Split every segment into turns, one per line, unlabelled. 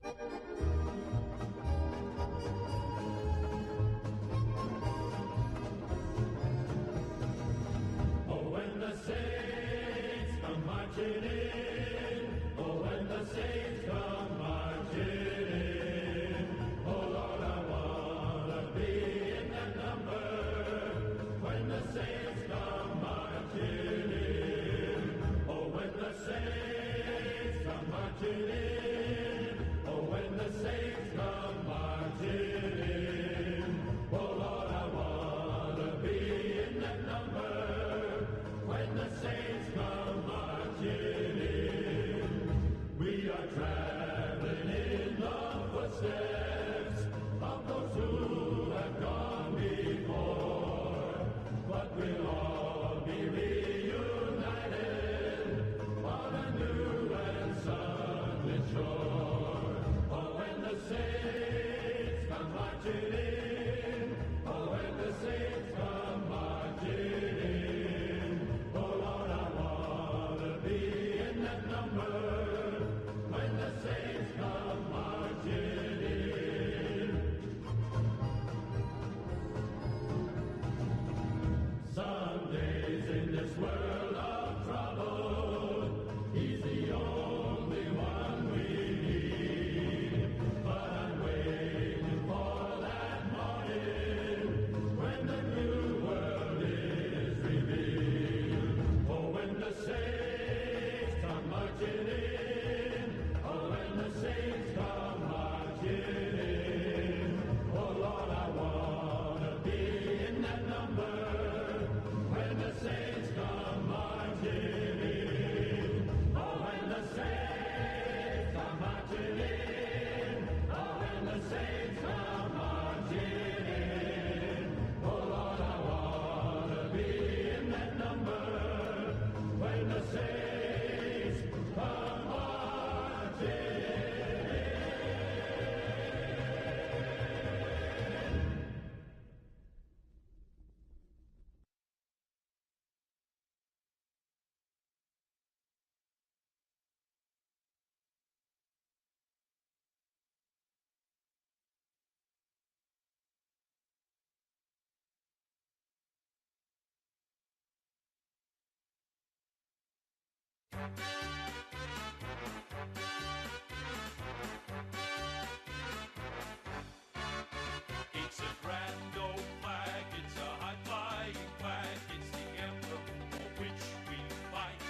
Oh, when the saints come marching in, oh, when the saints come marching in, oh, Lord, I want to be in that number, when the saints come marching in, oh, when the saints come marching in, oh, when the saints come marching in, oh, Lord, I want to be in that number, when the saints come marching in. We are traveling in the footsteps of those who have gone before, but we'll all be reunited on a new and sunlit shore. Oh, when the saints come marching in, oh, when the saints come marching in, oh, Lord, I want to be in that number, when the saints come marching in. Some days in this world of trouble, He's the only one we need. But I'm waiting for that morning when the new world is revealed. Oh, when the saints come marching in, oh, when the saints come marching in, oh, Lord, I want to be in that number, when the saints come marching in, oh, when the saints come marching in, oh, when the saints come marching in, oh, Lord, I want to be in that number, when the saints come marching in.
It's a grand old flag, it's a high-flying flag, it's the emblem for which we fight.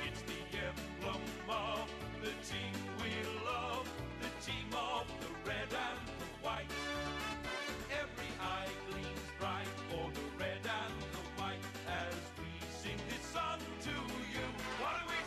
It's the emblem of the team we love, the team of the red and the white. Every eye gleams bright for the red and the white as we sing this song to you. What do we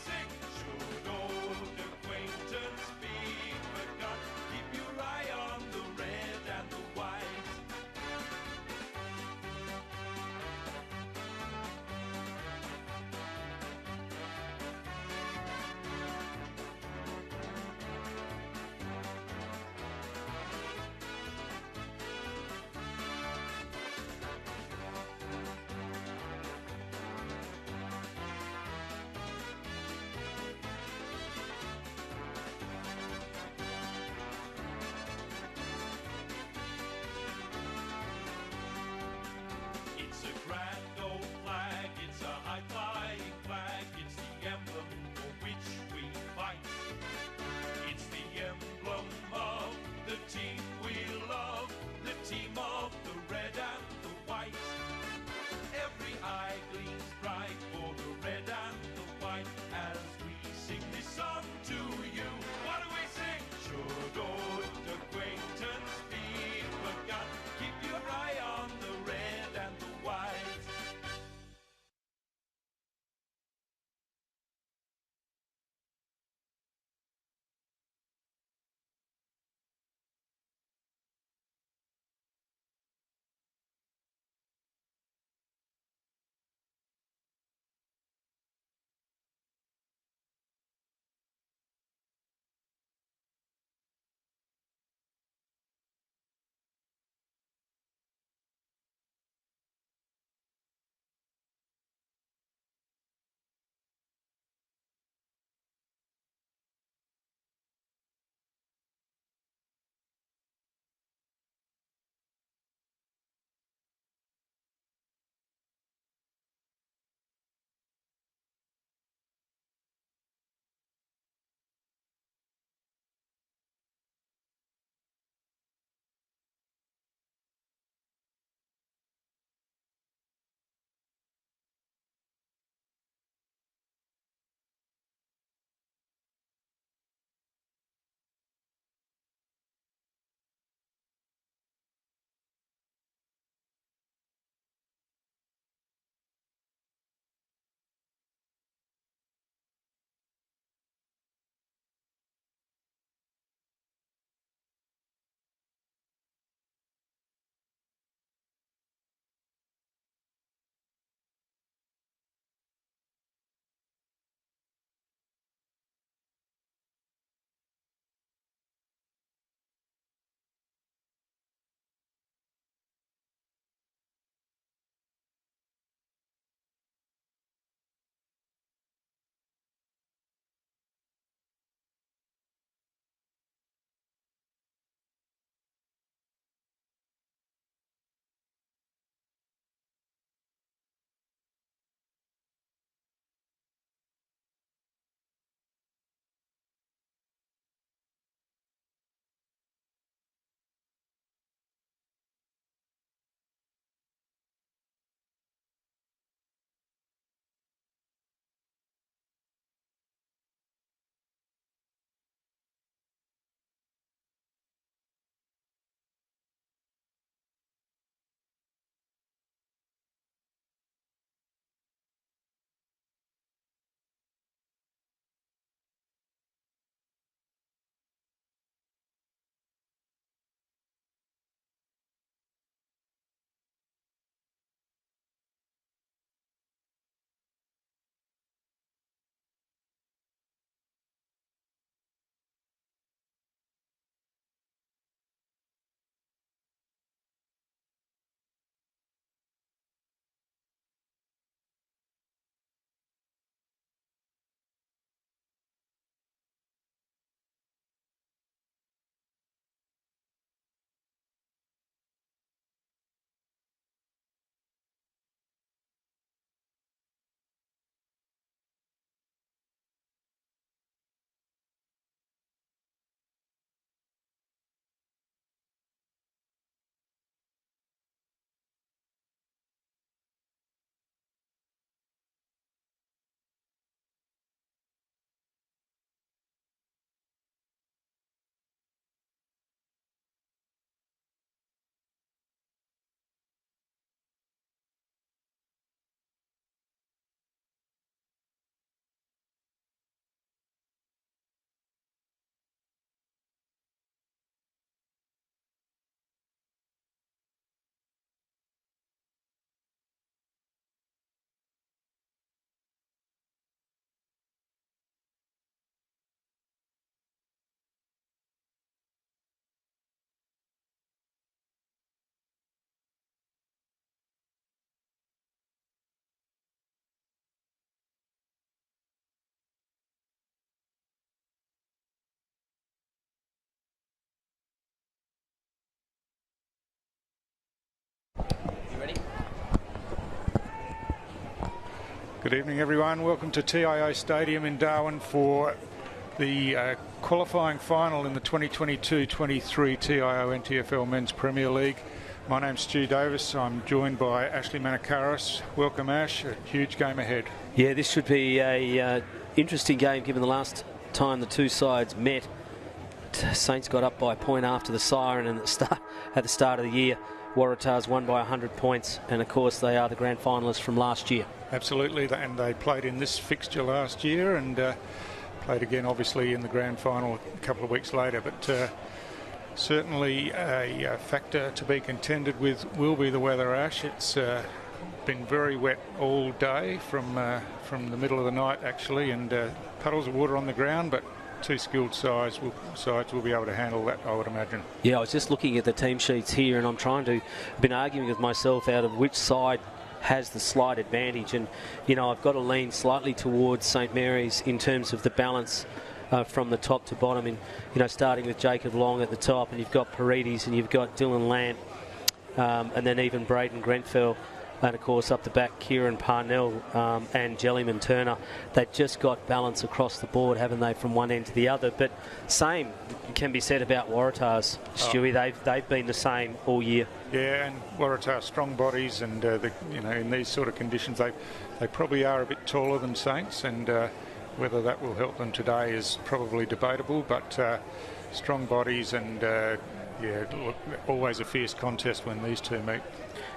Good evening, everyone. Welcome to TIO Stadium in Darwin for the qualifying final in the 2022-23 TIO NTFL Men's Premier League. My name's Stu Davis. I'm joined by Ashley Manakaris. Welcome, Ash. A huge game ahead.
Yeah, this should be a interesting game given the last time the two sides met. Saints got up by a point after the siren and at the start of the year. Waratahs won by 100 points, and of course they are the grand finalists from last year.
Absolutely, and they played in this fixture last year and played again obviously in the grand final a couple of weeks later, but certainly a factor to be contended with will be the weather, Ash. It's been very wet all day from the middle of the night actually, and puddles of water on the ground, but two skilled sides will be able to handle that, I would imagine. Yeah,
I was just looking at the team sheets here, and been arguing with myself out of which side has the slight advantage, and I've got to lean slightly towards St Mary's in terms of the balance from the top to bottom, and starting with Jacob Long at the top, and you've got Paredes and you've got Dylan Lamb, and then even Braden Grenfell, and of course up the back Kieran Parnell and Jellyman Turner. They've just got balance across the board, haven't they, from one end to the other? But same can be said about Waratahs, Stewie. They've been the same all year.
Yeah, and Waratah strong bodies, and in these sort of conditions they probably are a bit taller than Saints, and whether that will help them today is probably debatable. But strong bodies, and look, always a fierce contest when these two meet.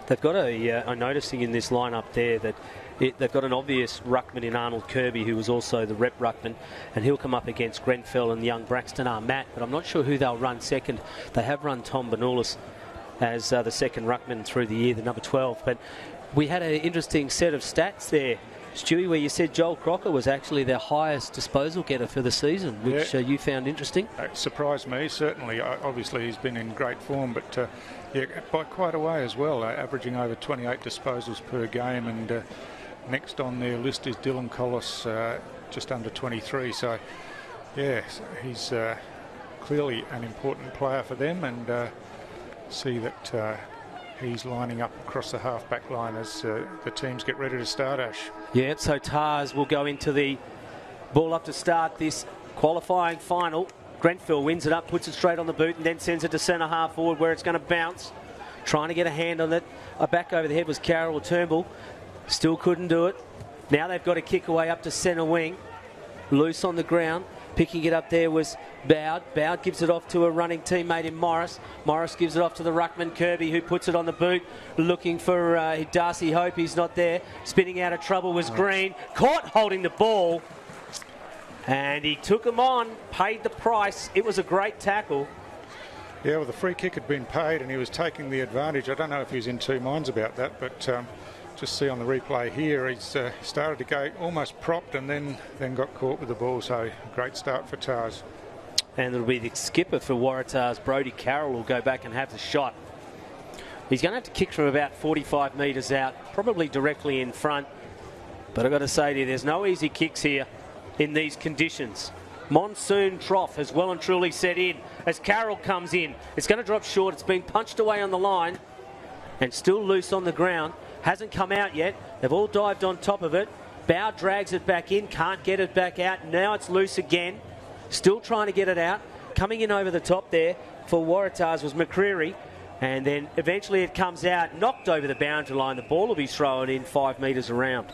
They've got I'm noticing in this lineup there that they've got an obvious ruckman in Arnold Kirby, who was also the rep ruckman, and he'll come up against Grenfell and young Braxton Armatt, but I'm not sure who they'll run second. They have run Tom Benulis as the second ruckman through the year, the number 12. But we had an interesting set of stats there, Stewie, where you said Joel Crocker was actually their highest disposal getter for the season, which you found interesting.
It surprised me, certainly. Obviously, he's been in great form, but by quite a way as well, averaging over 28 disposals per game. And next on their list is Dylan Collis, just under 23. So, he's clearly an important player for them, and see that he's lining up across the half-back line as the teams get ready to start, Ash.
Yeah, so Tars will go into the ball up to start this qualifying final. Grenfell wins it up, puts it straight on the boot, and then sends it to centre half forward where it's going to bounce. Trying to get a hand on it. Back over the head was Carroll Turnbull. Still couldn't do it. Now they've got to kick away up to centre wing. Loose on the ground. Picking it up there was Bowd. Bowd gives it off to a running teammate in Morris. Morris gives it off to the ruckman Kirby, who puts it on the boot, looking for Darcy Hope. He's not there. Spinning out of trouble was Green. Caught holding the ball. And he took him on, paid the price. It was a great tackle.
Yeah, well, the free kick had been paid and he was taking the advantage. I don't know if he's in two minds about that, but just see on the replay here, he's started to go almost propped and then got caught with the ball. So great start for Tars.
And it'll be the skipper for Waratahs, Brodie Carroll, will go back and have the shot. He's going to have to kick from about 45 metres out, probably directly in front. But I've got to say to you, there's no easy kicks here in these conditions. Monsoon trough has well and truly set in as Carroll comes in. It's going to drop short. It's been punched away on the line and still loose on the ground. Hasn't come out yet. They've all dived on top of it. Bow drags it back in, can't get it back out. Now it's loose again. Still trying to get it out. Coming in over the top there for Waratahs was McCreary. And then eventually it comes out, knocked over the boundary line. The ball will be thrown in 5 metres around.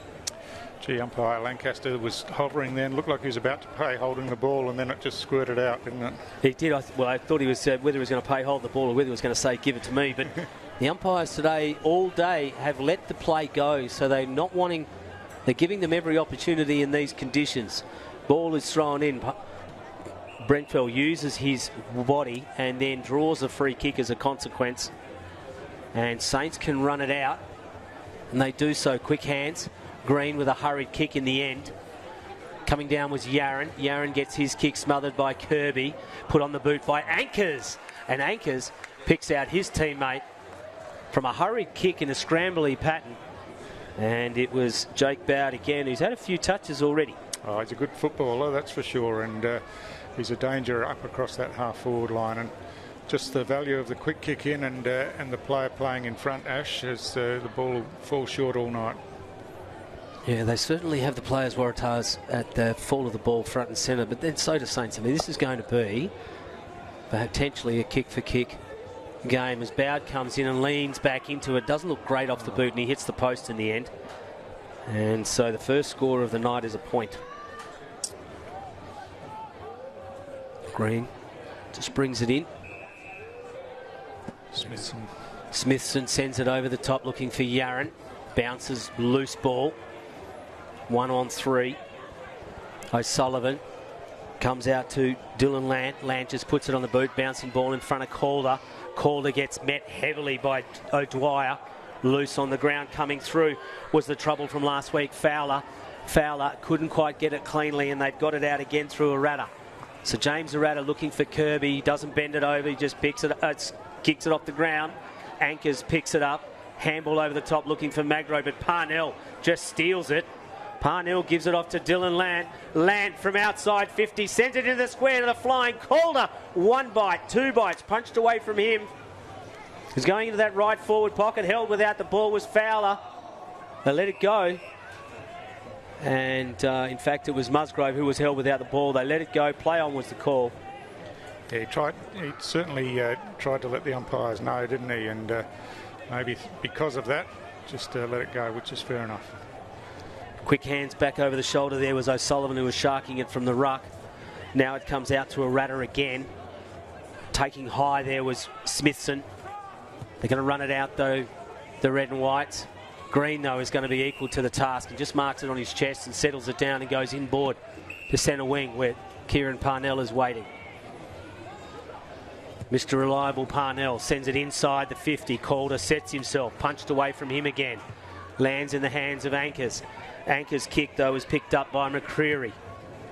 Gee, umpire Lancaster was hovering then. Looked like he was about to pay holding the ball, and then it just squirted out, didn't it?
He did. I thought he was whether he was going to pay hold the ball or whether he was going to say give it to me. But the umpires today all day have let the play go, so they're not wanting. They're giving them every opportunity in these conditions. Ball is thrown in. Brentfell uses his body and then draws a free kick as a consequence. And Saints can run it out, and they do so. Quick hands. Green with a hurried kick in the end. Coming down was Yaron. Yaron gets his kick smothered by Kirby. Put on the boot by Ankers. And Ankers picks out his teammate from a hurried kick in a scrambly pattern. And it was Jake Bowd again, who's had a few touches already.
Oh, he's a good footballer, that's for sure. And he's a danger up across that half-forward line. And just the value of the quick kick in and the player playing in front, Ash, as the ball falls short all night.
Yeah, they certainly have the players, Waratahs, at the fall of the ball front and centre, but then so do Saints. I mean, this is going to be potentially a kick-for-kick game as Bowd comes in and leans back into it. Doesn't look great off the boot, and he hits the post in the end. And so the first score of the night is a point. Green just brings it in. Smithson sends it over the top looking for Yaron. Bounces, loose ball. 1 on 3. O'Sullivan comes out to Dylan Lant. Lant just puts it on the boot. Bouncing ball in front of Calder. Calder gets met heavily by O'Dwyer. Loose on the ground. Coming through was the trouble from last week. Fowler couldn't quite get it cleanly, and they've got it out again through Waratah. So James Waratah looking for Kirby. He doesn't bend it over. He just kicks it off the ground. Anchors picks it up. Handball over the top looking for Magro, but Parnell just steals it. Parnell gives it off to Dylan Lant. Lant from outside 50 sends it into the square to the flying Calder. 1 bite, 2 bites, punched away from him. He's going into that right forward pocket. Held without the ball was Fowler. They let it go. And in fact, it was Musgrove who was held without the ball. They let it go. Play on was the call.
Yeah, he certainly tried to let the umpires know, didn't he? And maybe because of that, just let it go, which is fair enough.
Quick hands back over the shoulder there was O'Sullivan, who was sharking it from the ruck. Now it comes out to Waratah again. Taking high there was Smithson. They're going to run it out though, the red and whites. Green though is going to be equal to the task and just marks it on his chest and settles it down and goes inboard to centre wing where Kieran Parnell is waiting. Mr. Reliable Parnell sends it inside the 50. Calder sets himself, punched away from him again. Lands in the hands of Anchors. Anchors' kick, though, was picked up by McCreary.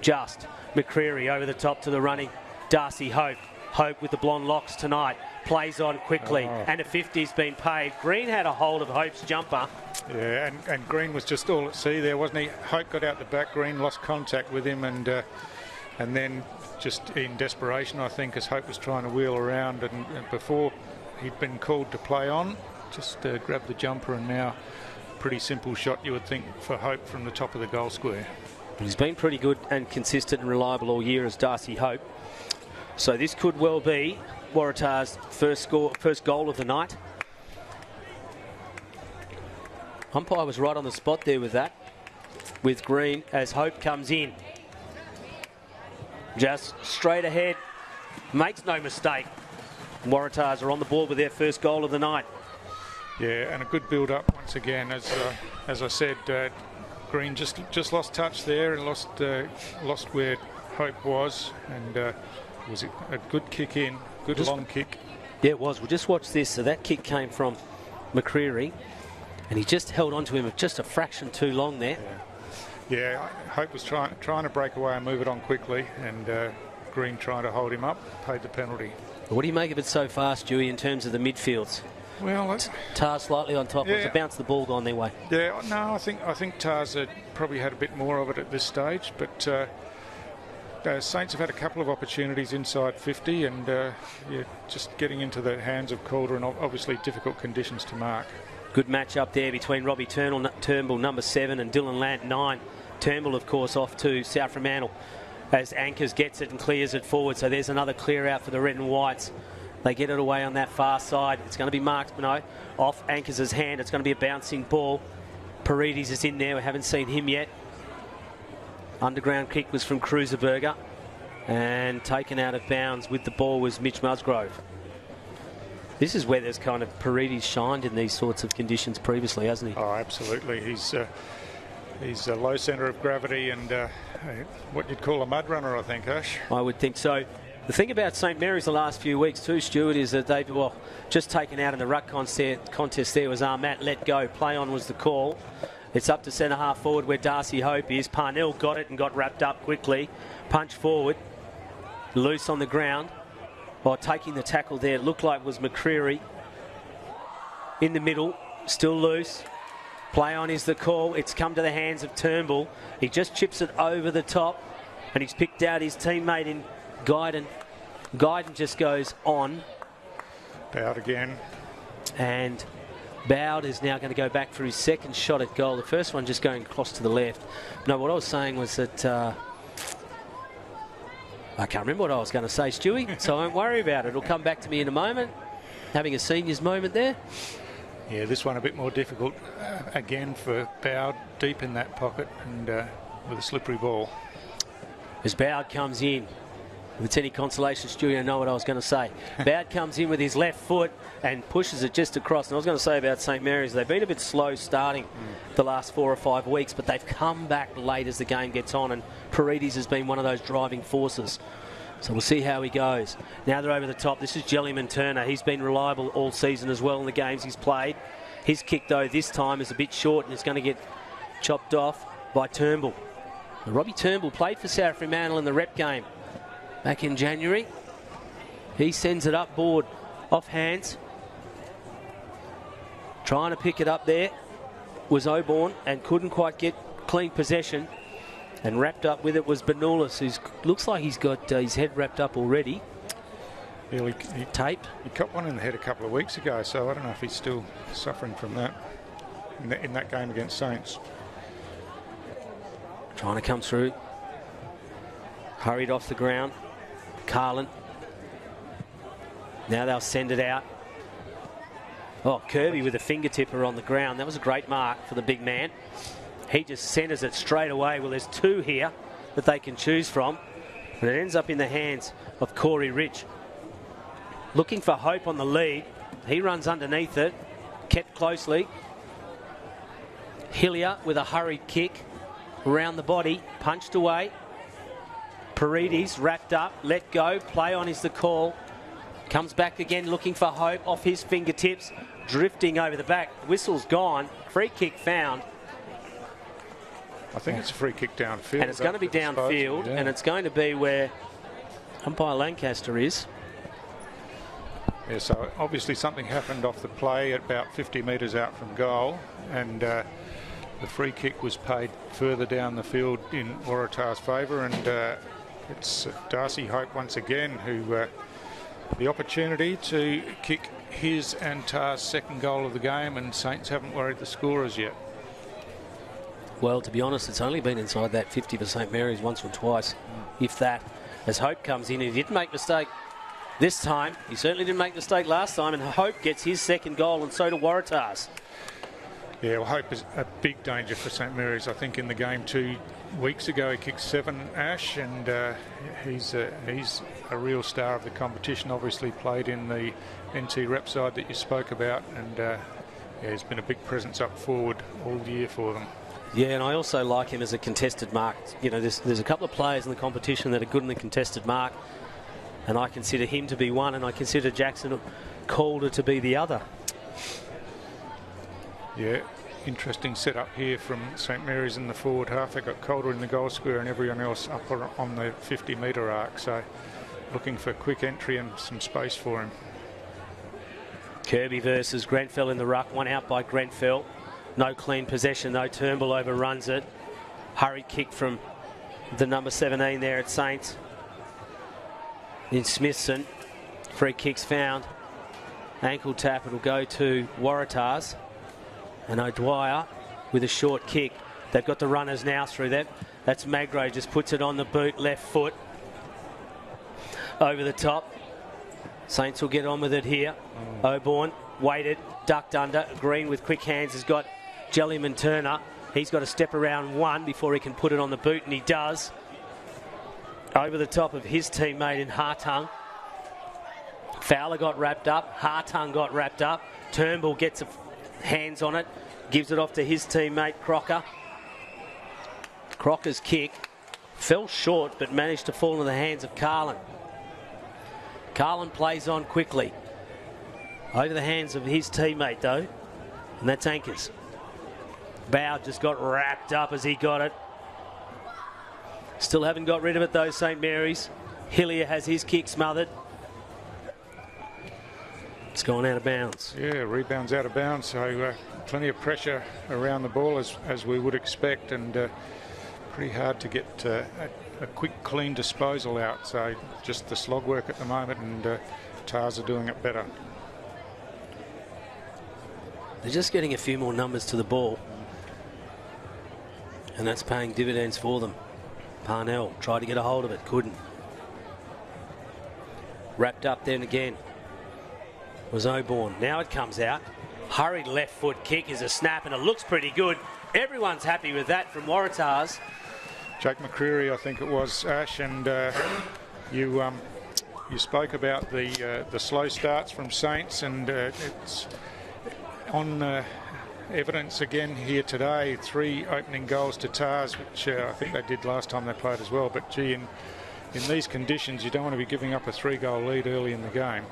McCreary over the top to the running Darcy Hope. Hope with the blonde locks tonight. Plays on quickly, and a 50's been paid. Green had a hold of Hope's jumper.
Yeah, and Green was just all at sea there, wasn't he? Hope got out the back. Green lost contact with him, and then just in desperation, I think, as Hope was trying to wheel around, and before he'd been called to play on, just grabbed the jumper, and now pretty simple shot, you would think, for Hope from the top of the goal square.
He's been pretty good and consistent and reliable all year as Darcy Hope. So this could well be Waratah's first goal of the night. Umpire was right on the spot there with that, with Green, as Hope comes in. Just straight ahead, makes no mistake. Waratahs are on the board with their first goal of the night.
Yeah, and a good build-up once again. As I said, Green just lost touch there and lost where Hope was, and it was a good kick in, long kick.
Yeah, it was. We'll just watch this. So that kick came from McCreary, and he just held on to him just a fraction too long there.
Yeah, Hope was trying to break away and move it on quickly, and Green trying to hold him up, paid the penalty.
What do you make of it so far, Stewie, in terms of the midfields?
Well,
Tar slightly on top. Yeah. To bounce the ball gone their way.
Yeah, no, I think Tars probably had a bit more of it at this stage, but Saints have had a couple of opportunities inside 50, and just getting into the hands of Calder, and obviously difficult conditions to mark.
Good match up there between Robbie Turnbull, number 7, and Dylan Lant, 9. Turnbull, of course, off to South Fremantle as Anchors gets it and clears it forward. So there's another clear out for the red and whites. They get it away on that far side. It's going to be marked, off Anchors' hand. It's going to be a bouncing ball. Paredes is in there. We haven't seen him yet. Underground kick was from Cruiserberger. And taken out of bounds with the ball was Mitch Musgrove. This is where there's kind of Paredes shined in these sorts of conditions previously, hasn't he?
Oh, absolutely. He's a low centre of gravity and what you'd call a mud runner, I think, Ash.
I would think so. The thing about St Mary's the last few weeks too, Stuart, is that they've just taken out in the ruck contest there was Armat let go. Play on was the call. It's up to centre half forward where Darcy Hope is. Parnell got it and got wrapped up quickly. Punch forward. Loose on the ground. Taking the tackle there, it looked like it was McCreary. In the middle, still loose. Play on is the call. It's come to the hands of Turnbull. He just chips it over the top, and he's picked out his teammate in Guyden. Guyden just goes on.
Out again.
And Bowd is now going to go back for his second shot at goal. The first one just going across to the left. No, what I was saying was that I can't remember what I was going to say, Stewie, so I won't worry about it. It'll come back to me in a moment. Having a seniors moment there.
Yeah, this one a bit more difficult again for Bowd, deep in that pocket and with a slippery ball.
As Bowd comes in, if it's any consolation, Stewie, I know what I was going to say. Bowd comes in with his left foot and pushes it just across. And I was going to say about St Mary's, they've been a bit slow starting the last 4 or 5 weeks, but they've come back late as the game gets on, and Paredes has been one of those driving forces. So we'll see how he goes. Now they're over the top. This is Jellyman Turner. He's been reliable all season as well in the games he's played. His kick, though, this time is a bit short and it's going to get chopped off by Turnbull. Now, Robbie Turnbull played for South Fremantle in the rep game back in January. He sends it up board, off hands. Trying to pick it up there was Oborn and couldn't quite get clean possession. And wrapped up with it was Benulis, who looks like he's got his head wrapped up already.
Yeah,
Tape.
He caught one in the head a couple of weeks ago, so I don't know if he's still suffering from that in that game against Saints.
Trying to come through. Hurried off the ground. Carlin. Now they'll send it out. Oh, Kirby with a fingertipper on the ground. That was a great mark for the big man. He just centres it straight away. Well, there's 2 here that they can choose from. And it ends up in the hands of Corey Rich. Looking for hope on the lead. He runs underneath it. Kept closely. Hillier with a hurried kick. Around the body. Punched away. Paredes wrapped up. Let go. Play on is the call. Comes back again looking for hope off his fingertips. Drifting over the back. Whistle's gone. Free kick found.
I think it's a free kick downfield.
And it's going to be downfield, and it's going to be where umpire Lancaster is.
Yeah, so obviously something happened off the play at about 50 metres out from goal, and the free kick was paid further down the field in Waratah's favour, and it's Darcy Hope once again who the opportunity to kick his and Tar's second goal of the game, and Saints haven't worried the scorers yet.
Well, to be honest, it's only been inside that 50 for St Mary's once or twice, if that. As Hope comes in, he didn't make a mistake this time. He certainly didn't make a mistake last time, and Hope gets his second goal, and so do Waratah's. Yeah,
well, Hope is a big danger for St Mary's. I think in the game 2 weeks ago he kicked 7, Ash, and he's a real star of the competition. Obviously played in the NT rep side that you spoke about, and yeah, he's been a big presence up forward all year for them.
Yeah, and I also like him as a contested mark. You know, there's a couple of players in the competition that are good in the contested mark, and I consider him to be one, and I consider Jackson Calder to be the other.
Yeah, interesting setup here from St Mary's in the forward half. They've got Calder in the goal square and everyone else up on the 50-metre arc, so looking for quick entry and some space for him.
Kirby versus Grenfell in the ruck, one out by Grenfell. No clean possession though. Turnbull overruns it. Hurried kick from the number 17 there at Saints. In Smithson. Free kicks found. Ankle tap. It'll go to Waratahs. And O'Dwyer with a short kick. They've got the runners now through that. That's Magro, just puts it on the boot, left foot. Over the top. Saints will get on with it here. Oborn waited, ducked under. Green with quick hands has got Jellyman Turner. He's got to step around one before he can put it on the boot, and he does. Over the top of his teammate in Hartung. Fowler got wrapped up. Hartung got wrapped up. Turnbull gets hands on it. Gives it off to his teammate Crocker. Crocker's kick fell short but managed to fall into the hands of Carlin. Carlin plays on quickly. Over the hands of his teammate though. And that's Ankers. Bowd just got wrapped up as he got it. Still haven't got rid of it though, St Mary's. Hillier has his kick smothered. It's gone out of bounds.
Yeah, rebounds out of bounds, so plenty of pressure around the ball as we would expect, and pretty hard to get a quick, clean disposal out. So just the slog work at the moment, and Tars are doing it better.
They're just getting a few more numbers to the ball. And that's paying dividends for them. Parnell tried to get a hold of it, couldn't. Wrapped up then again was Oborn. Now it comes out. Hurried left foot kick is a snap, and it looks pretty good. Everyone's happy with that from Waratahs.
Jake McCreary, I think it was, Ash, and you spoke about the slow starts from Saints, and it's on evidence again here today. 3 opening goals to Tars, which I think they did last time they played as well. But gee, in these conditions, you don't want to be giving up a 3-goal lead early in the game.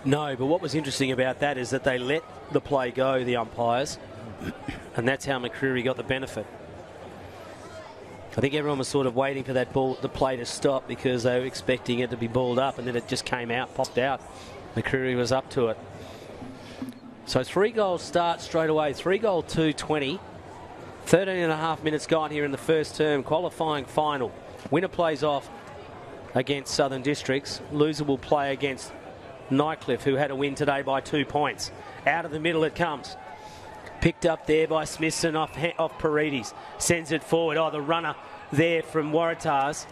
No, but what was interesting about that is that they let the play go, the umpires, and that's how McCreary got the benefit. I think everyone was sort of waiting for that ball, the play to stop, because they were expecting it to be balled up, and then it just came out, popped out. McCreary was up to it. So 3-goal start straight away, 3-goal 2-20. 13 and a half minutes gone here in the first term, qualifying final. Winner plays off against Southern Districts. Loser will play against Nightcliff, who had a win today by 2 points. Out of the middle it comes. Picked up there by Smithson off Paredes. Sends it forward. Oh, the runner there from Waratahs.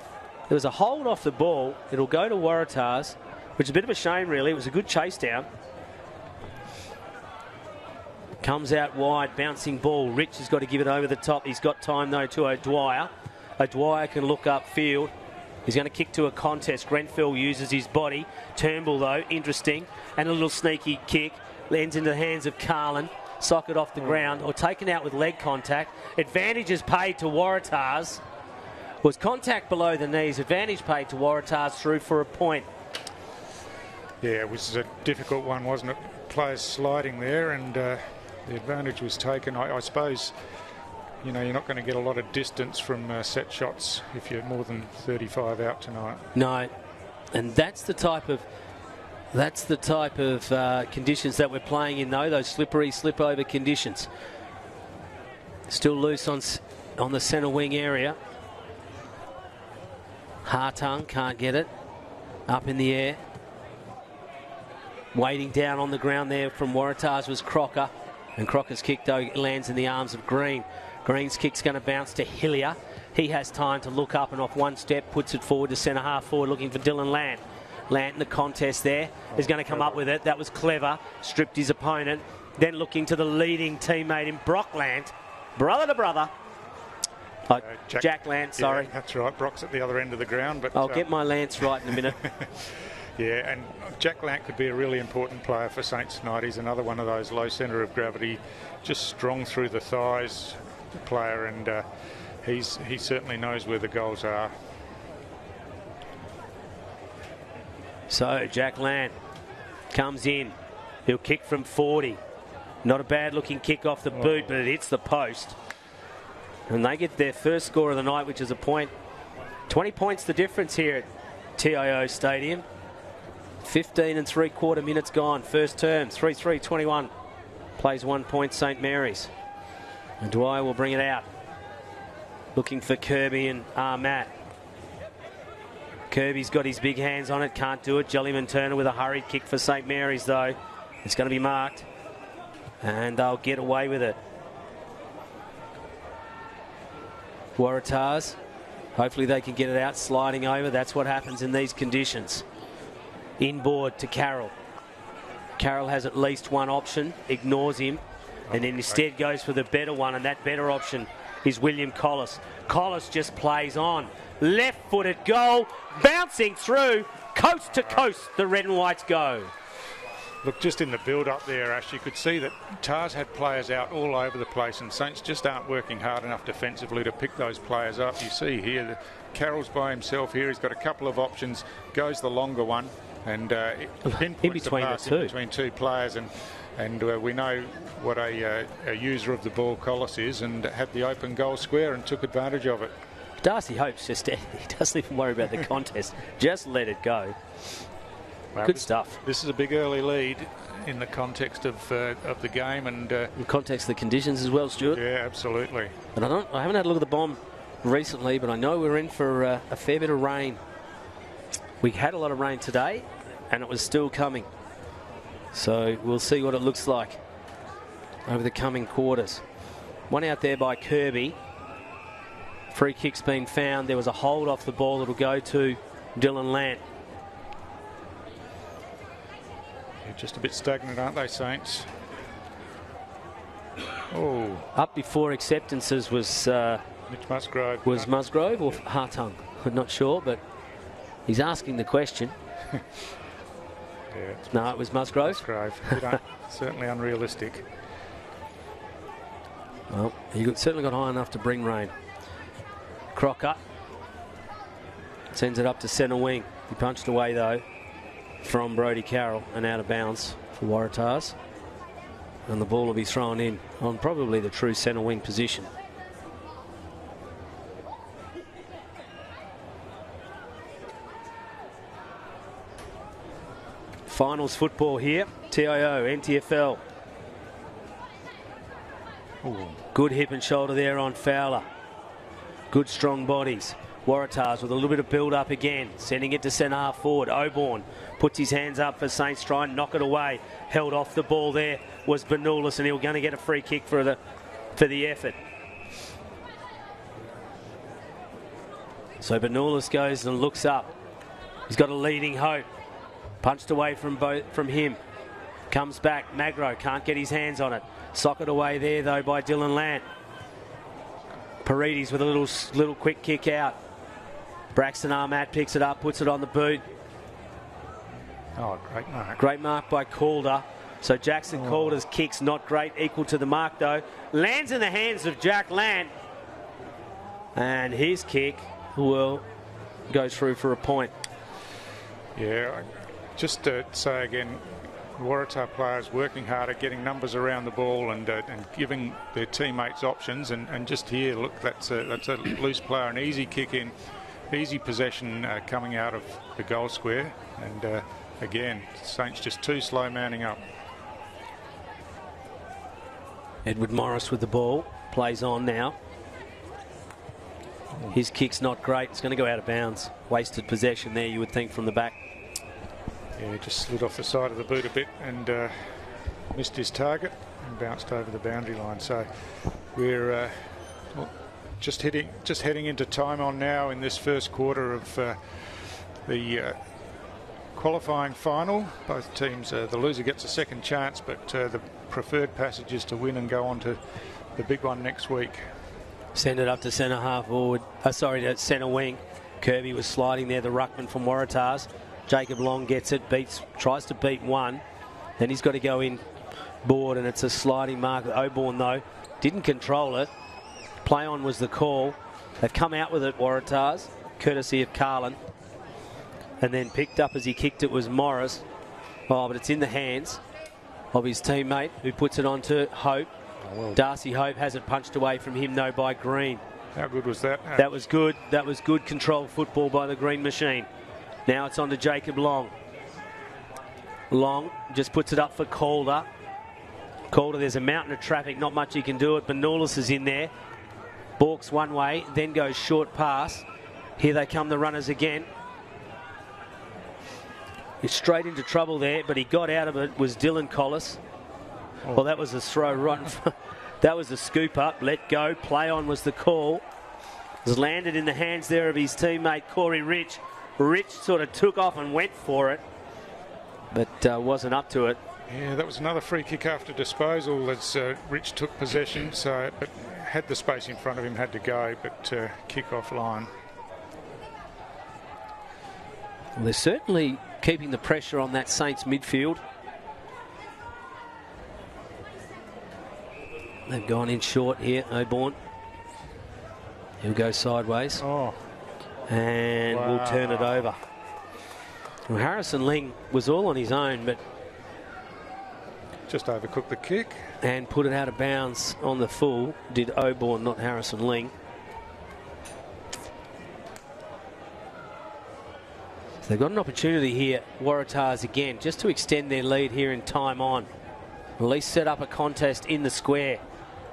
There was a hold off the ball. It'll go to Waratahs, which is a bit of a shame, really. It was a good chase down. Comes out wide, bouncing ball. Rich has got to give it over the top. He's got time, though, to O'Dwyer. O'Dwyer can look upfield. He's going to kick to a contest. Grenfell uses his body. Turnbull, though, interesting. And a little sneaky kick. Lands into the hands of Carlin. Socket off the ground, or taken out with leg contact. Advantage is paid to Waratahs. Was contact below the knees. Advantage paid to Waratahs, through for a point.
Yeah, it was a difficult one, wasn't it? Players sliding there, and the advantage was taken. I suppose, you know, you're not going to get a lot of distance from set shots if you're more than 35 out tonight.
No, and that's the type of conditions that we're playing in, though, those slippery, slip-over conditions. Still loose on the centre wing area. Hartung can't get it. Up in the air. Waiting down on the ground there from Waratahs was Crocker. And Crocker's kick, though, lands in the arms of Green. Green's kick's going to bounce to Hillier. He has time to look up and off one step, puts it forward to centre half forward, looking for Dylan Lant. Lant in the contest there is going to come up with it. That was clever. Stripped his opponent. Then looking to the leading teammate in Brock Lant. Brother to brother. Jack Lant, sorry.
Yeah, that's right. Brock's at the other end of the ground. But
I'll get my Lance right in a minute.
Yeah, and Jack Lant could be a really important player for Saints tonight. He's another one of those low centre of gravity, just strong through the thighs player, and he certainly knows where the goals are.
So Jack Lant comes in. He'll kick from 40. Not a bad looking kick off the boot, but it hits the post. And they get their first score of the night, which is a point. 20 points the difference here at TIO Stadium. 15 and 3/4 minutes gone. First term, 3-3-21. Plays 1 point St. Mary's. And Dwyer will bring it out. Looking for Kirby and Matt. Kirby's got his big hands on it, can't do it. Jellyman Turner with a hurried kick for St. Mary's, though. It's going to be marked. And they'll get away with it. Waratahs, hopefully they can get it out, sliding over. That's what happens in these conditions. Inboard to Carroll. Carroll has at least one option, ignores him, and then instead goes for the better one, and that better option is William Collis. Collis just plays on. Left-footed goal, bouncing through, coast to coast, the red and whites go.
Look, just in the build-up there, Ash, you could see that Tars had players out all over the place, and Saints just aren't working hard enough defensively to pick those players up. You see here, that Carroll's by himself here. He's got a couple of options, goes the longer one, and pinpoints the pass in between two players, and we know what a user of the ball Collis is, and had the open goal square and took advantage of it.
Darcy Hope's just, he doesn't even worry about the contest. Just let it go.
Well,
good stuff.
This is a big early lead in the context of the game, and
in context of the conditions as well, Stuart.
Yeah, absolutely.
And I haven't had a look at the bomb recently, but I know we're in for a fair bit of rain. We had a lot of rain today, and it was still coming. So we'll see what it looks like. over the coming quarters. One out there by Kirby. Free kick's been found. There was a hold off the ball that'll go to Dylan Lant.
Yeah, just a bit stagnant, aren't they, Saints? Oh,
Up before acceptances was
Mitch Musgrove.
Musgrove or Hartung. I'm not sure, but he's asking the question.
Yeah,
No, it was Musgrove.
Certainly unrealistic.
Well, he certainly got high enough to bring rain. Crocker sends it up to centre wing. He punched away, though, from Brodie Carroll and out of bounds for Waratahs. And the ball will be thrown in on probably the true centre wing position. Finals football here. TIO NTFL.
Ooh.
Good hip and shoulder there on Fowler. Good strong bodies. Waratahs with a little bit of build up again. Sending it to centre half forward. Oborn puts his hands up for Saints, try and knock it away. Held off the ball there was Benulis, and he was going to get a free kick for the effort. So Benulis goes and looks up. He's got a leading hope. Punched away from him. Comes back. Magro can't get his hands on it. Socket away there, though, by Dylan Lant. Paredes with a little quick kick out. Braxton Armat picks it up, puts it on the boot.
Oh, great mark.
Great mark by Calder. So Jackson Calder's kick's not great, equal to the mark, though. Lands in the hands of Jack Lant. And his kick will go through for a point.
Yeah, just to say again, Waratah players working hard at getting numbers around the ball and giving their teammates options. And just here, look, that's a loose player, an easy kick in, easy possession coming out of the goal square. And again, Saints just too slow manning up.
Edward Morris with the ball, plays on now. His kick's not great. It's going to go out of bounds. Wasted possession there, you would think, from the back.
Yeah, just slid off the side of the boot a bit and missed his target and bounced over the boundary line. So we're just heading into time on now in this first quarter of the qualifying final. Both teams, the loser gets a second chance, but the preferred passage is to win and go on to the big one next week.
Send it up to centre half forward. To centre wing. Kirby was sliding there, the ruckman from Waratahs. Jacob Long gets it, tries to beat one. Then he's got to go in board, and it's a sliding mark. Oborn, though, didn't control it. Play on was the call. They've come out with it, Waratahs, courtesy of Carlin. And then picked up as he kicked it was Morris. Oh, but it's in the hands of his teammate, who puts it on to Hope.
Oh, well.
Darcy Hope has it punched away from him, though, by Green.
How good was that?
That was good. That was good controlled football by the Green machine. Now it's on to Jacob Long. Long just puts it up for Calder. Calder, there's a mountain of traffic, not much he can do it. Benulis is in there. Balks one way, then goes short pass. Here they come, the runners again. He's straight into trouble there, but he got out of it, was Dylan Collis.
Oh.
Well, that was a throw right in front. That was a scoop up, let go, play on was the call. It was landed in the hands there of his teammate, Corey Rich. Rich sort of took off and went for it, but wasn't up to it.
Yeah, that was another free kick after disposal as Rich took possession, but had the space in front of him, had to go, but kick off line.
Well, they're certainly keeping the pressure on that Saints midfield. They've gone in short here, Oborn. He'll go sideways.
Oh.
And
Wow.
we'll turn it over. Well, Harrison Ling was all on his own, but
Just overcooked the kick.
and put it out of bounds on the full. Did Oborn, not Harrison Ling. So they've got an opportunity here, Waratahs again, just to extend their lead here in time on. At least set up a contest in the square.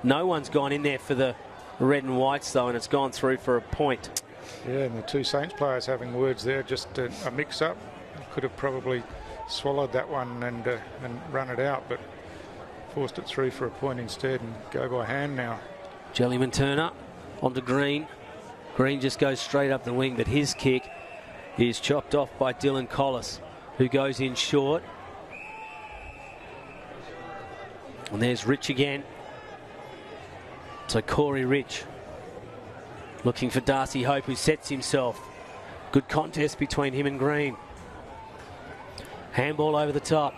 No one's gone in there for the red and whites, though, and it's gone through for a point.
Yeah, and the two Saints players having words there, just a mix-up. Could have probably swallowed that one and run it out, but forced it through for a point instead and go by hand now.
Jellyman Turner onto Green. Green just goes straight up the wing, but his kick is chopped off by Dylan Collis, who goes in short. And there's Rich again. So Corey Rich looking for Darcy Hope, who sets himself. Good contest between him and Green. Handball over the top.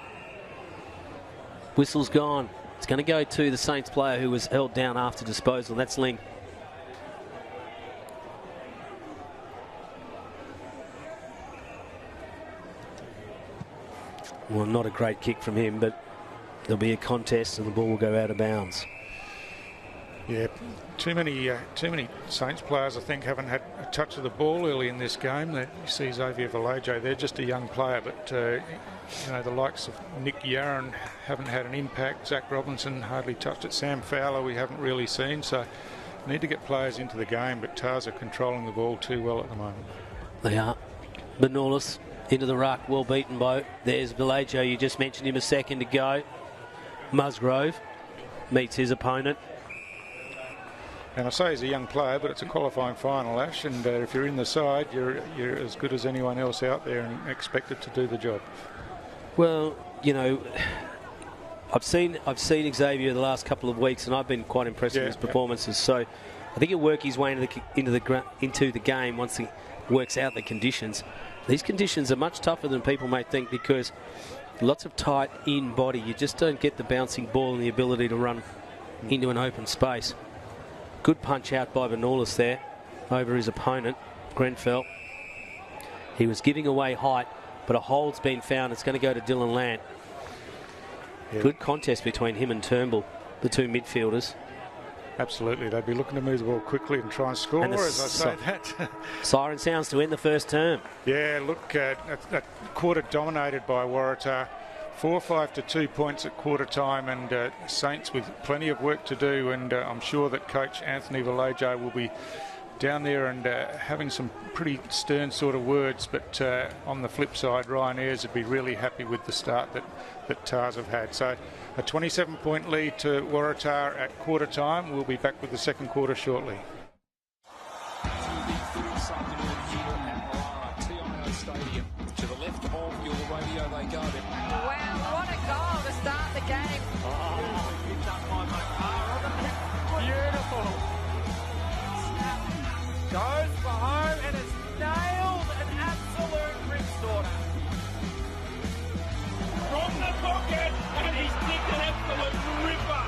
Whistle's gone. It's going to go to the Saints player who was held down after disposal. That's Ling. Well, not a great kick from him, but there'll be a contest and the ball will go out of bounds.
Yeah, too many Saints players, I think, haven't had a touch of the ball early in this game. You see Xavier Vallejo, they're just a young player, but you know, the likes of Nick Yarran haven't had an impact. Zach Robinson hardly touched it. Sam Fowler we haven't really seen, so need to get players into the game, but Tars are controlling the ball too well at the moment.
They are. Benolis into the ruck, well beaten by. There's Vallejo, you just mentioned him a second ago. Musgrove meets his opponent.
And I say he's a young player, but it's a qualifying final, Ash, and if you're in the side, you're as good as anyone else out there and expected to do the job.
Well, you know, I've seen Xavier the last couple of weeks, and I've been quite impressed with his performances. So I think he'll work his way into the game once he works out the conditions. These conditions are much tougher than people may think because lots of tight in body. You just don't get the bouncing ball and the ability to run into an open space. Good punch out by Benolis there over his opponent, Grenfell. He was giving away height, but a hold's been found. It's going to go to Dylan Lant. Yeah. Good contest between him and Turnbull, the two midfielders.
Absolutely. They'd be looking to move the ball quickly and try and score, as I say that.
Siren sounds to end the first term.
Yeah, look, that quarter dominated by Waratah. 4-5 to 2 points at quarter time, and Saints with plenty of work to do, and I'm sure that coach Anthony Vallejo will be down there and having some pretty stern sort of words, but on the flip side, Ryan Ayres would be really happy with the start that Tars have had. So a 27-point lead to Waratah at quarter time. We'll be back with the second quarter shortly.
To the left of your radio they go.
Wow, what a goal to start the game.
Beautiful. Goes for home and has nailed an absolute rip-sorter. From the pocket, and he's nicked an absolute ripper.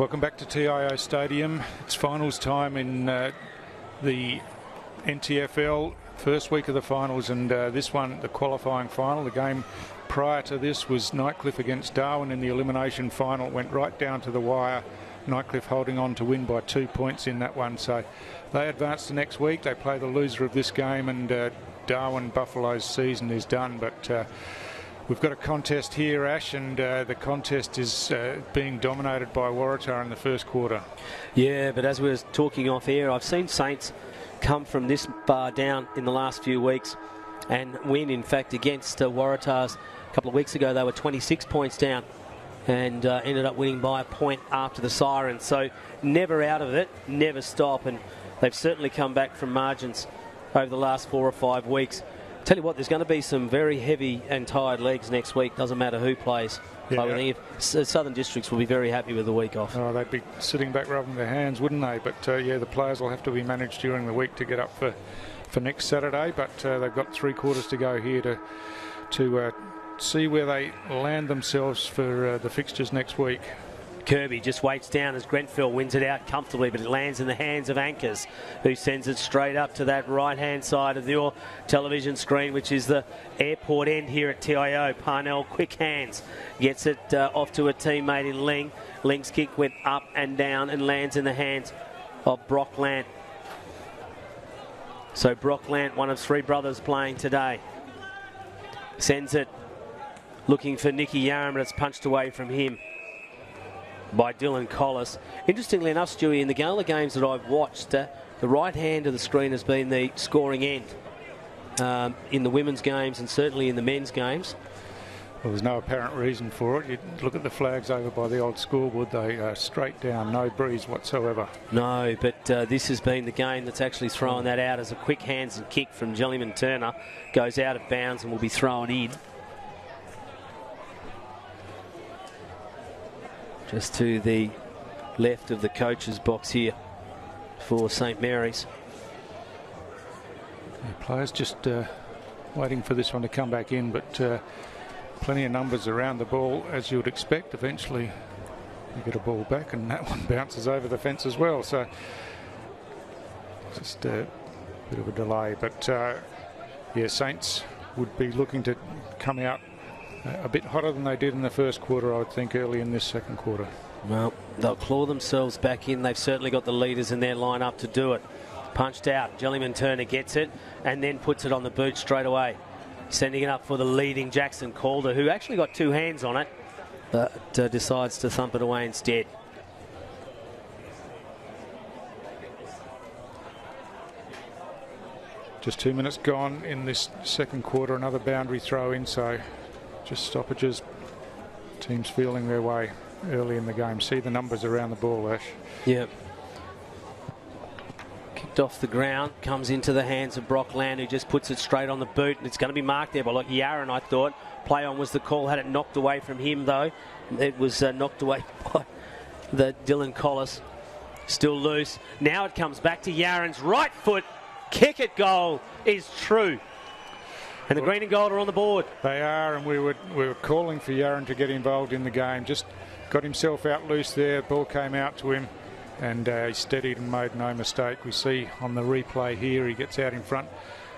Welcome back to TIO Stadium. It's finals time in the NTFL, first week of the finals, and this one, the qualifying final. The game prior to this was Nightcliff against Darwin in the elimination final. It went right down to the wire. Nightcliff holding on to win by 2 points in that one. So they advance to next week. They play the loser of this game, and Darwin Buffalo's season is done. But we've got a contest here, Ash, and the contest is being dominated by Waratah in the first quarter.
Yeah, but as we were talking off air, I've seen Saints come from this far down in the last few weeks and win, in fact, against Waratahs. A couple of weeks ago, they were 26 points down and ended up winning by a point after the siren. So never out of it, never stop, and they've certainly come back from margins over the last 4 or 5 weeks. Tell you what, there's going to be some very heavy and tired legs next week. Doesn't matter who plays.
Yeah.
I think Southern Districts will be very happy with the week off.
Oh, they'd be sitting back rubbing their hands, wouldn't they? But yeah, the players will have to be managed during the week to get up for next Saturday. But they've got 3 quarters to go here to see where they land themselves for the fixtures next week.
Kirby just waits down as Grenfell wins it out comfortably, but it lands in the hands of Anchors, who sends it straight up to that right-hand side of your television screen, which is the airport end here at TIO. Parnell, quick hands, gets it off to a teammate in Ling. Ling's kick went up and down and lands in the hands of Brock Lant. So Brock Lant, one of 3 brothers playing today, sends it looking for Nicky Yarram, but it's punched away from him by Dylan Collis. Interestingly enough, Stewie, in the Gala games that I've watched, the right hand of the screen has been the scoring end in the women's games and certainly in the men's games.
Well, there's no apparent reason for it. You look at the flags over by the old scoreboard, they are straight down, no breeze whatsoever.
No, but this has been the game that's actually thrown that out as a quick hands and kick from Jellyman Turner. Goes out of bounds and will be thrown in. Just to the left of the coach's box here for St Mary's.
The players just waiting for this one to come back in, but plenty of numbers around the ball, as you would expect. Eventually you get a ball back and that one bounces over the fence as well. So just a bit of a delay. But yeah, Saints would be looking to come out a bit hotter than they did in the first quarter, I would think, early in this second quarter.
Well, they'll claw themselves back in. They've certainly got the leaders in their line-up to do it. Punched out. Jellyman Turner gets it and then puts it on the boot straight away. Sending it up for the leading Jackson Calder, who actually got 2 hands on it, but decides to thump it away instead.
Just 2 minutes gone in this second quarter. Another boundary throw in, so just stoppages. Teams feeling their way early in the game. See the numbers around the ball, Ash.
Yep. Kicked off the ground, comes into the hands of Brock Land, who just puts it straight on the boot, and it's going to be marked there by Yarran, I thought. Play on was the call. Had it knocked away from him, though. It was knocked away by the Dylan Collis. Still loose. Now it comes back to Yarran's right foot. Kick at goal is true. And the green and gold are on the board.
They are, and we were calling for Yarran to get involved in the game. Just got himself out loose there. Ball came out to him, and he steadied and made no mistake. We see on the replay here, he gets out in front.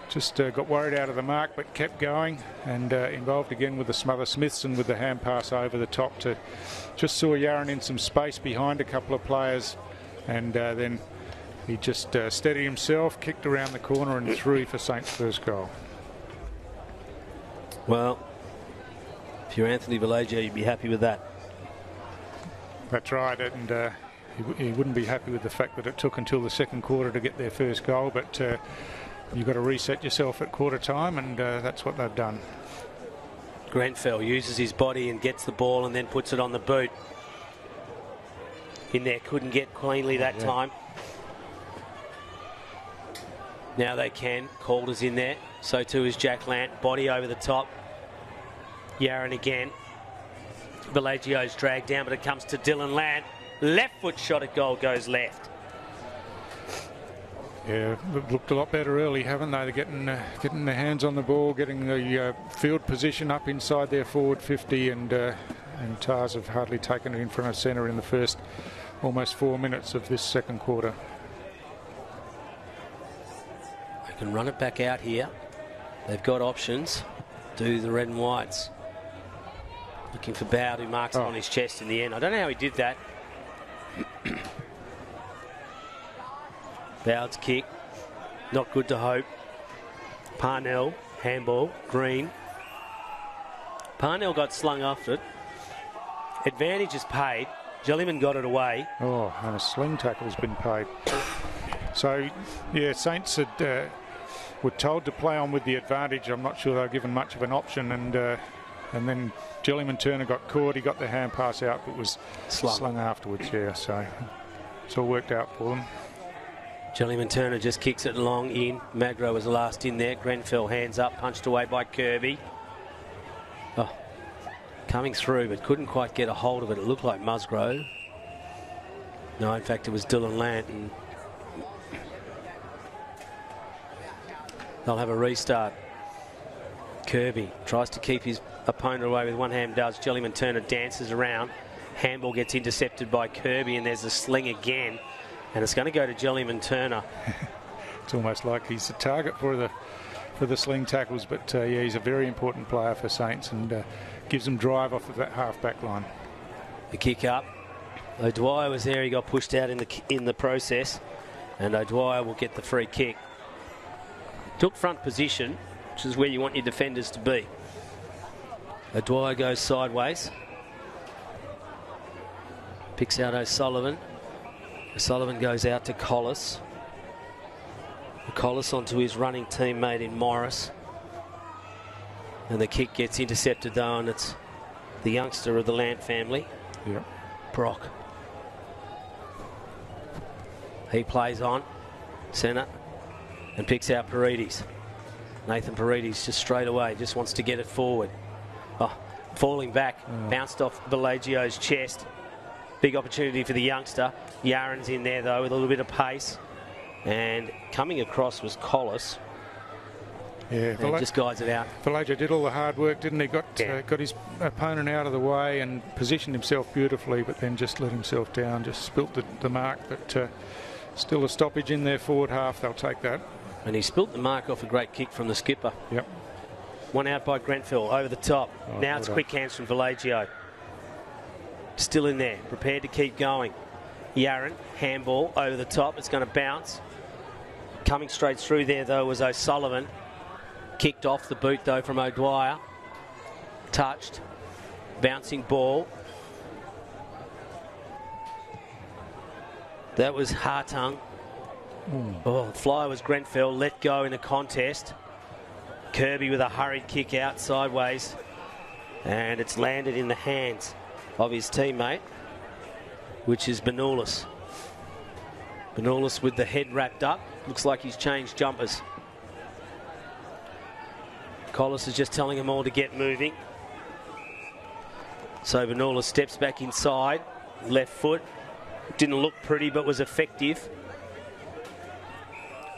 Just got worried out of the mark, but kept going, and involved again with the Smother Smithson with the hand pass over the top. To just saw Yarran in some space behind a couple of players, and then he just steadied himself, kicked around the corner and threw for Saints' first goal.
Well, if you're Anthony Villagio, you'd be happy with that.
That's right, and he wouldn't be happy with the fact that it took until the second quarter to get their first goal, but you've got to reset yourself at quarter time, and that's what they've done.
Grenfell uses his body and gets the ball and then puts it on the boot. In there, couldn't get cleanly that time. Now they can. Calder's in there. So too is Jack Lant. Body over the top. Yarran again. Villagio's dragged down, but it comes to Dylan Lant. Left foot shot at goal goes left.
Yeah, looked a lot better early, haven't they? They're getting their hands on the ball, getting the field position up inside their forward 50, and Tars have hardly taken it in front of centre in the first almost 4 minutes of this second quarter.
They can run it back out here. They've got options. Do the red and whites. Looking for Bowd, who marks it on his chest in the end. I don't know how he did that. Bowd's kick. Not good to Hope. Parnell, handball, Green. Parnell got slung after it. Advantage is paid. Jellyman got it away.
Oh, and a sling tackle's been paid. So, yeah, Saints had, were told to play on with the advantage. I'm not sure they were given much of an option, and then Jellyman Turner got caught. He got the hand pass out, but was slung afterwards. Yeah, so it's all worked out for them.
Jellyman Turner just kicks it long in. Magro was the last in there. Grenfell hands up, punched away by Kirby. Oh, coming through, but couldn't quite get a hold of it. It looked like Musgrove. No, in fact, it was Dylan Lant. And they'll have a restart. Kirby tries to keep his opponent away with one hand, does. Jellyman Turner dances around. Handball gets intercepted by Kirby, and there's a sling again. And it's going to go to Jellyman Turner.
It's almost like he's the target for the sling tackles, but yeah, he's a very important player for Saints and gives them drive off of that half-back line.
The kick up. O'Dwyer was there. He got pushed out in the process, and O'Dwyer will get the free kick. Took front position, which is where you want your defenders to be. O'Dwyer goes sideways. Picks out O'Sullivan. O'Sullivan goes out to Collis. Collis onto his running teammate in Morris. And the kick gets intercepted though, and it's the youngster of the Lant family.
Yep.
Brock. He plays on. Centre. And picks out Paredes. Nathan Paredes just straight away, just wants to get it forward. Oh, falling back, bounced off Bellagio's chest. Big opportunity for the youngster. Yaren's in there though with a little bit of pace. And coming across was Collis.
Yeah,
and just guides it out.
Bellagio did all the hard work, didn't he? Got his opponent out of the way and positioned himself beautifully, but then just let himself down, just spilt the mark. But still a stoppage in their forward half. They'll take that.
And he spilt the mark off a great kick from the skipper.
Yep.
One out by Grenfell over the top. Now it's quick hands from Bellagio. Still in there, prepared to keep going. Yaren, handball over the top. It's going to bounce. Coming straight through there, though, was O'Sullivan. Kicked off the boot, though, from O'Dwyer. Touched. Bouncing ball. That was Hartung. Oh, the flyer was Grenfell. Let go in a contest. Kirby with a hurried kick out sideways. And it's landed in the hands of his teammate, which is Benoulis. Benoulis with the head wrapped up. Looks like he's changed jumpers. Collis is just telling them all to get moving. So Benoulis steps back inside. Left foot. Didn't look pretty, but was effective.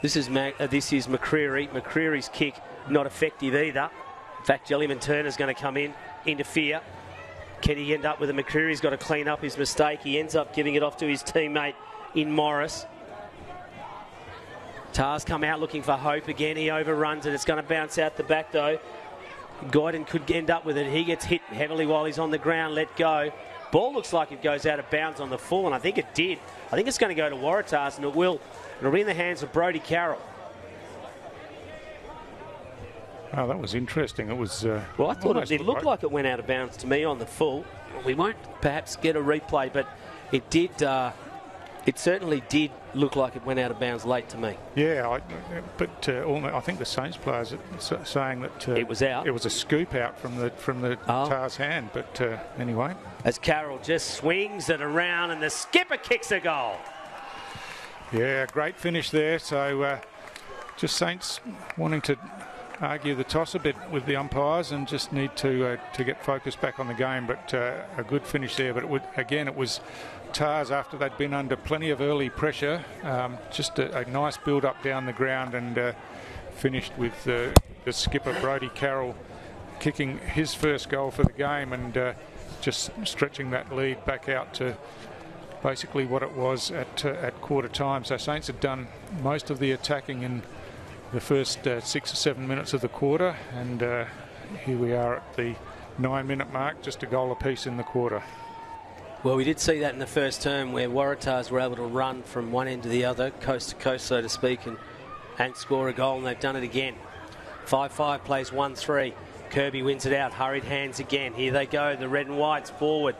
This is McCreary. McCreary's kick not effective either. In fact, Jellyman Turner's going to come in, interfere. Can he end up with it? McCreary's got to clean up his mistake. He ends up giving it off to his teammate in Morris. Tars come out looking for Hope again. He overruns it. It's going to bounce out the back though. Guyton could end up with it. He gets hit heavily while he's on the ground. Let go. Ball looks like it goes out of bounds on the full, and I think it did. I think it's going to go to Waratahs, and it will. It'll be in the hands of Brodie Carroll.
Oh, that was interesting. It was.
Well, I thought it looked like it went out of bounds to me on the full. We won't perhaps get a replay, but it did. It certainly did look like it went out of bounds late to me.
Yeah, I think the Saints players are saying that
it was out.
It was a scoop out from the Tars' hand, but anyway.
As Carroll just swings it around and the skipper kicks a goal.
Yeah, great finish there. So just Saints wanting to argue the toss a bit with the umpires and just need to get focused back on the game. But a good finish there. But it was Tars after they'd been under plenty of early pressure. Just a nice build-up down the ground and finished with the skipper Brodie Carroll kicking his first goal for the game and just stretching that lead back out to basically what it was at quarter time. So Saints had done most of the attacking in the first 6 or 7 minutes of the quarter, and here we are at the 9-minute mark, just a goal apiece in the quarter.
Well, we did see that in the first term where Waratahs were able to run from one end to the other, coast to coast, so to speak, and score a goal, and they've done it again. 5-5 plays 1-3. Kirby wins it out. Hurried hands again. Here they go. The red and whites forward.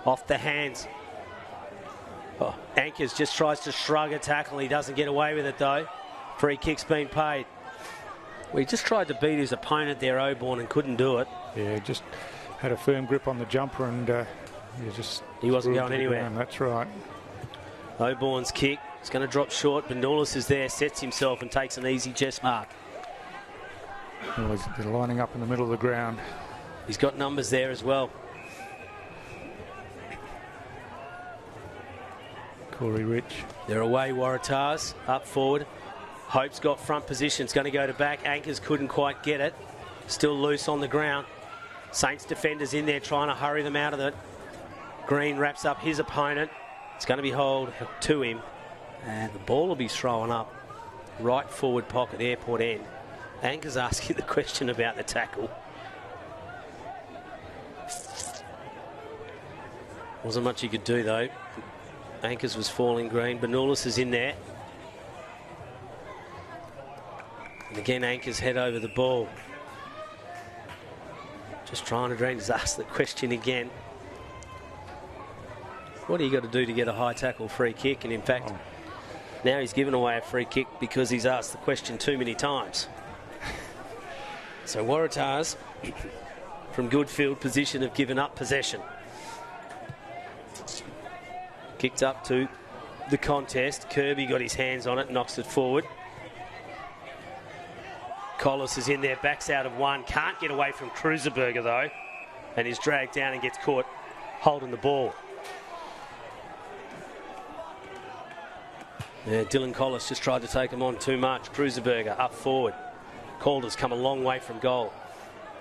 Off the hands. Oh, Anchors just tries to shrug a tackle. He doesn't get away with it, though. Free kick's been paid. Well, he just tried to beat his opponent there, Oborn, and couldn't do it.
Yeah, just had a firm grip on the jumper, and he
wasn't going anywhere.
Ground. That's right.
Oborn's kick. It's going to drop short. Benulis is there, sets himself and takes an easy chest mark.
Well, they're lining up in the middle of the ground.
He's got numbers there as well.
Corey Rich.
They're away, Waratahs. Up forward. Hope's got front position. It's going to go to back. Anchors couldn't quite get it. Still loose on the ground. Saints defenders in there trying to hurry them out of it. Green wraps up his opponent. It's going to be hauled to him. And the ball will be thrown up. Right forward pocket, airport end. Anchors asking the question about the tackle. Wasn't much you could do, though. Anchors was falling green. Benulis is in there. And again, Anchors head over the ball. Just trying to drain. Just ask the question again. What do you got to do to get a high tackle free kick? And in fact, now he's given away a free kick because he's asked the question too many times. So Waratahs, from good field position, have given up possession. Kicked up to the contest. Kirby got his hands on it, knocks it forward. Collis is in there, backs out of one. Can't get away from Kruiserberger, though. And is dragged down and gets caught holding the ball. Yeah, Dylan Collis just tried to take him on too much. Kruiserberger up forward. Calder's come a long way from goal.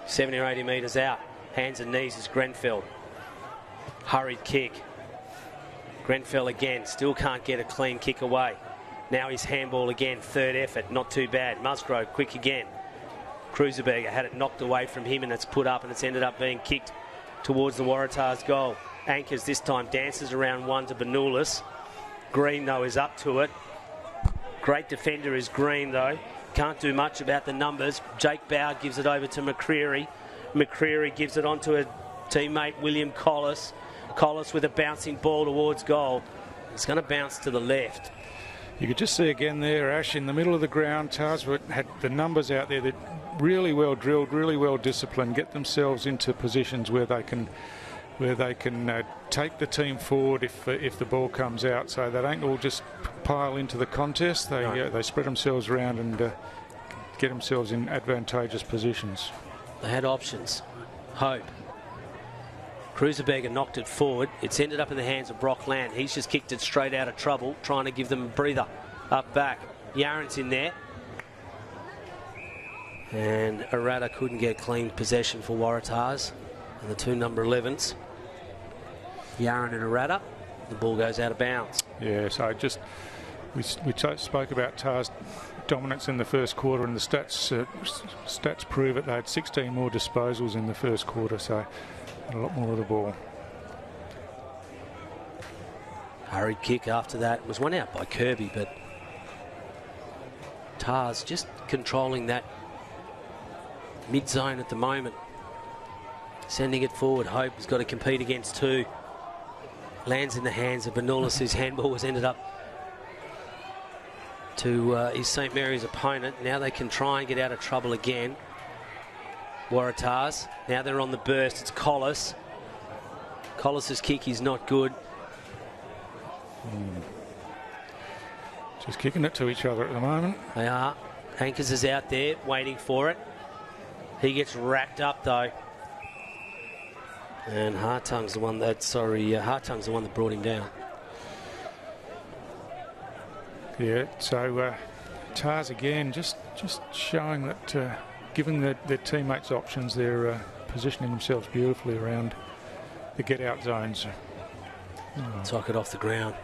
70 or 80 metres out. Hands and knees is Grenfell. Hurried kick. Grenfell again. Still can't get a clean kick away. Now he's handball again. Third effort. Not too bad. Musgrove quick again. Kruiserberger had it knocked away from him and it's put up and it's ended up being kicked towards the Waratahs goal. Anchors this time dances around one to Benulis. Green, though, is up to it. Great defender is Green, though. Can't do much about the numbers. Jake Bow gives it over to McCreary. McCreary gives it on to a teammate, William Collis. Collis with a bouncing ball towards goal. It's going to bounce to the left.
You could just see again there, Ash, in the middle of the ground. Tars had the numbers out there that really well drilled, really well disciplined, get themselves into positions where they can take the team forward if the ball comes out, so they don't all just pile into the contest. They spread themselves around and get themselves in advantageous positions.
They had options. Hope. Kruiserberger knocked it forward. It's ended up in the hands of Brock Land. He's just kicked it straight out of trouble, trying to give them a breather. Up back. Yaren's in there. And Waratah couldn't get clean possession for Waratahs. And the two number 11s. Yaren and Waratah. The ball goes out of bounds.
Yeah, so we spoke about Tars' dominance in the first quarter, and the stats prove it. They had 16 more disposals in the first quarter, so a lot more of the ball.
Hurried kick after that. It was one out by Kirby, but Tars just controlling that mid-zone at the moment. Sending it forward. Hope has got to compete against two. Lands in the hands of Benulis, whose handball was ended up to his St Mary's opponent. Now they can try and get out of trouble again. Waratahs. Now they're on the burst. It's Collis. Collis's kick is not good.
Just kicking it to each other at the moment.
They are. Hankers is out there waiting for it. He gets wrapped up though. And Hartung's the one that brought him down.
Yeah, so Tars again just showing that giving their teammates options, they're positioning themselves beautifully around the get-out zones.
Sock it off the ground.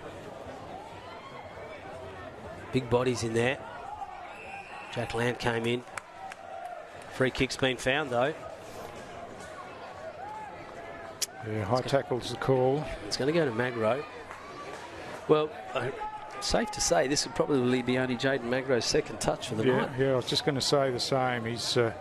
Big bodies in there. Jack Lamb came in. Free kick's been found, though.
Yeah, high tackle's the call.
It's going to go to Magro. Well, safe to say this would probably be only Jaden Magro's second touch for the night.
Yeah, I was just going to say the same. He's a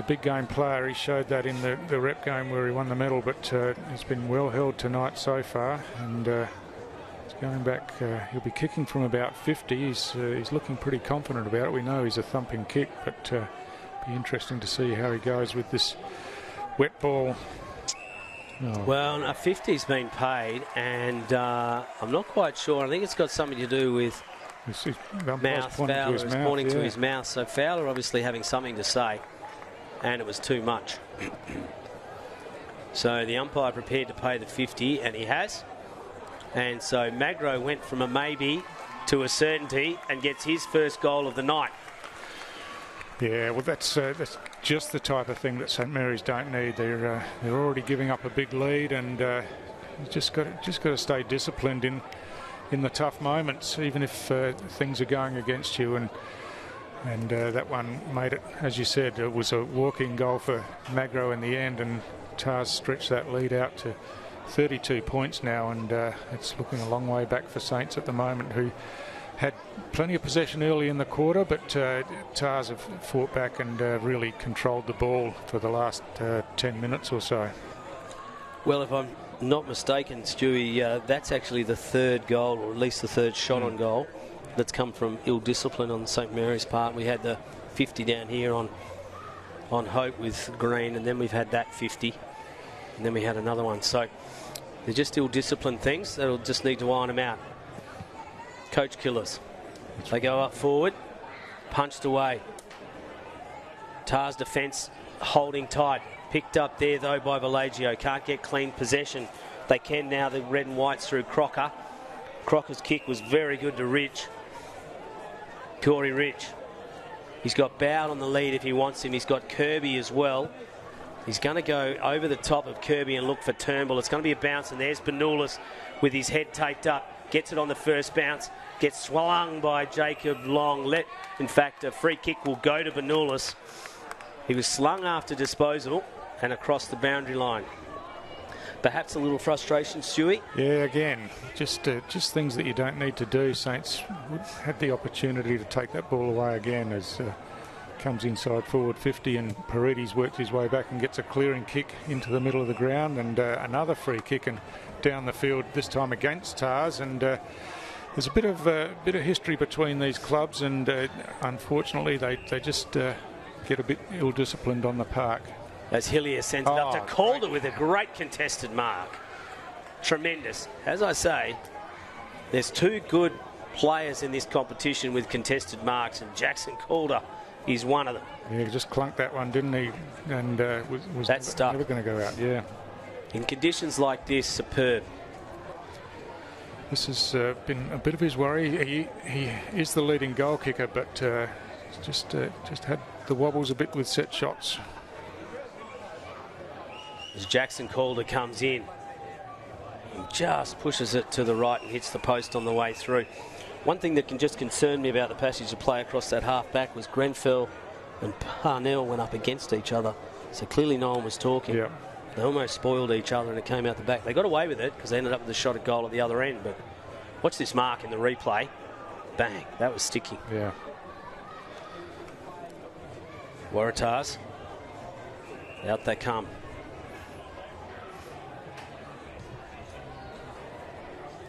big game player. He showed that in the rep game where he won the medal, but he's been well held tonight so far, and he's going back. He'll be kicking from about 50. He's looking pretty confident about it. We know he's a thumping kick, but be interesting to see how he goes with this wet ball. Oh.
Well, a 50's been paid, and I'm not quite sure. I think it's got something to do with mouth. Fowler is pointing to his mouth, so Fowler obviously having something to say, and it was too much. So the umpire prepared to pay the 50, and he has. And so Magro went from a maybe to a certainty and gets his first goal of the night.
Yeah, well, that's just the type of thing that St Mary's don't need. They're already giving up a big lead, and you just got to stay disciplined in the tough moments, even if things are going against you. And that one made it, as you said, it was a walking goal for Magro in the end, and Tars stretched that lead out to 32 points now, and it's looking a long way back for Saints at the moment, who had plenty of possession early in the quarter, but Tars have fought back and really controlled the ball for the last 10 minutes or so.
Well, if I'm not mistaken, Stewie, that's actually the third goal, or at least the third shot on goal, that's come from ill discipline on St Mary's part. We had the 50 down here on Hope with Green, and then we've had that 50, and then we had another one. So they're just ill disciplined things. They'll just need to iron them out. Coach killers. They go up forward, punched away. Tars defence holding tight. Picked up there though by Vallejo. Can't get clean possession. They can now, the red and whites through Crocker. Crocker's kick was very good to Rich. Corey Rich. He's got Bowd on the lead if he wants him. He's got Kirby as well. He's going to go over the top of Kirby and look for Turnbull. It's going to be a bounce, and there's Benulis with his head taped up. Gets it on the first bounce. Gets swung by Jacob Long. In fact, a free kick will go to Benulis. He was slung after disposal and across the boundary line. Perhaps a little frustration, Stewie?
Yeah, again, just things that you don't need to do. Saints had the opportunity to take that ball away again as comes inside forward 50, and Paredes worked his way back and gets a clearing kick into the middle of the ground, and another free kick and down the field, this time against Tars. And there's a bit of history between these clubs, and unfortunately they just get a bit ill-disciplined on the park.
As Hillier sends it up to Calder with a great contested mark. Tremendous. As I say, there's two good players in this competition with contested marks, and Jackson Calder is one of them.
Yeah, he just clunked that one, didn't he? And was
That's tough.
Never going to go out, yeah.
In conditions like this, superb.
This has been a bit of his worry. He is the leading goal kicker, but just had the wobbles a bit with set shots.
As Jackson Calder comes in, he just pushes it to the right and hits the post on the way through. One thing that can just concern me about the passage of play across that half back was Grenfell and Parnell went up against each other, so clearly no one was talking.
Yeah.
They almost spoiled each other and it came out the back. They got away with it because they ended up with a shot at goal at the other end, but watch this mark in the replay. Bang, that was sticky.
Yeah.
Waratahs, out they come.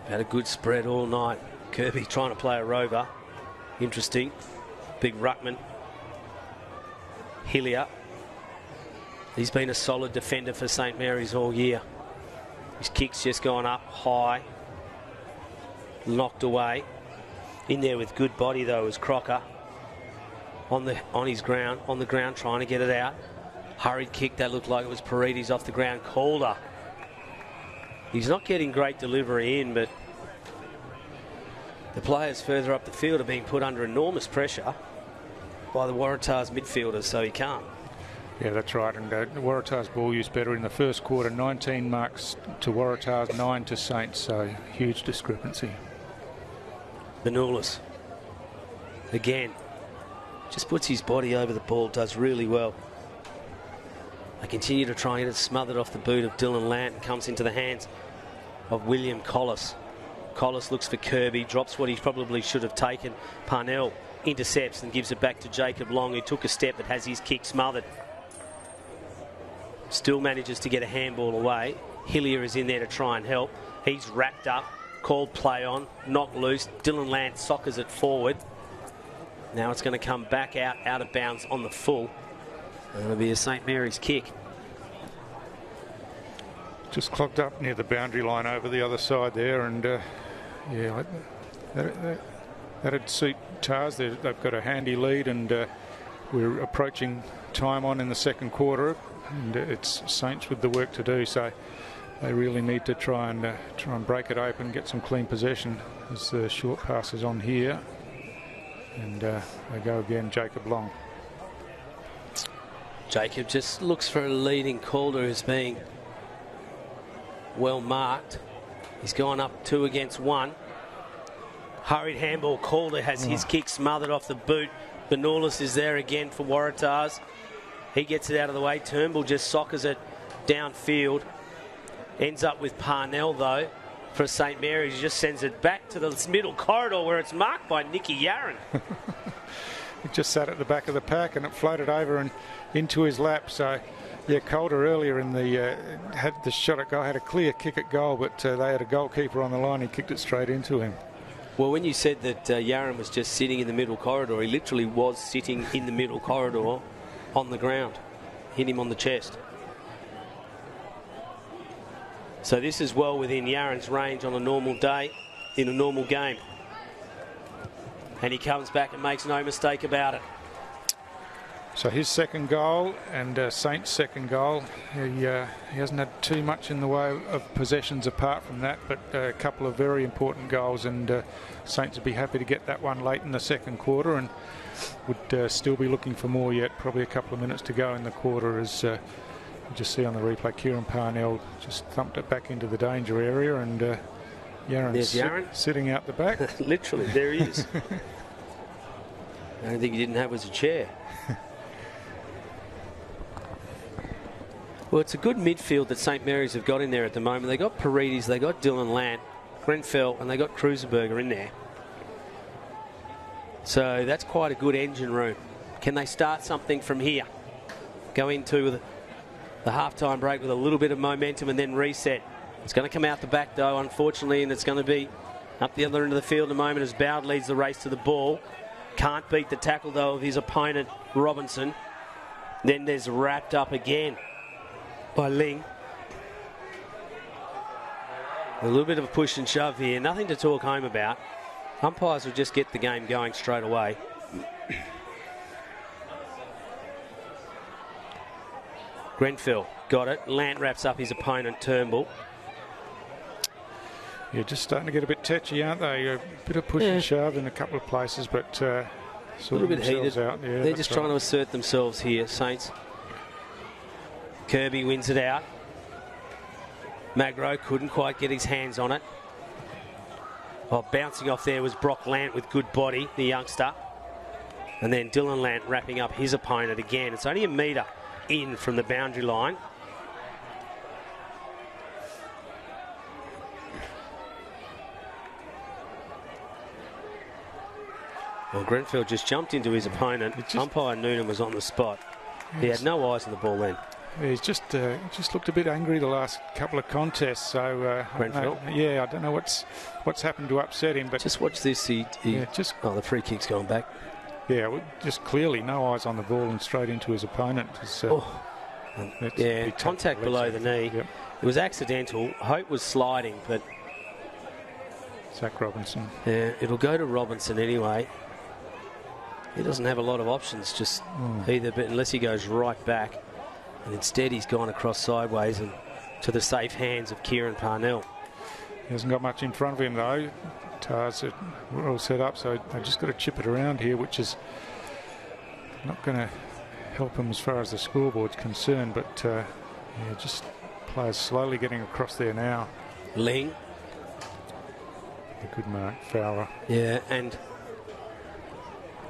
Had a good spread all night. Kirby trying to play a rover. Interesting. Big ruckman. Hillier. He's been a solid defender for St Mary's all year. His kick's just gone up high. Knocked away. In there with good body though is Crocker. On the ground trying to get it out. Hurried kick, that looked like it was Paredes off the ground. Calder. He's not getting great delivery in, but the players further up the field are being put under enormous pressure by the Waratahs midfielders, so he can't.
Yeah, that's right. And Waratah's ball use better in the first quarter. 19 marks to Waratah's, 9 to Saints. So huge discrepancy.
Benulis. Again. Just puts his body over the ball. Does really well. They continue to try and get it smothered off the boot of Dylan Lant. And comes into the hands of William Collis. Collis looks for Kirby. Drops what he probably should have taken. Parnell intercepts and gives it back to Jacob Long, who took a step but has his kick smothered. Still manages to get a handball away. Hillier is in there to try and help. He's wrapped up, called play on, knocked loose. Dylan Lant soccers it forward. Now it's going to come back out of bounds on the full. And it'll be a St Mary's kick.
Just clogged up near the boundary line over the other side there, and yeah, that'd suit Tars. They've got a handy lead, and we're approaching time on in the second quarter, and it's Saints with the work to do. So they really need to try and break it open, get some clean possession. As the short pass is on here, and they go again. Jacob Long.
Jacob just looks for a leading Calder who's being well marked. He's gone up 2 against 1. Hurried handball. Calder has his kick smothered off the boot. Benulis is there again for Waratahs. He gets it out of the way. Turnbull just soccers it downfield. Ends up with Parnell though for St Mary's. He just sends it back to the middle corridor where it's marked by Nicky Yaron.
It just sat at the back of the pack and it floated over and into his lap. So yeah, Calder earlier in the had the shot at goal, had a clear kick at goal, but they had a goalkeeper on the line. He kicked it straight into him.
Well, when you said that Yaron was just sitting in the middle corridor, he literally was sitting in the middle corridor on the ground. Hit him on the chest. So this is well within Yaron's range on a normal day, in a normal game. And he comes back and makes no mistake about it.
So his second goal and Saints' second goal. He hasn't had too much in the way of possessions apart from that, but a couple of very important goals, and Saints would be happy to get that one late in the second quarter, and would still be looking for more yet. Probably a couple of minutes to go in the quarter, as you just see on the replay. Kieran Parnell just thumped it back into the danger area, and Yaron sitting out the back.
Literally, there he is. The only thing he didn't have was a chair. Well, it's a good midfield that St Mary's have got in there at the moment. They got Paredes, they got Dylan Lant, Grenfell, and they got Krusenberger in there. So that's quite a good engine room. Can they start something from here? Go into the halftime break with a little bit of momentum and then reset. It's going to come out the back though, unfortunately, and it's going to be up the other end of the field in a moment as Bowd leads the race to the ball. Can't beat the tackle though of his opponent, Robinson. Then there's wrapped up again by Ling. A little bit of a push and shove here. Nothing to talk home about. Umpires will just get the game going straight away. Grenfell got it. Lant wraps up his opponent, Turnbull.
Yeah, just starting to get a bit tetchy, aren't they? A bit of push and shove in a couple of places, but a
little bit heated.
Out. Yeah,
they're just trying to assert themselves here, Saints. Kirby wins it out. Magro couldn't quite get his hands on it. Well, bouncing off there was Brock Lant with good body, the youngster. And then Dylan Lant wrapping up his opponent again. It's only a metre in from the boundary line. Well, Grenfell just jumped into his opponent. Umpire Noonan was on the spot. He had no eyes on the ball then.
He's just looked a bit angry the last couple of contests. So
Grenfell?
I don't know what's happened to upset him. But
just watch this. The free kick's going back.
Yeah, just clearly no eyes on the ball and straight into his opponent.
Contact below the knee.
Yep.
It was accidental. Hope was sliding, but
Zach Robinson.
Yeah, it'll go to Robinson anyway. He doesn't have a lot of options, just either, but unless he goes right back. And instead he's gone across sideways and to the safe hands of Kieran Parnell.
He hasn't got much in front of him though. Tars are all set up, so they just got to chip it around here, which is not going to help him as far as the scoreboard's concerned, but yeah, just players slowly getting across there now.
Ling.
A good mark, Fowler.
Yeah, and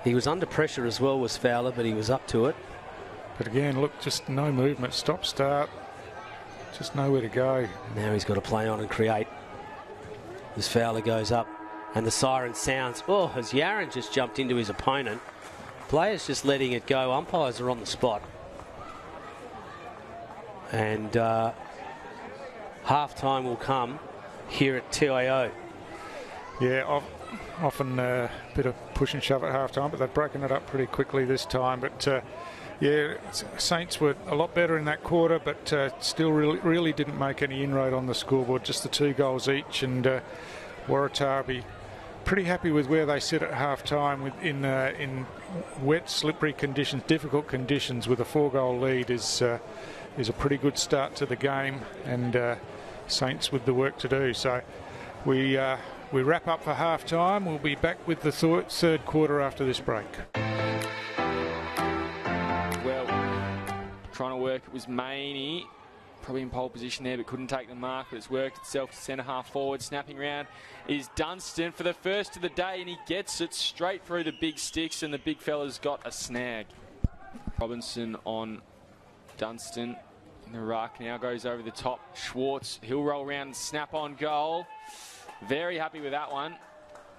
he was under pressure as well, was Fowler, but he was up to it.
But again, look, just no movement, stop, start, just nowhere to go.
Now he's got to play on and create. As Fowler goes up and the siren sounds. Oh, as Yaron just jumped into his opponent. Players just letting it go. Umpires are on the spot. And half-time will come here at TIO.
Yeah, often a bit of push and shove at half-time, but they've broken it up pretty quickly this time. But yeah, Saints were a lot better in that quarter, but still really didn't make any inroad on the scoreboard, just the 2 goals each. And Waratah be pretty happy with where they sit at half-time in wet, slippery conditions, difficult conditions. With a 4-goal lead is a pretty good start to the game, and Saints with the work to do. So we wrap up for half-time. We'll be back with the third quarter after this break.
Well, trying to work, it was Maney, probably in pole position there, but couldn't take the mark, but it's worked itself to centre half forward. Snapping round is Dunstan for the first of the day, and he gets it straight through the big sticks, and the big fella's got a snag. Robinson on Dunstan in the ruck, now goes over the top. Schwartz, he'll roll around and snap on goal. Very happy with that one.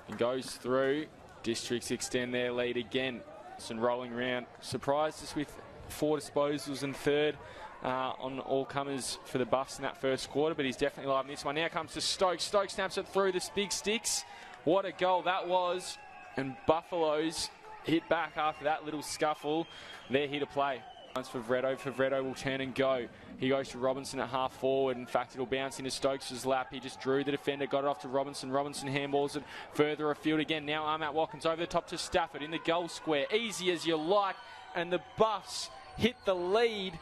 And goes through. Districts extend their lead again. And rolling around. Surprised us with 4 disposals and third on all comers for the Buffs in that first quarter, but he's definitely live in this one. Now comes to Stokes. Stokes snaps it through the big sticks. What a goal that was. And Buffaloes hit back after that little scuffle. They're here to play. For Vretto. Vretto will turn and go. He goes to Robinson at half forward. In fact, it'll bounce into Stokes' lap. He just drew the defender, got it off to Robinson. Robinson handballs it further afield again. Now Armat Watkins over the top to Stafford in the goal square. Easy as you like. And the Buffs hit the lead.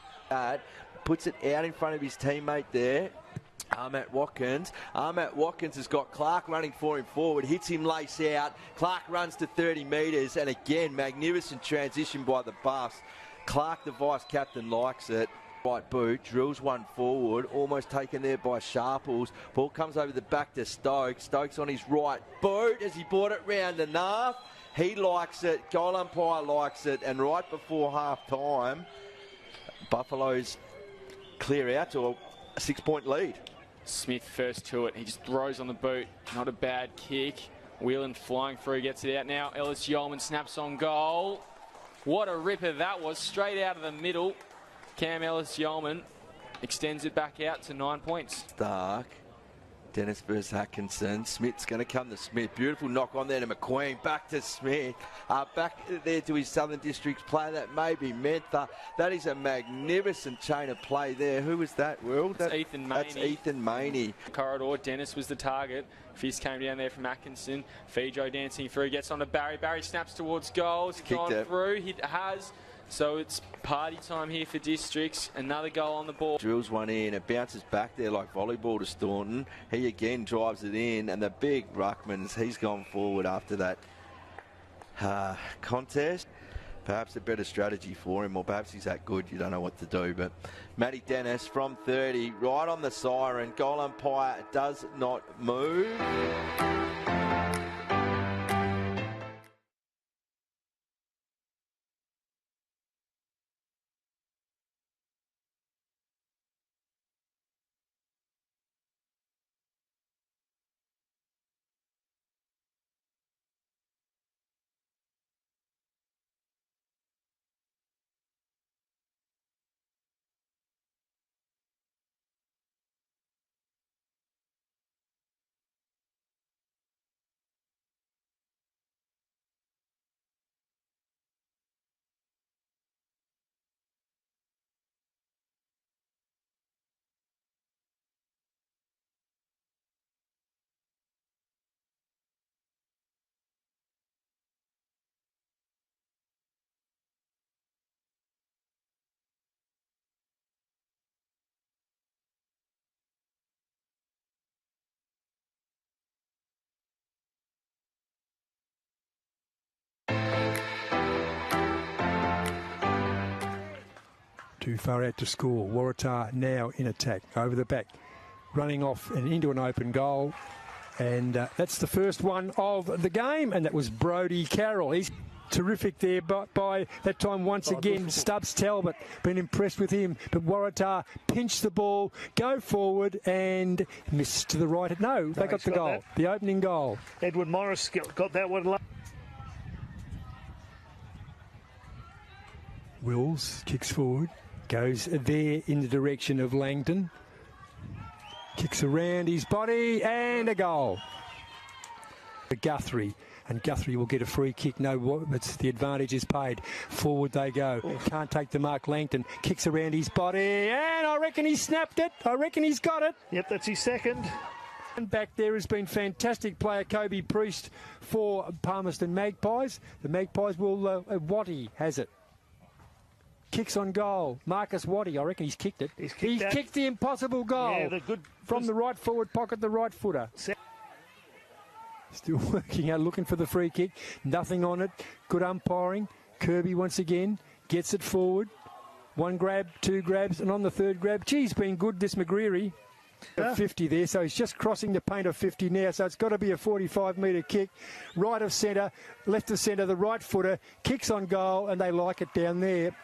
Puts it out in front of his teammate there. Armat Watkins. Armat Watkins has got Clark running for him forward. Hits him lace out. Clark runs to 30 metres. And again, magnificent transition by the Buffs. Clark, the vice-captain, likes it. Right boot, drills one forward, almost taken there by Sharples. Ball comes over the back to Stokes. Stokes on his right boot as he brought it round enough. He likes it, goal umpire likes it, and right before half-time, Buffaloes clear out to a 6-point lead.
Smith first to it. He just throws on the boot. Not a bad kick. Whelan flying through, gets it out now. Ellis Yeoman snaps on goal. What a ripper that was, straight out of the middle. Cam Ellis Yeoman extends it back out to 9 points.
Stark, Dennis versus Atkinson. Smith's going to come to Smith. Beautiful knock on there to McQueen. Back to Smith. Back there to his Southern Districts player. That may be Mentha. That is a magnificent chain of play there. Who was that, Will?
That's Ethan Maney.
That's Ethan Maney.
Corridor, Dennis was the target. Fizz came down there from Atkinson. Fijo dancing through, gets on to Barry. Barry snaps towards goals. Gone through. He has. So it's party time here for Districts. Another goal on the ball.
Drills one in. It bounces back there like volleyball to Staunton. He again drives it in. And the big ruckman, he's gone forward after that contest. Perhaps a better strategy for him, or perhaps he's that good, you don't know what to do. But Matty Dennis from 30, right on the siren. Goal umpire does not move.
Too far out to score. Waratah now in attack, over the back, running off and into an open goal. And that's the first one of the game, and that was Brodie Carroll. He's terrific there by that time once again. Stubbs Talbot, been impressed with him, but Waratah pinched the ball, go forward and missed to the right. No, they got the goal, the opening goal.
Edward Morris got that one.
Wills kicks forward, goes there in the direction of Langton. Kicks around his body and a goal. Guthrie, and Guthrie will get a free kick. No, but the advantage is paid. Forward they go. Can't take the mark. Langton kicks around his body, and I reckon he snapped it. I reckon he's got it.
Yep, that's his second.
And back there has been fantastic player Kobe Priest for Palmerston Magpies. The Magpies will. Watty has it. Kicks on goal. Marcus Watty, I reckon he's kicked it. He's kicked the impossible goal.
Yeah, the good
from the right forward pocket, the right footer. Still working out, looking for the free kick. Nothing on it. Good umpiring. Kirby once again gets it forward. One grab, two grabs, and on the third grab, he's been good, this McGreary. 50 there, so he's just crossing the paint of 50 now, so it's got to be a 45-metre kick. Right of centre, left of centre, the right footer, kicks on goal, and they like it down there.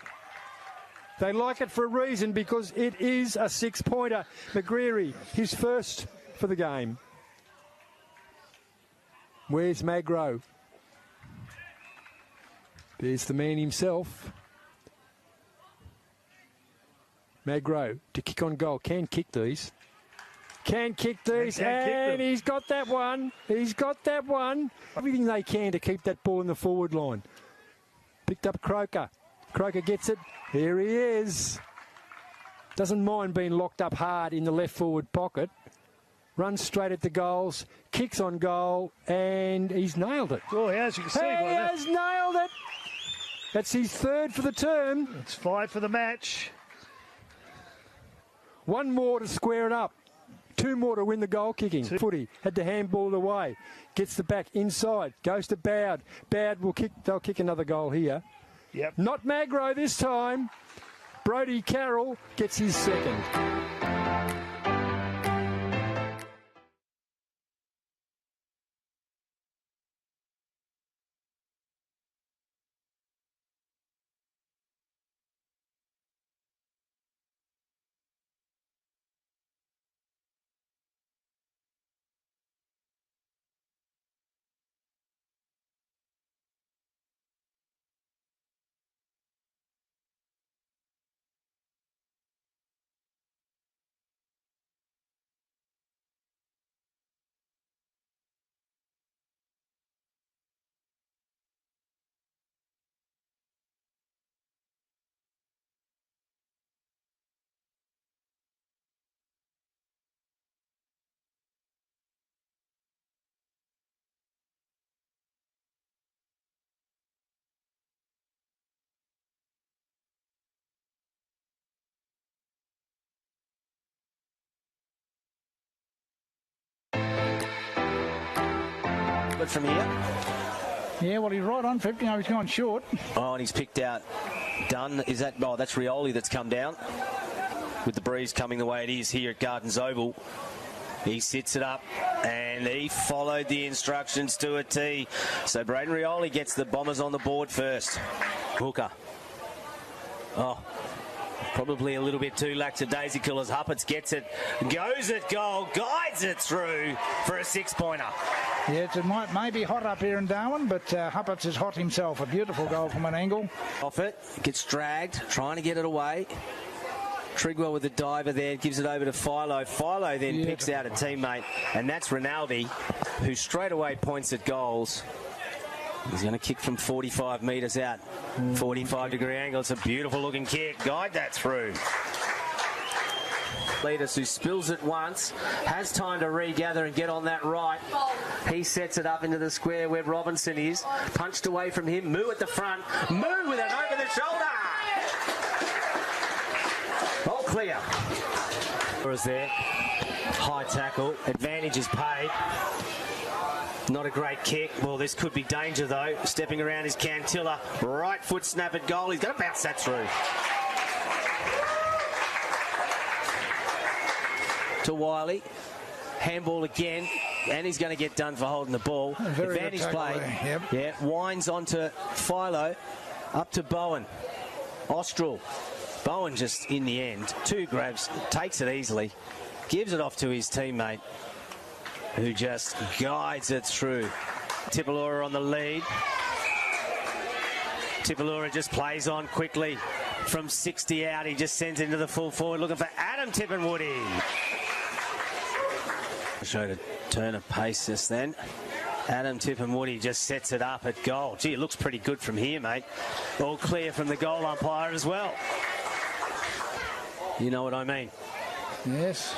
They like it for a reason, because it is a six-pointer. McGreary, his first for the game. Where's Magro? There's the man himself. Magro to kick on goal. Can kick these. Can kick these, and he's got that one. He's got that one. Everything they can to keep that ball in the forward line. Picked up Croker. Croker gets it. Here he is. Doesn't mind being locked up hard in the left forward pocket. Runs straight at the goals. Kicks on goal, and he's nailed it.
Oh, as you can see.
He has nailed it. That's his third for the term.
It's 5 for the match.
One more to square it up. Two more to win the goal kicking. Footy had to handball it away. Gets the back inside. Goes to Bowd. Bowd will kick. They'll kick another goal here.
Yep.
Not Magro this time. Brodie Carroll gets his second.
From here.
Yeah, well, he's right on 50. No, he's gone short.
Oh, and he's picked out Dunn. Is that? Oh, that's Rioli that's come down. With the breeze coming the way it is here at Gardens Oval. He sits it up and he followed the instructions to a T. So Braden Rioli gets the Bombers on the board first. Hooker. Oh. Probably a little bit too lackadaisical as Huppets gets it, goes at goal, guides it through for a six-pointer.
Yeah, it may be hot up here in Darwin, but Huppets is hot himself. A beautiful goal from an angle.
Off it, gets dragged, trying to get it away. Trigwell with the diver there, gives it over to Philo. Philo then picks out a teammate, and that's Rinaldi, who straight away points at goals. He's going to kick from 45 metres out. 45-degree angle. It's a beautiful-looking kick. Guide that through. Leaders who spills it once, has time to regather and get on that right. He sets it up into the square where Robinson is. Punched away from him. Moo at the front. Moo with it over the shoulder. All clear. Was there. High tackle. Advantage is paid. Not a great kick. Well, this could be danger, though. Stepping around is Cantilla. Right foot snap at goal. He's going to bounce that through. to Wiley. Handball again, and he's going to get done for holding the ball. Advantage play.
Yep.
Yeah, winds onto Philo, up to Bowen. Austral. Bowen just, in the end, 2 grabs, takes it easily, gives it off to his teammate, who just guides it through. Tipalora on the lead. Tipalora just plays on quickly from 60 out. He just sends into the full forward, looking for Adam Tippenwoody. Showed a turn of pace just then. Adam Tippenwoody just sets it up at goal. Gee, it looks pretty good from here, mate. All clear from the goal umpire as well. You know what I mean?
Yes.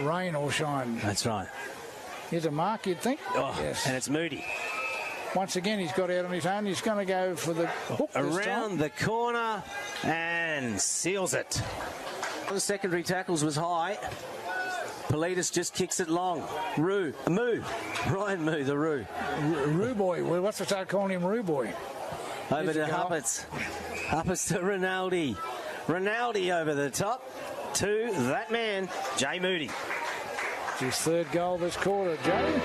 Rain or shine.
That's right.
Here's a mark, you'd think.
Oh,
yes.
And it's Moody.
Once again, he's got out on his own. He's going to go for the hook this
Around
time.
the corner and seals it. The secondary tackles was high. Politis just kicks it long. Moo. Ryan Moo, the Roo.
Roo boy. Well, what's the start calling him Roo boy?
Over to Huppets. Huppets to Rinaldi. Rinaldi over the top to that man, Jay Moody.
It's his 3rd goal this quarter, Jay.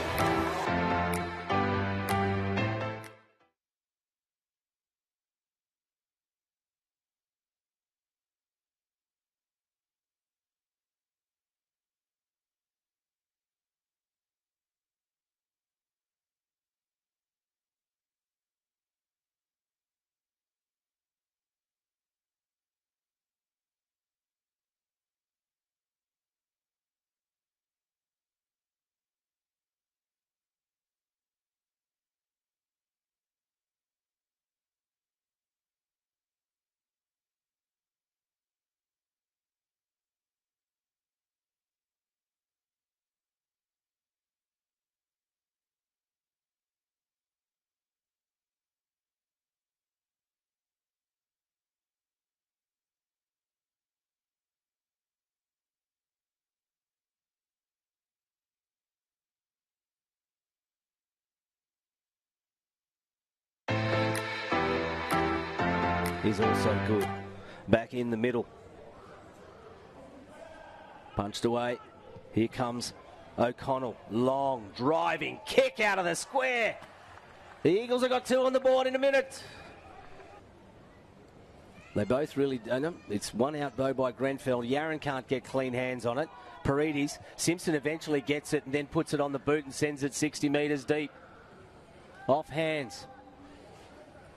He's also good. Back in the middle. Punched away. Here comes O'Connell. Long, driving, kick out of the square. The Eagles have got 2 on the board in a minute. They both really... It's one out, though, by Grenfell. Yaron can't get clean hands on it. Paredes. Simpson eventually gets it and then puts it on the boot and sends it 60 metres deep. Off hands.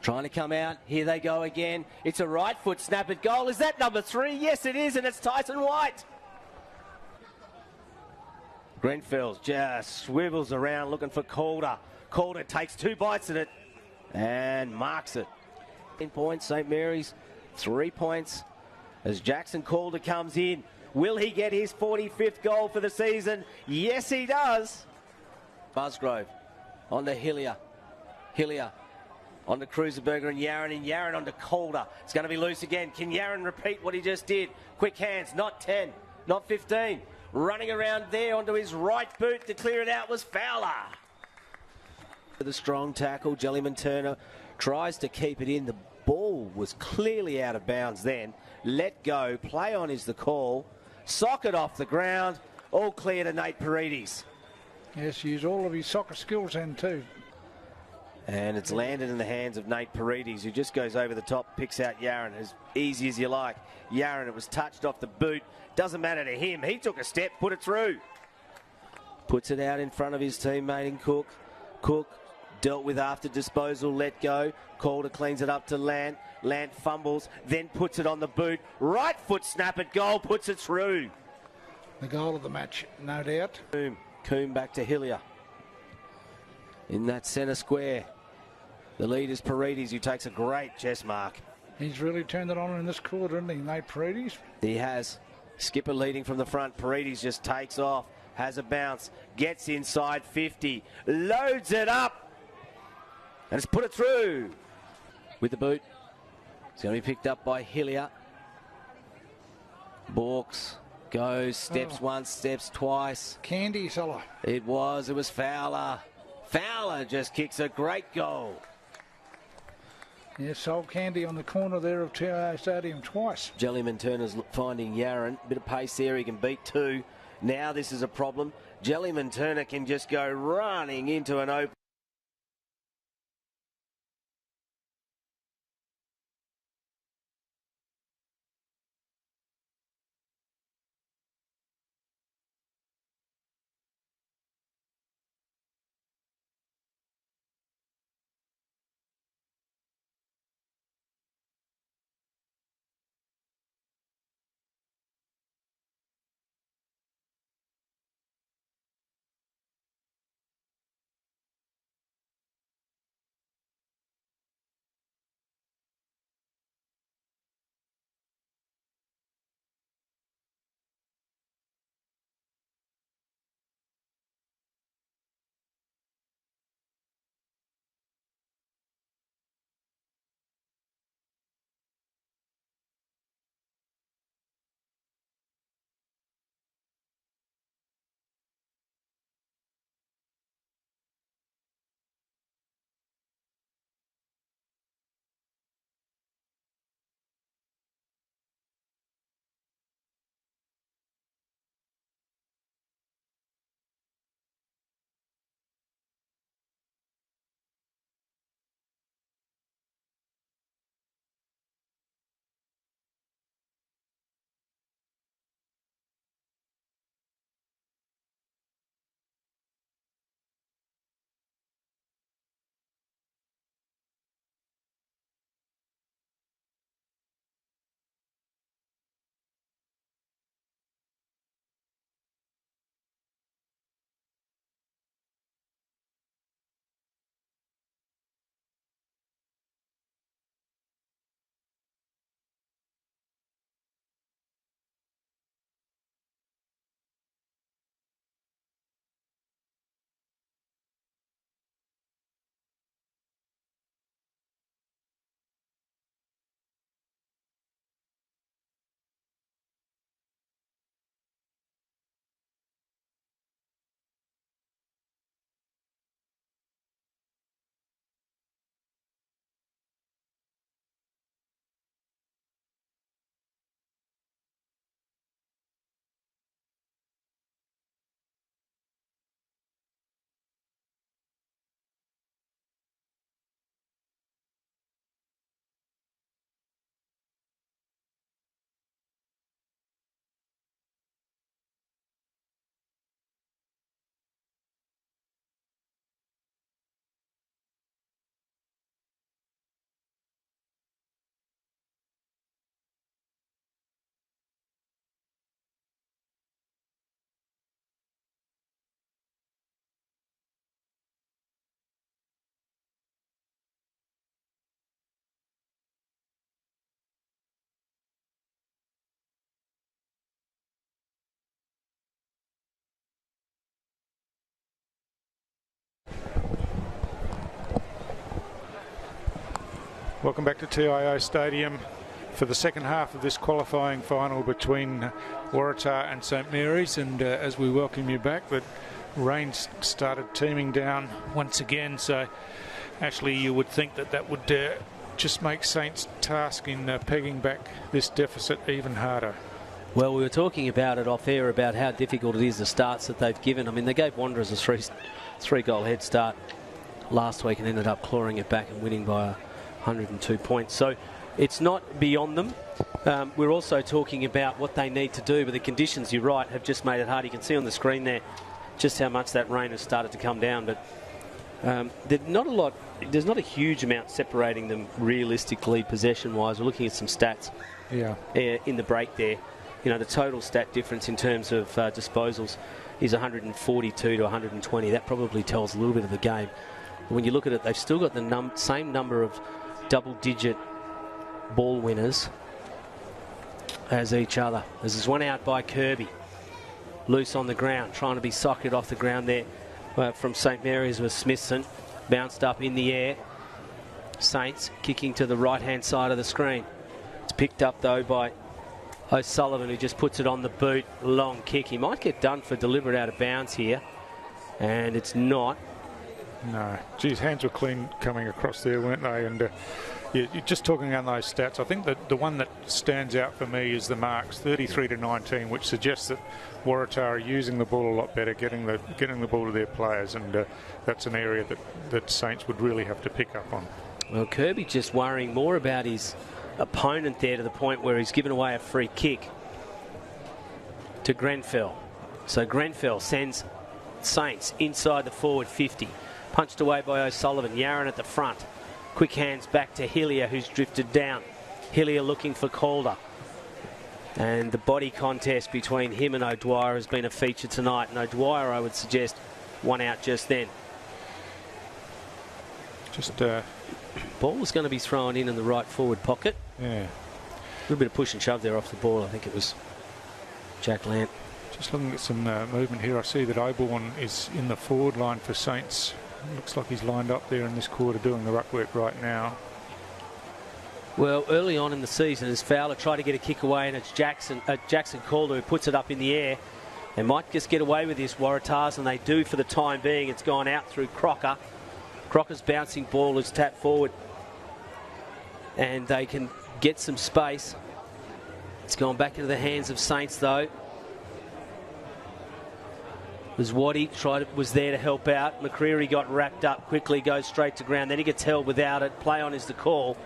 Trying to come out. Here they go again. It's a right foot snap at goal. Is that number 3? Yes, it is, and it's Tyson White. Grenfell just swivels around looking for Calder. Calder takes 2 bites at it and marks it. 10 points, St. Mary's. 3 points as Jackson Calder comes in. Will he get his 45th goal for the season? Yes, he does. Musgrove on to Hillier. Hillier on to Cruiserberger and Yaron on to Calder. It's going to be loose again. Can Yaron repeat what he just did? Quick hands, not 10, not 15. Running around there onto his right boot to clear it out was Fowler. The strong tackle, Jellyman Turner tries to keep it in. The ball was clearly out of bounds then. Let go, play on is the call. Socket off the ground, all clear to Nate Paredes.
Yes, use all of his soccer skills then too.
And it's landed in the hands of Nate Paredes, who just goes over the top, picks out Yaron as easy as you like. Yaron, it was touched off the boot. Doesn't matter to him. He took a step, put it through. Puts it out in front of his teammate in Cook. Cook dealt with after disposal, let go. Calder cleans it up to Lant. Lant fumbles, then puts it on the boot. Right foot snap at goal, puts it through.
The goal of the match, no doubt.
Coombe back to Hillier. In that centre square, the lead is Paredes, who takes a great chest mark.
He's really turned it on in this quarter, hasn't he, Nate Paredes?
He has. Skipper leading from the front. Paredes just takes off, has a bounce, gets inside 50, loads it up, and it's put it through. With the boot, it's going to be picked up by Hillier. Borks goes, steps once, steps twice.
Candy seller.
It was Fowler. Fowler just kicks a great goal.
Yes, sold Candy on the corner there of TIO Stadium twice.
Jellyman Turner's finding Yaron. Bit of pace there. He can beat 2.
Now this is a problem. Jellyman Turner can just go running into an open.
Welcome back to TIO Stadium for the second half of this qualifying final between Waratah and St Mary's, and as we welcome you back, the rain started teeming down once again, so Ashley, you would think that that would just make Saints' task in pegging back this deficit even harder.
Well, we were talking about it off air about how difficult it is, the starts that they've given. I mean, they gave Wanderers a three-goal head start last week and ended up clawing it back and winning by 102 points. So it's not beyond them. We're also talking about what they need to do, but the conditions, you're right, have just made it hard. You can see on the screen there just how much that rain has started to come down, but there's not a huge amount separating them realistically possession-wise. We're looking at some stats in the break there. You know, the total stat difference in terms of disposals is 142 to 120. That probably tells a little bit of the game. But when you look at it, they've still got the same number of double-digit ball winners as each other. There's one out by Kirby, loose on the ground, trying to be socketed off the ground there from St Mary's with Smithson, bounced up in the air. Saints kicking to the right-hand side of the screen. It's picked up though by O'Sullivan, who just puts it on the boot. Long kick. He might get done for deliberate out of bounds here, and it's not.
No. Geez, hands were clean coming across there, weren't they? And you're just talking on those stats. I think that the one that stands out for me is the marks, 33-19, which suggests that Waratah are using the ball a lot better, getting the ball to their players, and that's an area that Saints would really have to pick up on.
Well, Kirby just worrying more about his opponent there, to the point where he's given away a free kick to Grenfell. So Grenfell sends Saints inside the forward 50. Punched away by O'Sullivan. Yaron at the front. Quick hands back to Hillier, who's drifted down. Hillier looking for Calder. And the body contest between him and O'Dwyer has been a feature tonight. And O'Dwyer, I would suggest, won out just then. Ball was going to be thrown in the right forward pocket.
Yeah.
A little bit of push and shove there off the ball. I think it was Jack Lant.
Just looking at some movement here, I see that Oborn is in the forward line for Saints. Looks like he's lined up there in this quarter doing the ruck work right now.
Well, early on in the season, as Fowler tried to get a kick away, and it's Jackson Calder who puts it up in the air. They might just get away with this, Waratahs, and they do for the time being. It's gone out through Crocker. Crocker's bouncing ball is tapped forward, and they can get some space. It's gone back into the hands of Saints, though. As Waddy was there to help out. McCreary got wrapped up quickly, goes straight to ground. Then he gets held without it. Play on is the call.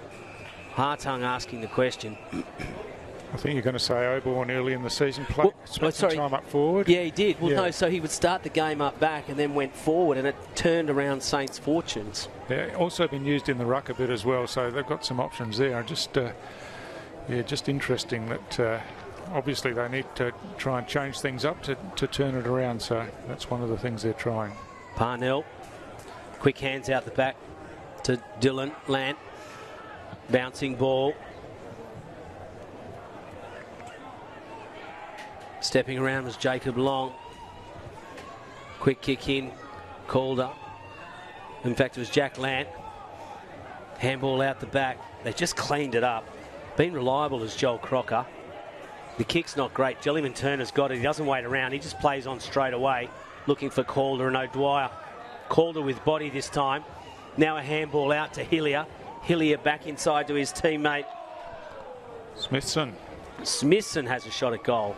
Hartung asking the question.
I think you're going to say Oborn early in the season spent some time up forward.
Yeah, he did. Well, no, so he would start the game up back and then went forward, and it turned around Saints' fortunes.
Yeah, also been used in the ruck a bit as well, so they've got some options there. Just interesting that obviously they need to try and change things up to turn it around, so that's one of the things they're trying.
Parnell, quick hands out the back to Dylan Lant. Bouncing ball. Stepping around was Jacob Long. Quick kick in, Calder. In fact, it was Jack Lant. Handball out the back. They just cleaned it up. Been reliable as Joel Crocker. The kick's not great. Jellyman Turner's got it. He doesn't wait around. He just plays on straight away, looking for Calder and O'Dwyer. Calder with body this time. Now a handball out to Hillier. Hillier back inside to his teammate. Smithson has a shot at goal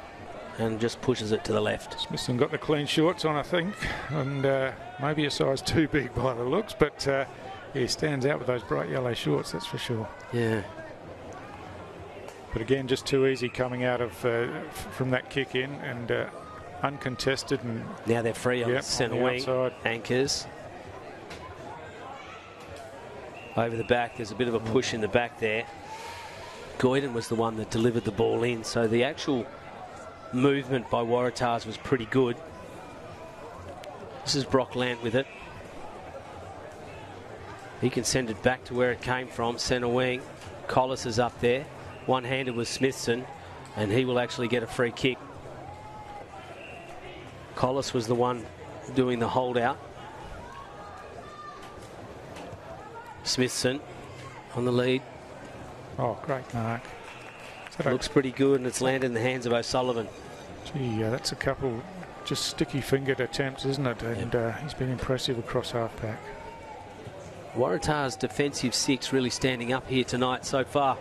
and just pushes it to the left.
Smithson got the clean shorts on, I think, and maybe a size too big by the looks, but he stands out with those bright yellow shorts, that's for sure.
Yeah.
But again, just too easy coming out of from that kick in, and uncontested. And
now they're free on the centre wing.
Outside.
Anchors. Over the back, there's a bit of a push in the back there. Goyden was the one that delivered the ball in, so the actual movement by Waratahs was pretty good. This is Brock Lant with it. He can send it back to where it came from, centre wing. Collis is up there. One-handed with Smithson, and he will actually get a free kick. Collis was the one doing the holdout. Smithson on the lead.
Oh, great mark.
Looks pretty good, and it's landed in the hands of O'Sullivan.
Gee, that's a couple just sticky-fingered attempts, isn't it? And he's been impressive across half-back.
Waratah's defensive six really standing up here tonight so far.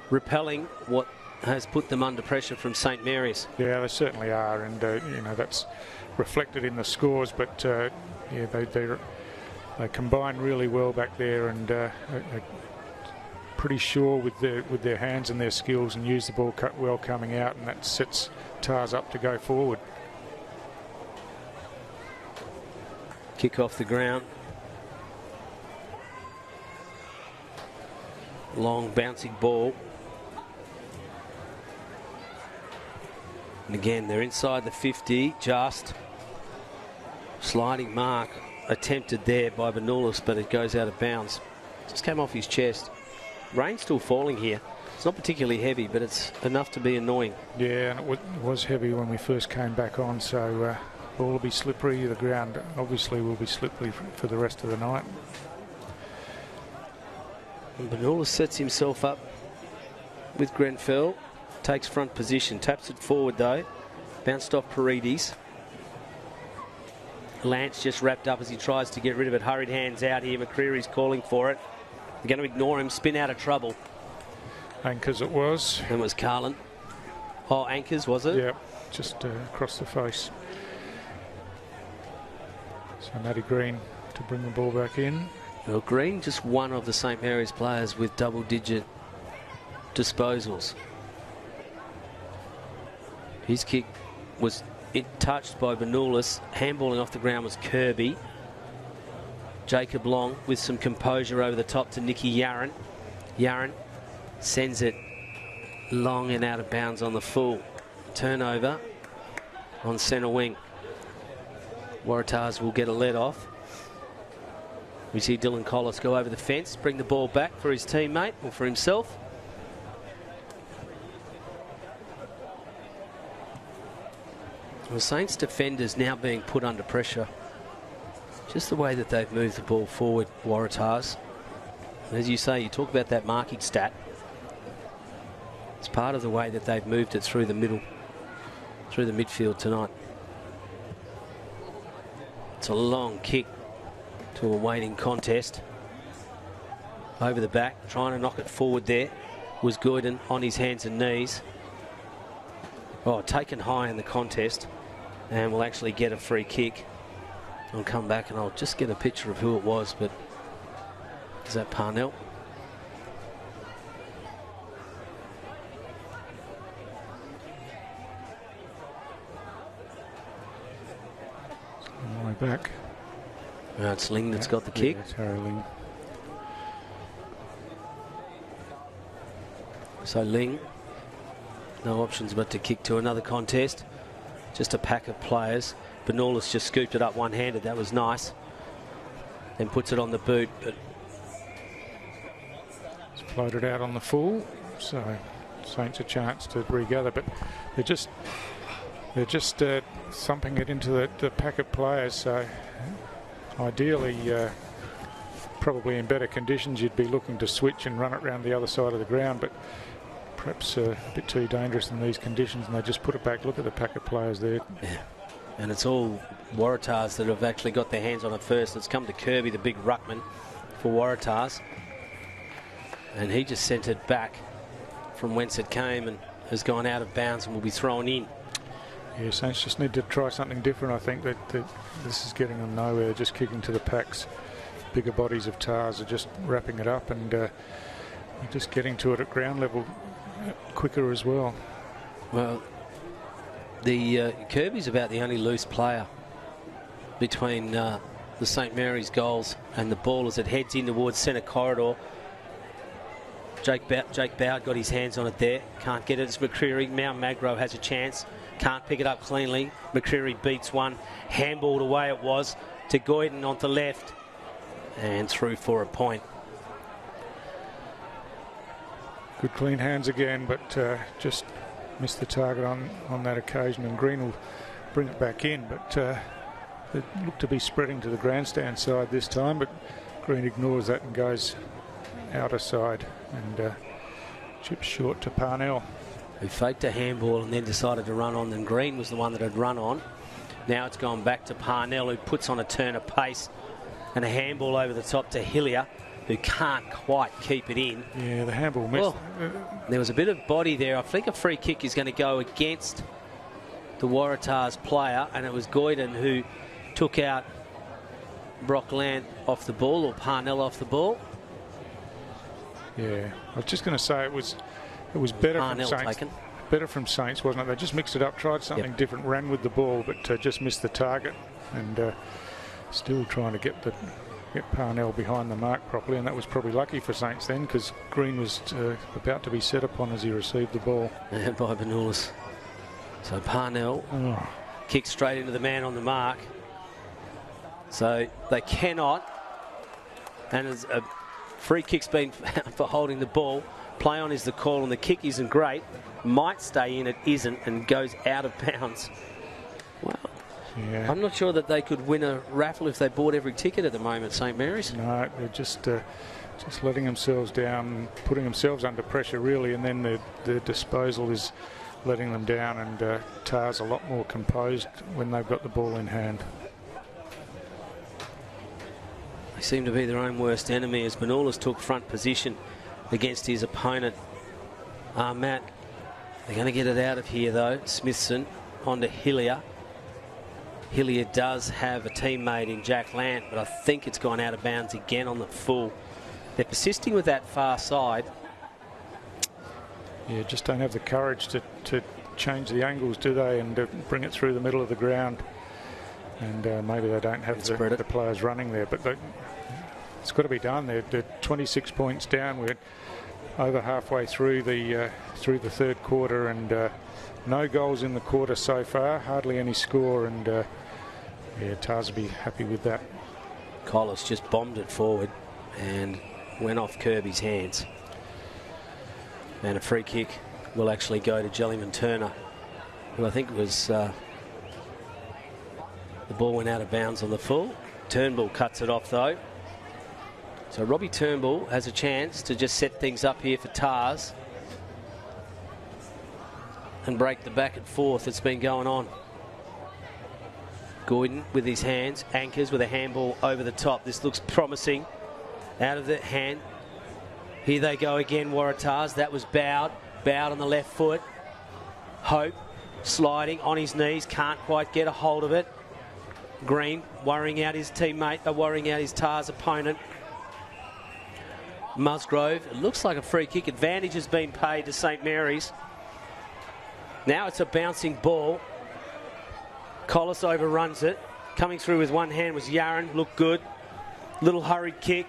Repelling what has put them under pressure from St Mary's.
Yeah, they certainly are, and that's reflected in the scores. But they combine really well back there, and are pretty sure with their hands and their skills, and use the ball well coming out, and that sets Tars up to go forward.
Kick off the ground. Long bouncing ball. And again, they're inside the 50, just. Sliding mark attempted there by Benulis, but it goes out of bounds. Just came off his chest. Rain's still falling here. It's not particularly heavy, but it's enough to be annoying.
Yeah, and it was heavy when we first came back on, so ball will be slippery. The ground obviously will be slippery for the rest of the night.
And Benulis sets himself up with Grenfell. Takes front position, taps it forward though. Bounced off Paredes. Lance just wrapped up as he tries to get rid of it. Hurried hands out here. McCreary's calling for it. They're going to ignore him. Spin out of trouble.
Anchors it was.
And it was Carlin. Oh, Anchors, was it?
Yeah, just across the face. So Matty Green to bring the ball back in.
Well, Green, just one of the St Mary's players with double-digit disposals. His kick was touched by Benulis. Handballing off the ground was Kirby. Jacob Long with some composure over the top to Nicky Yarran. Yarran sends it long and out of bounds on the full. Turnover on centre wing. Waratahs will get a let off. We see Dylan Collis go over the fence, bring the ball back for his teammate or for himself. The Saints defenders now being put under pressure. Just the way that they've moved the ball forward, Waratahs. As you say, you talk about that marking stat. It's part of the way that they've moved it through the middle, through the midfield tonight. It's a long kick to a waiting contest. Over the back, trying to knock it forward there was Gordon on his hands and knees. Oh, taken high in the contest, and will actually get a free kick. I'll come back and I'll just get a picture of who it was, but is that Parnell?
On the way back.
It's Ling that's got the kick.
It's Harry Ling.
So Ling, no options but to kick to another contest. Just a pack of players. Benulis just scooped it up one-handed. That was nice. Then puts it on the boot. But
it's floated out on the full. So Saints a chance to regather. But they're just thumping it into the pack of players. So ideally, probably in better conditions, you'd be looking to switch and run it around the other side of the ground. But perhaps a bit too dangerous in these conditions, and they just put it back. Look at the pack of players there.
Yeah. And it's all Waratahs that have actually got their hands on it first. It's come to Kirby, the big ruckman for Waratahs. And he just sent it back from whence it came and has gone out of bounds and will be thrown in.
Yeah, Saints just need to try something different. I think that this is getting them nowhere, just kicking to the packs. Bigger bodies of Tars are just wrapping it up and just getting to it at ground level quicker as well.
Well, the Kirby's about the only loose player between the St Mary's goals and the ball as it heads in towards centre corridor. Jake Bowd got his hands on it there. Can't get it. It's McCreary. Mount Magro has a chance. Can't pick it up cleanly. McCreary beats one. Handballed away it was to Goyden on the left. And through for a point.
Good clean hands again, but just missed the target on that occasion, and Green will bring it back in, but it looked to be spreading to the grandstand side this time, but Green ignores that and goes outer side and chips short to Parnell.
Who faked a handball and then decided to run on, and Green was the one that had run on. Now it's gone back to Parnell, who puts on a turn of pace and a handball over the top to Hillier, who can't quite keep it in.
Yeah, the handball missed.
There was a bit of body there. I think a free kick is going to go against the Waratahs player, and it was Goyden who took out Brock Land off the ball, or Parnell off the ball.
Yeah, I was just going to say it was better
Parnell
from Saints.
Taken.
Better from Saints, wasn't it? They just mixed it up, tried something different, ran with the ball, but just missed the target, and still trying to get Parnell behind the mark properly, and that was probably lucky for Saints then, because Green was about to be set upon as he received the ball.
And by Benulis. So Parnell kicks straight into the man on the mark. So they cannot, and as a free kick's been for holding the ball. Play on is the call, and the kick isn't great. Might stay in, it isn't, and goes out of bounds. Well,
yeah.
I'm not sure that they could win a raffle if they bought every ticket at the moment, St Mary's.
No, they're just letting themselves down, putting themselves under pressure really, and then the disposal is letting them down, and Tar's a lot more composed when they've got the ball in hand.
They seem to be their own worst enemy as Manolas took front position against his opponent, Matt. They're going to get it out of here, though. Smithson onto Hillier. Hillier does have a teammate in Jack Lant, but I think it's gone out of bounds again on the full. They're persisting with that far side.
Yeah, just don't have the courage to change the angles, do they, and bring it through the middle of the ground. And maybe they don't have the players running there, but it's got to be done. They're 26 points down. We're over halfway through the third quarter, and no goals in the quarter so far, hardly any score, and yeah, Tars will be happy with that.
Collis just bombed it forward and went off Kirby's hands. And a free kick will actually go to Jellyman Turner, who I think was... the ball went out of bounds on the full. Turnbull cuts it off, though. So Robbie Turnbull has a chance to just set things up here for Tars and break the back and forth that's been going on. Gordon with his hands, anchors with a handball over the top. This looks promising. Out of the hand. Here they go again, Waratahs. That was Bowd. Bowd on the left foot. Hope sliding on his knees. Can't quite get a hold of it. Green worrying out his teammate, worrying out his Tars opponent. Musgrove, it looks like a free kick. Advantage has been paid to St Mary's. Now it's a bouncing ball. Collis overruns it. Coming through with one hand was Yaron. Looked good. Little hurried kick.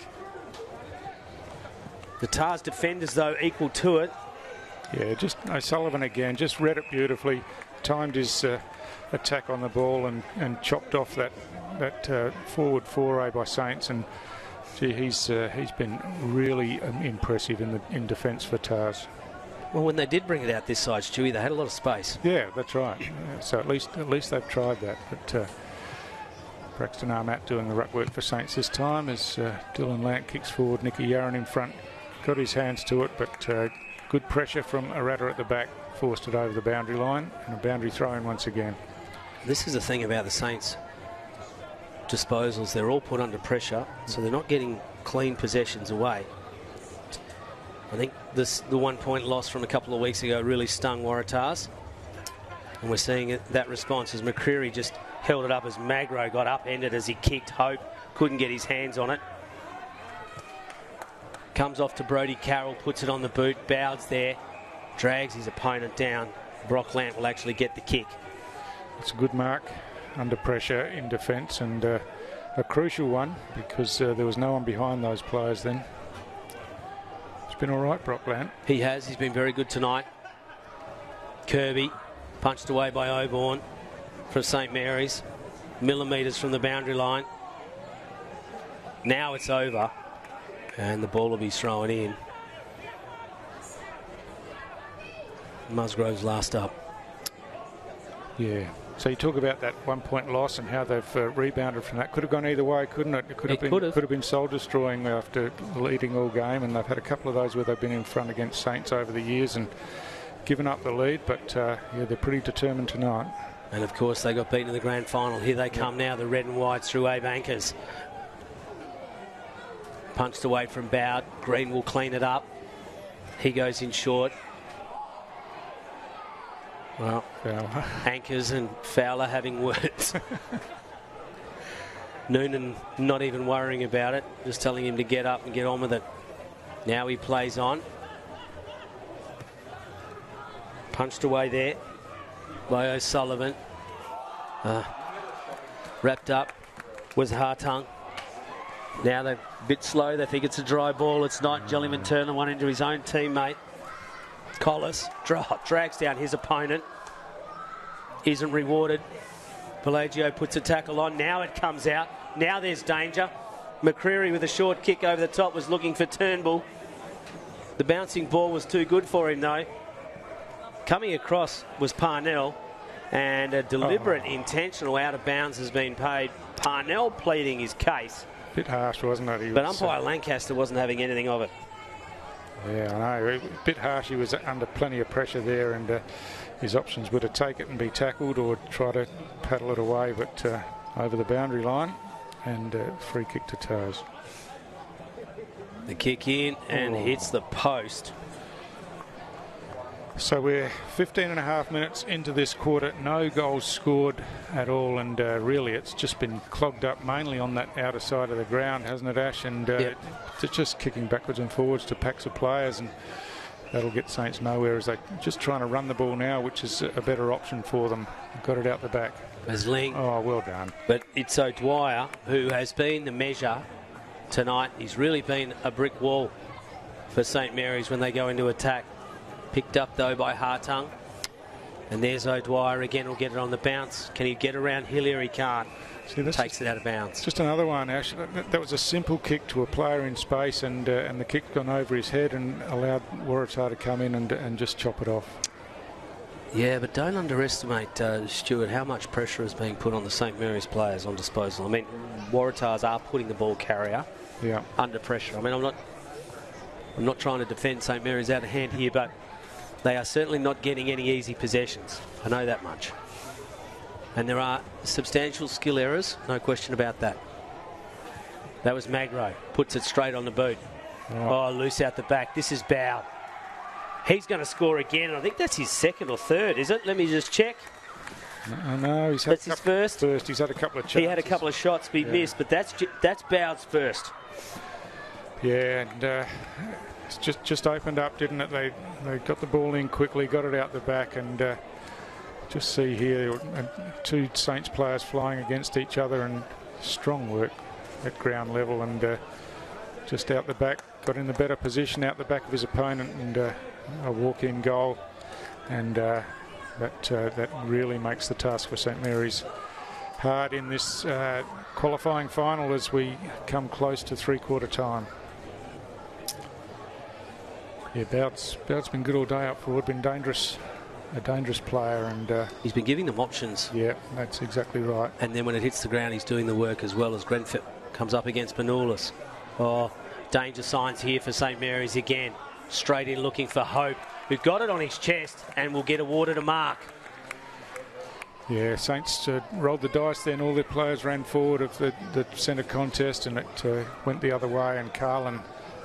The Tars defenders, though, equal to it.
Yeah, just O'Sullivan again, just read it beautifully. Timed his attack on the ball and chopped off that forward foray by Saints, and gee, he's been really impressive in defence for Tars.
Well, when they did bring it out this side, Stewie, they had a lot of space.
Yeah, that's right. So at least they've tried that. But Braxton Armat doing the ruck work for Saints this time as Dylan Lant kicks forward. Nicky Yaron in front, got his hands to it, but good pressure from Waratah at the back, forced it over the boundary line, and a boundary throw-in once again.
This is the thing about the Saints disposals. They're all put under pressure, so they're not getting clean possessions away. I think the 1 point loss from a couple of weeks ago really stung Waratahs. And we're seeing that response as McCreary just held it up as Magro got upended as he kicked Hope. Couldn't get his hands on it. Comes off to Brodie Carroll, puts it on the boot. Bowd's there, drags his opponent down. Brock Lant will actually get the kick.
It's a good mark under pressure in defence, and a crucial one because there was no one behind those players then. It's been all right, Brock Lant.
He has. He's been very good tonight. Kirby punched away by Oborn for St Mary's. Millimetres from the boundary line. Now it's over, and the ball will be thrown in. Musgrove's last up.
Yeah. So you talk about that 1 point loss and how they've rebounded from that. Could have gone either way, couldn't it? It could have been soul destroying after leading all game, and they've had a couple of those where they've been in front against Saints over the years and given up the lead. But yeah, they're pretty determined tonight.
And of course they got beaten in the grand final. Here they come now, the red and whites through Abe Anchors. Punched away from Bowd. Green will clean it up. He goes in short. Well, Anchors and Fowler having words. Noonan not even worrying about it, just telling him to get up and get on with it. Now he plays on. Punched away there by O'Sullivan. Wrapped up was Hartung. Now they're a bit slow. They think it's a dry ball. It's not. Jellyman Turner one into his own teammate. Collis drags down his opponent. Isn't rewarded. Pelagio puts a tackle on. Now it comes out. Now there's danger. McCreary with a short kick over the top was looking for Turnbull. The bouncing ball was too good for him though. Coming across was Parnell, and a deliberate intentional out of bounds has been paid. Parnell pleading his case.
Bit harsh, wasn't it?
But umpire Lancaster wasn't having anything of it.
Yeah, I know. A bit harsh. He was under plenty of pressure there, and his options were to take it and be tackled or try to paddle it away, but over the boundary line, and free kick to Tars.
The kick in and hits the post.
So we're 15 and a half minutes into this quarter. No goals scored at all, and really it's just been clogged up mainly on that outer side of the ground, hasn't it, Ash? And it's just kicking backwards and forwards to packs of players, and that'll get Saints nowhere as they're just trying to run the ball now, which is a better option for them. Got it out the back.
Masling.
Oh, well done.
But it's O'Dwyer who has been the measure tonight. He's really been a brick wall for St Mary's when they go into attack. Picked up, though, by Hartung. And there's O'Dwyer again. Will get it on the bounce. Can he get around Hillier? He can't.
See,
takes it out of bounds.
Just another one, Ash. That was a simple kick to a player in space, and the kick gone over his head and allowed Waratah to come in and just chop it off.
Yeah, but don't underestimate, Stuart, how much pressure is being put on the St Mary's players on disposal. I mean, Waratahs are putting the ball carrier under pressure. I mean, I'm not trying to defend St Mary's out of hand here, but they are certainly not getting any easy possessions. I know that much. And there are substantial skill errors, no question about that. That was Magro, puts it straight on the boot. Oh, loose out the back. This is Bow. He's going to score again. I think that's his second or third, is it? Let me just check.
No, he's had
that's his first.
He's had a couple of chances.
He had a couple of shots, but he missed, but that's Bow's first.
Yeah, and it's just opened up, didn't it? They got the ball in quickly, got it out the back, and just see here two Saints players flying against each other, and strong work at ground level, and just out the back, got in the better position out the back of his opponent, and a walk-in goal, and that really makes the task for St Mary's hard in this qualifying final as we come close to three-quarter time. Yeah, Bout's been good all day up forward, been dangerous, a dangerous player, and
he's been giving them options.
Yeah, that's exactly right.
And then when it hits the ground, he's doing the work as well as Grenfell comes up against Benoulis. Oh, danger signs here for St Mary's again. Straight in looking for Hope, who got it on his chest and will get awarded a mark.
Yeah, Saints rolled the dice then. All their players ran forward of the centre contest, and it went the other way, and Carlin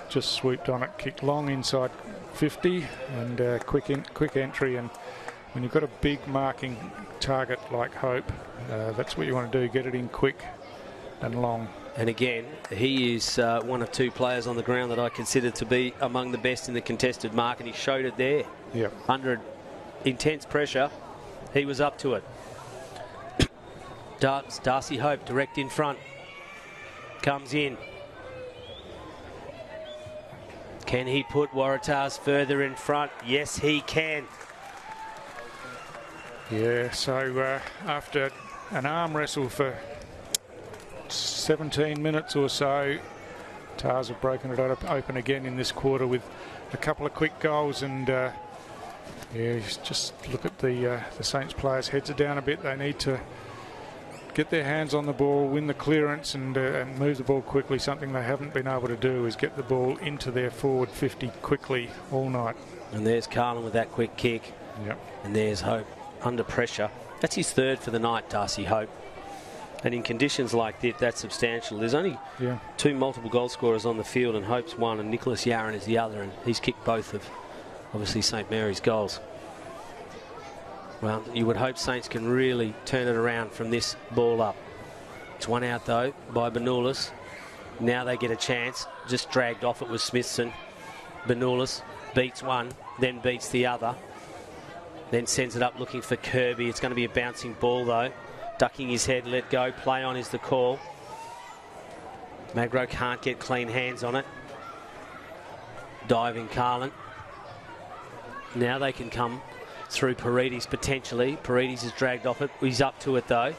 just swooped on it, kicked long inside 50, and quick entry. And when you've got a big marking target like Hope, that's what you want to do, get it in quick and long.
And again, he is one of two players on the ground that I consider to be among the best in the contested mark, and he showed it there.
Yep.
Under intense pressure, he was up to it. Darcy Hope direct in front, comes in. Can he put Waratahs further in front? Yes, he can.
Yeah, so after an arm wrestle for 17 minutes or so, Tars have broken it open again in this quarter with a couple of quick goals, and yeah, just look at the Saints players' heads are down a bit. They need to get their hands on the ball, win the clearance, and move the ball quickly. Something they haven't been able to do is get the ball into their forward 50 quickly all night.
And there's Carlin with that quick kick.
Yep.
And there's Hope under pressure. That's his third for the night, Darcy Hope. And in conditions like this, that's substantial. There's only two multiple goal scorers on the field, and Hope's one and Nicholas Yaron is the other, and he's kicked both of, obviously, St Mary's goals. Well, you would hope Saints can really turn it around from this ball up. It's one out, though, by Benoulis. Now they get a chance. Just dragged off it with Smithson. Benoulis beats one, then beats the other. Then sends it up looking for Kirby. It's going to be a bouncing ball, though. Ducking his head, let go. Play on is the call. Magro can't get clean hands on it. Diving Carlin. Now they can come through Paredes potentially. Paredes is dragged off it. He's up to it though.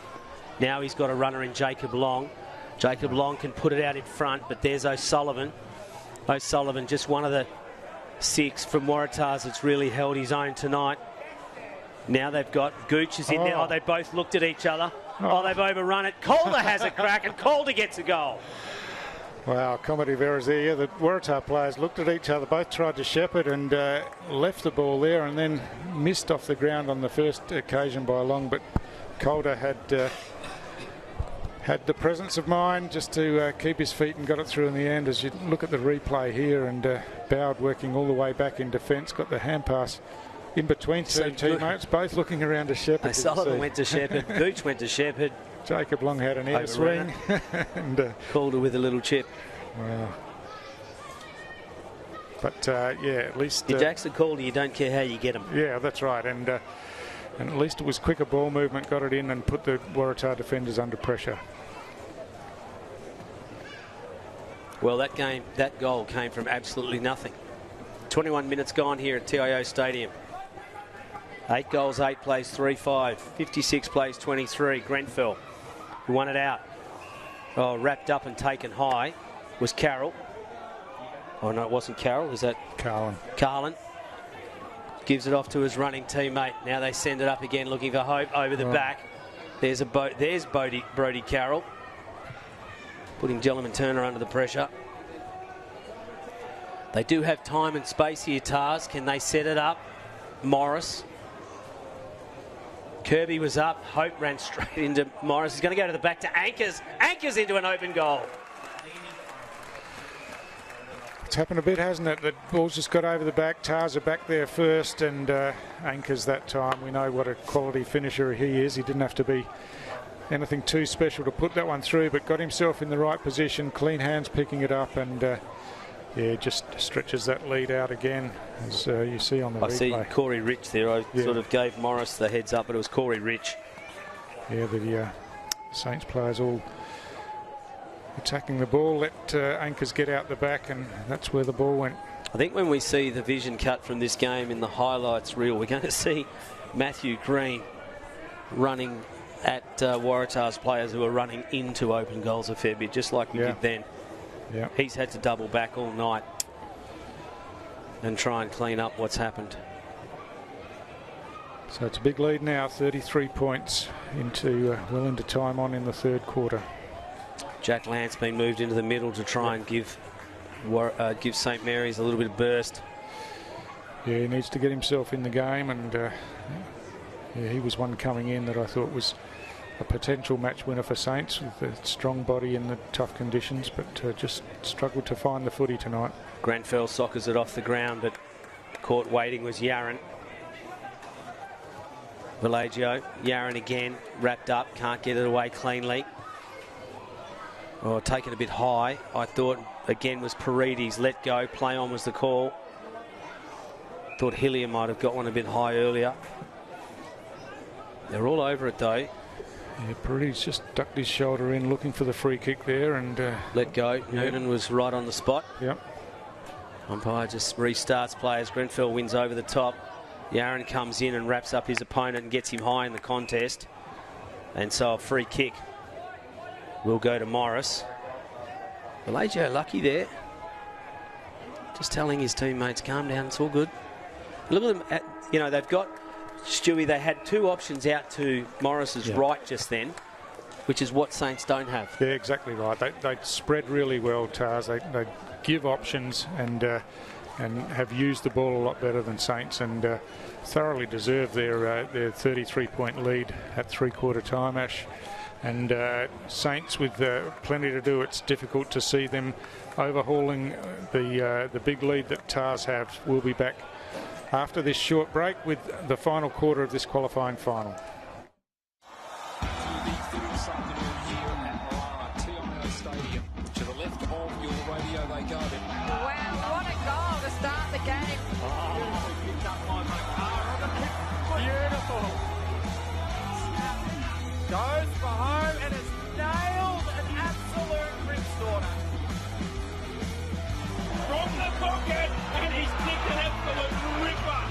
Now he's got a runner in Jacob Long. Jacob Long can put it out in front, but there's O'Sullivan. O'Sullivan, just one of the six from Waratahs that's really held his own tonight. Now they've got Gooch is in there. Oh, they both looked at each other. Oh, they've overrun it. Calder has a crack, and Calder gets a goal.
Wow, comedy of errors there. Yeah, the Waratah players looked at each other, both tried to shepherd and left the ball there, and then missed off the ground on the first occasion by Long, but Calder had had the presence of mind just to keep his feet and got it through in the end. As you look at the replay here, and Bowd working all the way back in defence, got the hand pass in between two teammates, both looking around to Shepherd.
Sullivan went to Shepherd, Gooch went to Shepherd.
Jacob Long had an air swing. And
called her with a little chip.
Wow. But yeah, at least
Jackson called you don't care how you get them.
Yeah, that's right. And at least it was quicker ball movement, got it in and put the Waratah defenders under pressure.
Well, that goal came from absolutely nothing. 21 minutes gone here at TIO Stadium. 8 goals, 8 plays, 3-5. 56 plays, 23. Grenfell, who won it out. Oh, wrapped up and taken high was Carroll. Oh, no, it wasn't Carroll. Is that
Carlin?
Carlin gives it off to his running teammate. Now they send it up again, looking for hope over the back. There's Brody Carroll, putting Jellyman Turner under the pressure. They do have time and space here, Tars. Can they set it up? Morris. Kirby was up. Hope ran straight into Morris. He's going to go to the back to Anchors. Anchors into an open goal.
It's happened a bit, hasn't it? The ball's just got over the back. Tars are back there first, and Anchors that time. We know what a quality finisher he is. He didn't have to be anything too special to put that one through, but got himself in the right position. Clean hands picking it up, and yeah, just stretches that lead out again, as you see on the replay.
I see Corey Rich there. I sort of gave Morris the heads up, but it was Corey Rich.
Yeah, the Saints players all attacking the ball, let Anchors get out the back, and that's where the ball went.
I think when we see the vision cut from this game in the highlights reel, we're going to see Matthew Green running at Waratah's players who are running into open goals a fair bit, just like we did then.
Yeah.
He's had to double back all night and try and clean up what's happened.
So it's a big lead now, 33 points into well into time on in the third quarter.
Jack Lance been moved into the middle to try and give St Mary's a little bit of burst.
Yeah, he needs to get himself in the game, and yeah, he was one coming in that I thought was a potential match winner for Saints, with a strong body in the tough conditions, but just struggled to find the footy tonight.
Grenfell soccers it off the ground, but caught waiting was Yaron. Villagio, Yaron again, wrapped up, can't get it away cleanly. Oh, taken a bit high. I thought again was Paredes. Let go, play on was the call. Thought Hillier might have got one a bit high earlier. They're all over it though.
Yeah, Paredes just ducked his shoulder in, looking for the free kick there, and
let go. Noonan was right on the spot.
Yep.
Umpire just restarts players. Grenfell wins over the top. Yaron comes in and wraps up his opponent and gets him high in the contest. And so a free kick will go to Morris. Villagio lucky there. Just telling his teammates, calm down, it's all good. Look at them, you know, they've got Stewie, they had two options out to Morris's right just then, which is what Saints don't have.
Yeah, exactly right. They spread really well, Tars. They give options and have used the ball a lot better than Saints, and thoroughly deserve their 33-point lead at three-quarter time, Ash. And Saints with plenty to do, it's difficult to see them overhauling the big lead that Tars have. We'll be back after this short break with the final quarter of this qualifying final.
To the left of your radio they go.
Wow, what a goal to start the game.
Beautiful. Goes for home and has nailed an absolute ripsaw. From the pocket, and he's kicked an absolute ripper.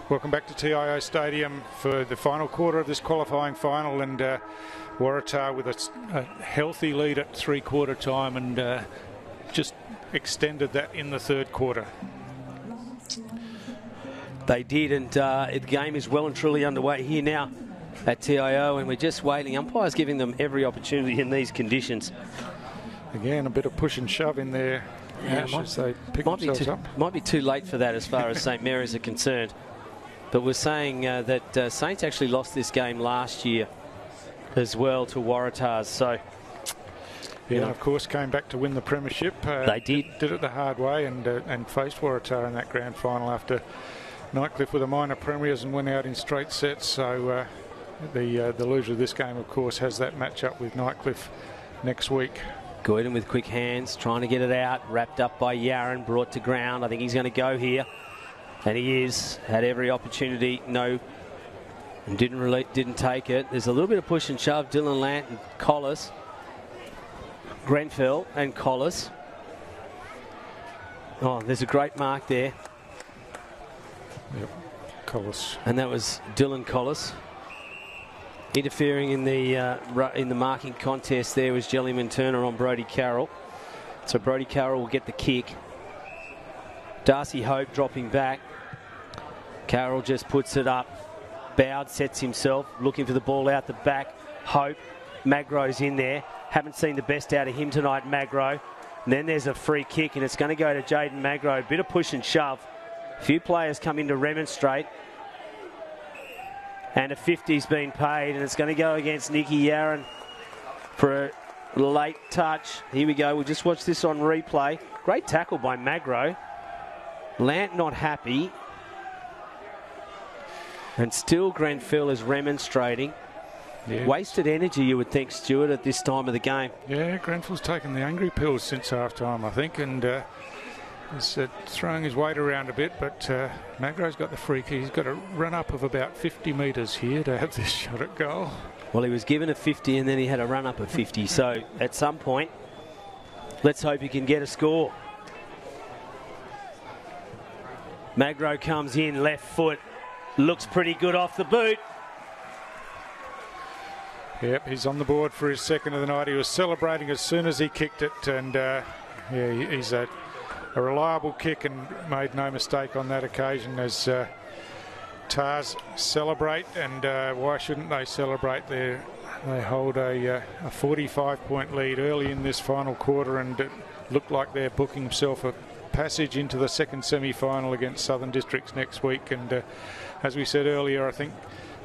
Welcome back to TIO Stadium for the final quarter of this qualifying final, and Waratah with a healthy lead at three-quarter time, and just extended that in the third quarter.
They did, and the game is well and truly underway here now at TIO, and we're just waiting. Umpires giving them every opportunity in these conditions.
Again, a bit of push and shove in there.
Yeah,
as they pick themselves up.
Might be too late for that as far as St Mary's are concerned. But we're saying that Saints actually lost this game last year as well to Waratahs. So,
yeah, of course, came back to win the premiership.
They did
it the hard way, and faced Waratah in that grand final after Nightcliff were the minor premiers and went out in straight sets. So the loser of this game, of course, has that matchup with Nightcliff next week.
Goyden with quick hands, trying to get it out, wrapped up by Yaron, brought to ground. I think he's going to go here. And he is. Had every opportunity, no, and didn't take it. There's a little bit of push and shove. Dylan Lant and Collis. Grenfell and Collis. Oh, there's a great mark there.
Yep, Collis.
And that was Dylan Collis. Interfering in the marking contest there was Jellyman Turner on Brodie Carroll. So Brodie Carroll will get the kick. Darcy Hope dropping back. Carroll just puts it up. Bowd sets himself, looking for the ball out the back. Hope. Magro's in there. Haven't seen the best out of him tonight, Magro. And then there's a free kick, and it's going to go to Jaden Magro. Bit of push and shove. A few players come in to remonstrate. And a 50's been paid, and it's going to go against Nicky Yaron for a late touch. Here we go. We'll just watch this on replay. Great tackle by Magro. Lant not happy. And still Grenfell is remonstrating.
Yeah.
Wasted energy, you would think, Stuart, at this time of the game.
Yeah, Grenfell's taken the angry pills since half-time, I think, and is throwing his weight around a bit, but Magro's got the free kick. He's got a run-up of about 50 metres here to have this shot at goal.
Well, he was given a 50 and then he had a run-up of 50, so at some point, let's hope he can get a score. Magro comes in, left foot, looks pretty good off the boot.
Yep, he's on the board for his second of the night. He was celebrating as soon as he kicked it, and yeah, he's a reliable kick and made no mistake on that occasion as Tars celebrate, and why shouldn't they celebrate? They hold a 45-point lead early in this final quarter, and it looked like they're booking himself a passage into the second semi-final against Southern Districts next week. And as we said earlier, I think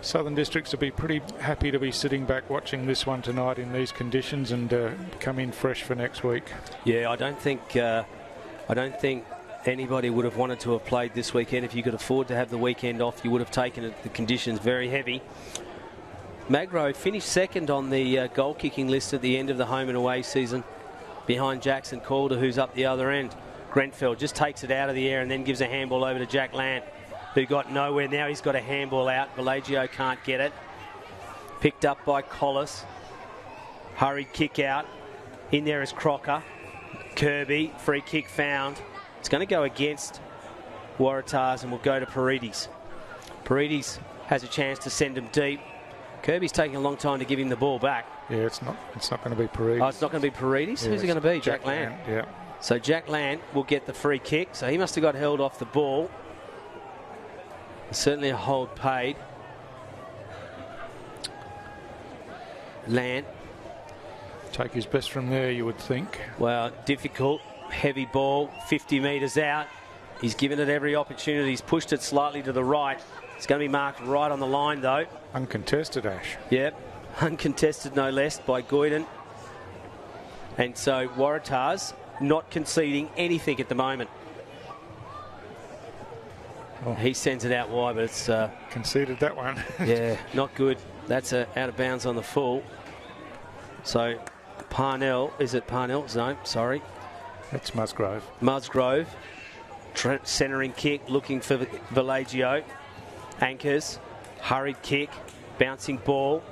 Southern Districts will be pretty happy to be sitting back watching this one tonight in these conditions and come in fresh for next week.
Yeah, I don't think anybody would have wanted to have played this weekend. If you could afford to have the weekend off, you would have taken it. The conditions very heavy. Magro finished second on the goal-kicking list at the end of the home and away season, behind Jackson Calder, who's up the other end. Grenfell just takes it out of the air and then gives a handball over to Jack Lant, who got nowhere. Now he's got a handball out. Bellagio can't get it. Picked up by Collis. Hurried kick out. In there is Crocker. Kirby, free kick found. It's going to go against Waratahs and will go to Paredes. Paredes has a chance to send him deep. Kirby's taking a long time to give him the ball back.
Yeah, it's not going to be Paredes.
Oh, it's not going to be Paredes?
Yeah,
who's it going to be? Jack Lant.
Yeah.
So Jack Lant will get the free kick. So he must have got held off the ball. Certainly a hold paid. Lant.
Take his best from there, you would think.
Well, difficult. Heavy ball, 50 metres out. He's given it every opportunity. He's pushed it slightly to the right. It's going to be marked right on the line, though.
Uncontested, Ash.
Yep. Uncontested, no less, by Goyden. And so Waratahs not conceding anything at the moment.
Oh.
He sends it out wide, but it's...
conceded that one.
Yeah, not good. That's out of bounds on the full. So Parnell, is it Parnell? No, sorry.
That's Musgrove.
Musgrove. Centering kick, looking for Bellagio. Anchors. Hurried kick. Bouncing ball.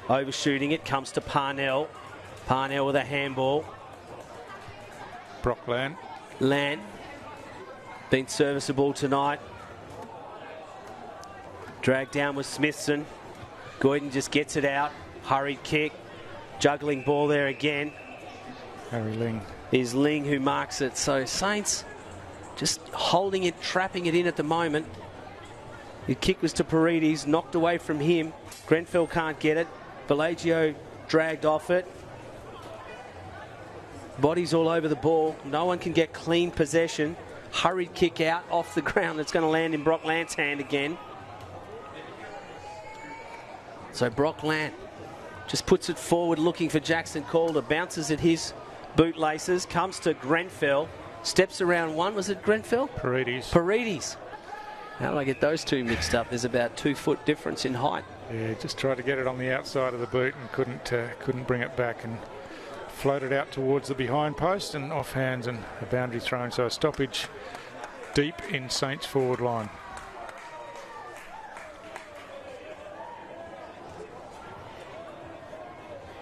Overshooting it. Comes to Parnell. Parnell with a handball.
Brock Lant.
Lant. Been serviceable tonight. Dragged down with Smithson. Goyden just gets it out. Hurried kick. Juggling ball there again.
Harry Ling.
Is Ling who marks it. So Saints just holding it, trapping it in at the moment. The kick was to Paredes, knocked away from him. Grenfell can't get it. Bellagio dragged off it. Bodies all over the ball. No one can get clean possession. Hurried kick out off the ground. That's going to land in Brock Lant's hand again. So Brock Lant just puts it forward looking for Jackson Calder. Bounces at his bootlaces. Comes to Grenfell. Steps around one. Was it Grenfell? Paredes. How did I get those two mixed up? There's about 2 foot difference in height.
Yeah, just tried to get it on the outside of the boot and couldn't bring it back, and floated out towards the behind post and off hands and a boundary thrown. So a stoppage deep in Saints forward line.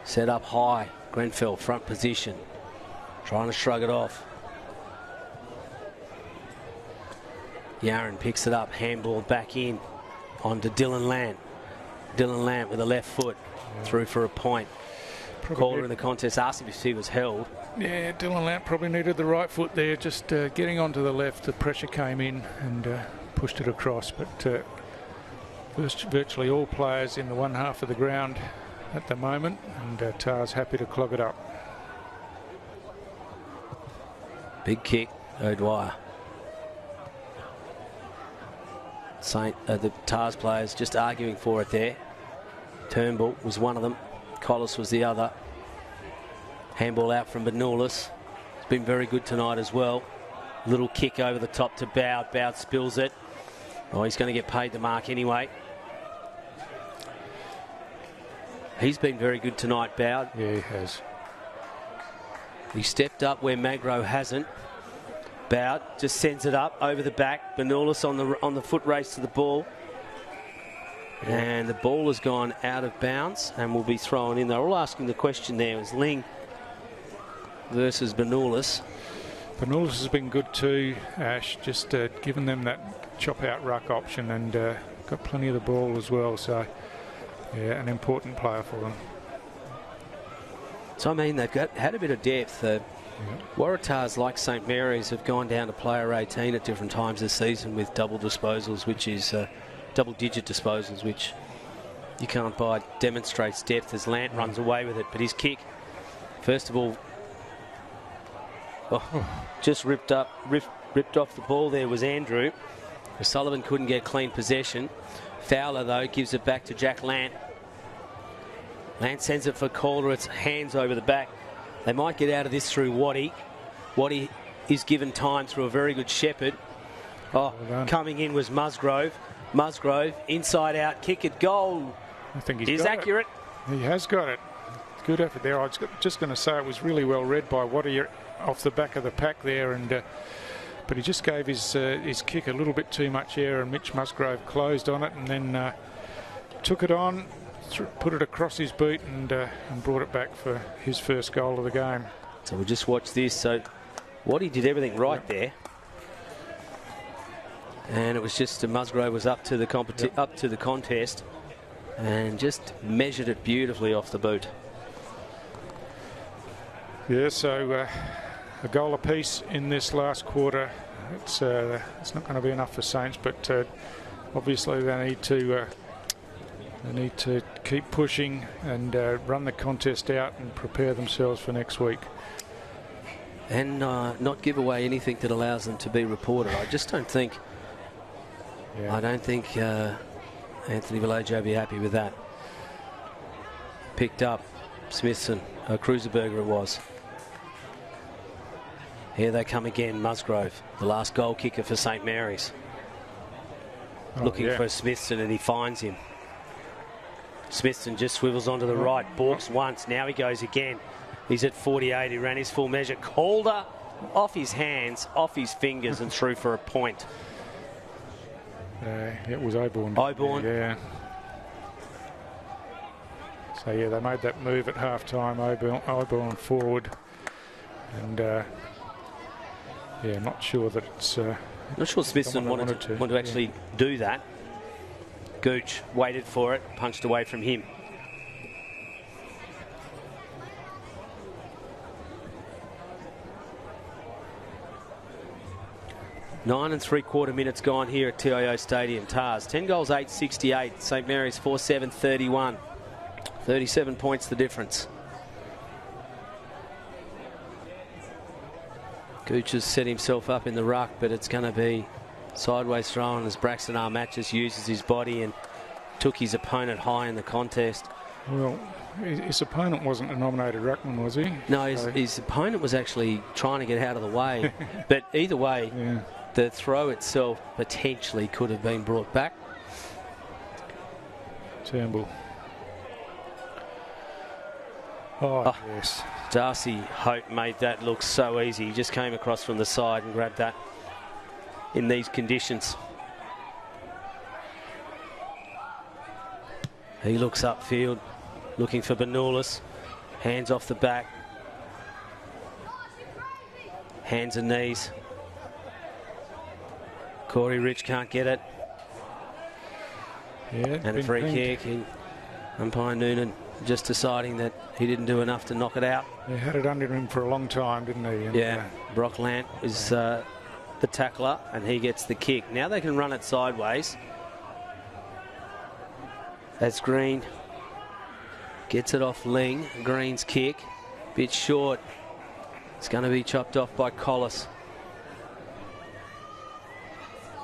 Set up high. Grenfell front position. Trying to shrug it off. Yaron picks it up, handball back in onto Dylan Lant. Dylan Lant with a left foot through for a point. Caller in the contest asked him if he was held.
Yeah, Dylan Lant probably needed the right foot there, just getting onto the left. The pressure came in and pushed it across, but virtually all players in the one half of the ground at the moment, and Tar's happy to clog it up.
Big kick, O'Dwyer. The Tars players just arguing for it there. Turnbull was one of them. Collis was the other. Handball out from Benulis. It's been very good tonight as well. Little kick over the top to Bowd. Bowd spills it. Oh, he's going to get paid the mark anyway. He's been very good tonight, Bowd.
Yeah, he has.
He stepped up where Magro hasn't. Bowd just sends it up over the back. Benulis on the foot race to the ball. Yeah. And the ball has gone out of bounds and will be thrown in. They're all asking the question there. Is Ling versus Benulis.
Benulis has been good too, Ash, just given them that chop out ruck option, and got plenty of the ball as well. So, yeah, an important player for them.
So, I mean, they've had a bit of depth. Waratahs, like St Mary's, have gone down to player 18 at different times this season with double-digit disposals, which you can't buy. Demonstrates depth as Lant runs away with it. But his kick, first of all, just ripped off the ball there was Andrew. Sullivan couldn't get clean possession. Fowler, though, gives it back to Jack Lant. Lant sends it for Calder. It's hands over the back. They might get out of this through Waddy. Waddy is given time through a very good Shepherd. Coming in was Musgrove. Musgrove, inside out, kick it, goal.
I think
he's accurate.
He has got it. Good effort there. I was just going to say it was really well read by Waddy off the back of the pack there, and but he just gave his kick a little bit too much air, and Mitch Musgrove closed on it and then took it on, put it across his boot and brought it back for his first goal of the game.
So we'll just watch this. So Waddy did everything right there. And it was just Musgrove was up to the contest and just measured it beautifully off the boot.
Yeah, so a goal apiece in this last quarter. It's not going to be enough for Saints, but obviously they need to keep pushing and run the contest out and prepare themselves for next week.
And not give away anything that allows them to be reported. I just don't think. Yeah. I don't think Anthony Bellagio will be happy with that. Picked up Smithson, Cruiserberger it was. Here they come again, Musgrove, the last goal kicker for St Mary's. Looking for Smithson, and he finds him. Smithson just swivels onto the right, balks once, now he goes again. He's at 48, he ran his full measure. Calder off his hands, off his fingers and through for a point.
It was Oborn. Yeah. So, yeah, they made that move at half-time, Oborn forward. And, not sure that it's...
not sure Smithson wanted to actually do that. Gooch waited for it, punched away from him. Nine and 3/4 minutes gone here at TIO Stadium. Tars 10 goals, 8-68. St Mary's 4-7, 31. 37 points the difference. Gooch has set himself up in the ruck, but it's going to be sideways thrown as Braxton Armat just uses his body and took his opponent high in the contest.
Well, his opponent wasn't a nominated ruckman, was he?
No, his opponent was actually trying to get out of the way. But either way,
yeah.
The throw itself potentially could have been brought back.
Turnbull. Oh, yes.
Darcy Hope made that look so easy. He just came across from the side and grabbed that in these conditions. He looks upfield, looking for Benulis. Hands off the back. Hands and knees. Corey Rich can't get it.
Yeah,
and a free kick. Umpire Noonan just deciding that he didn't do enough to knock it out.
He had it under him for a long time, didn't he? And,
yeah, Brock Lant is the tackler, and he gets the kick. Now they can run it sideways. As Green gets it off Ling. Green's kick, bit short. It's going to be chopped off by Collis.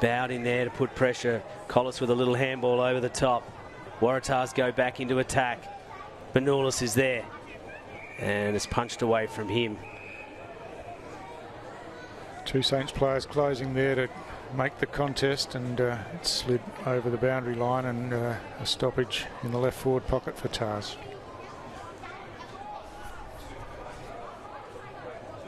Bowed in there to put pressure. Collis with a little handball over the top. Waratahs go back into attack. Benulis is there and it's punched away from him.
Two Saints players closing there to make the contest, and it slid over the boundary line, and a stoppage in the left forward pocket for Tars.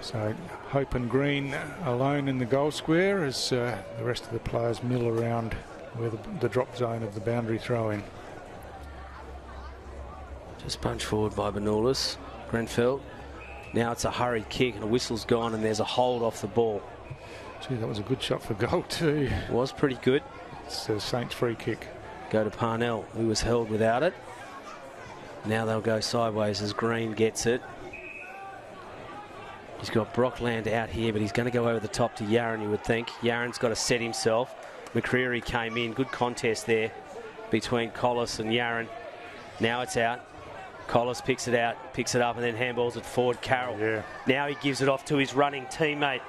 So Hope and Green alone in the goal square as the rest of the players mill around where the drop zone of the boundary throw in.
Just punched forward by Benulis. Grenfell. Now it's a hurried kick and a whistle's gone and there's a hold off the ball.
Gee, that was a good shot for goal too.
Was pretty good.
It's a Saints free kick.
Go to Parnell, who was held without it. Now they'll go sideways as Green gets it. He's got Brockland out here, but he's going to go over the top to Yaron, you would think. Yaron's got to set himself. McCreary came in. Good contest there between Collis and Yaron. Now it's out. Collis picks it out, picks it up, and then handballs it forward. Carroll.
Yeah.
Now he gives it off to his running teammate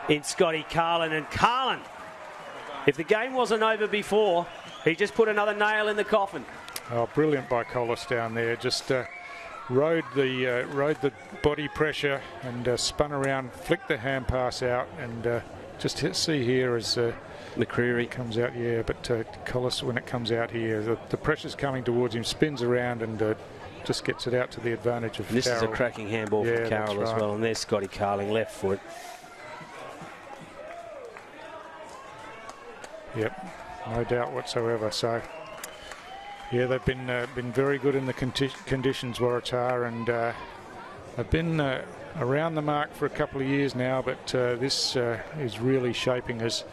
in Scotty Carlin. And Carlin, if the game wasn't over before, he just put another nail in the coffin.
Oh, brilliant by Collis down there. Just rode the body pressure and spun around, flicked the hand pass out, and just see here as
McCreary
comes out. Yeah, but Collis, when it comes out here, the pressure's coming towards him, spins around and just gets it out to the advantage of
This
Carroll.
is a cracking handball from Carroll as well, and there's Scotty Carling, left foot.
Yep, no doubt whatsoever. So, yeah, they've been very good in the conditions, Waratah, and they've been around the mark for a couple of years now, but this is really shaping as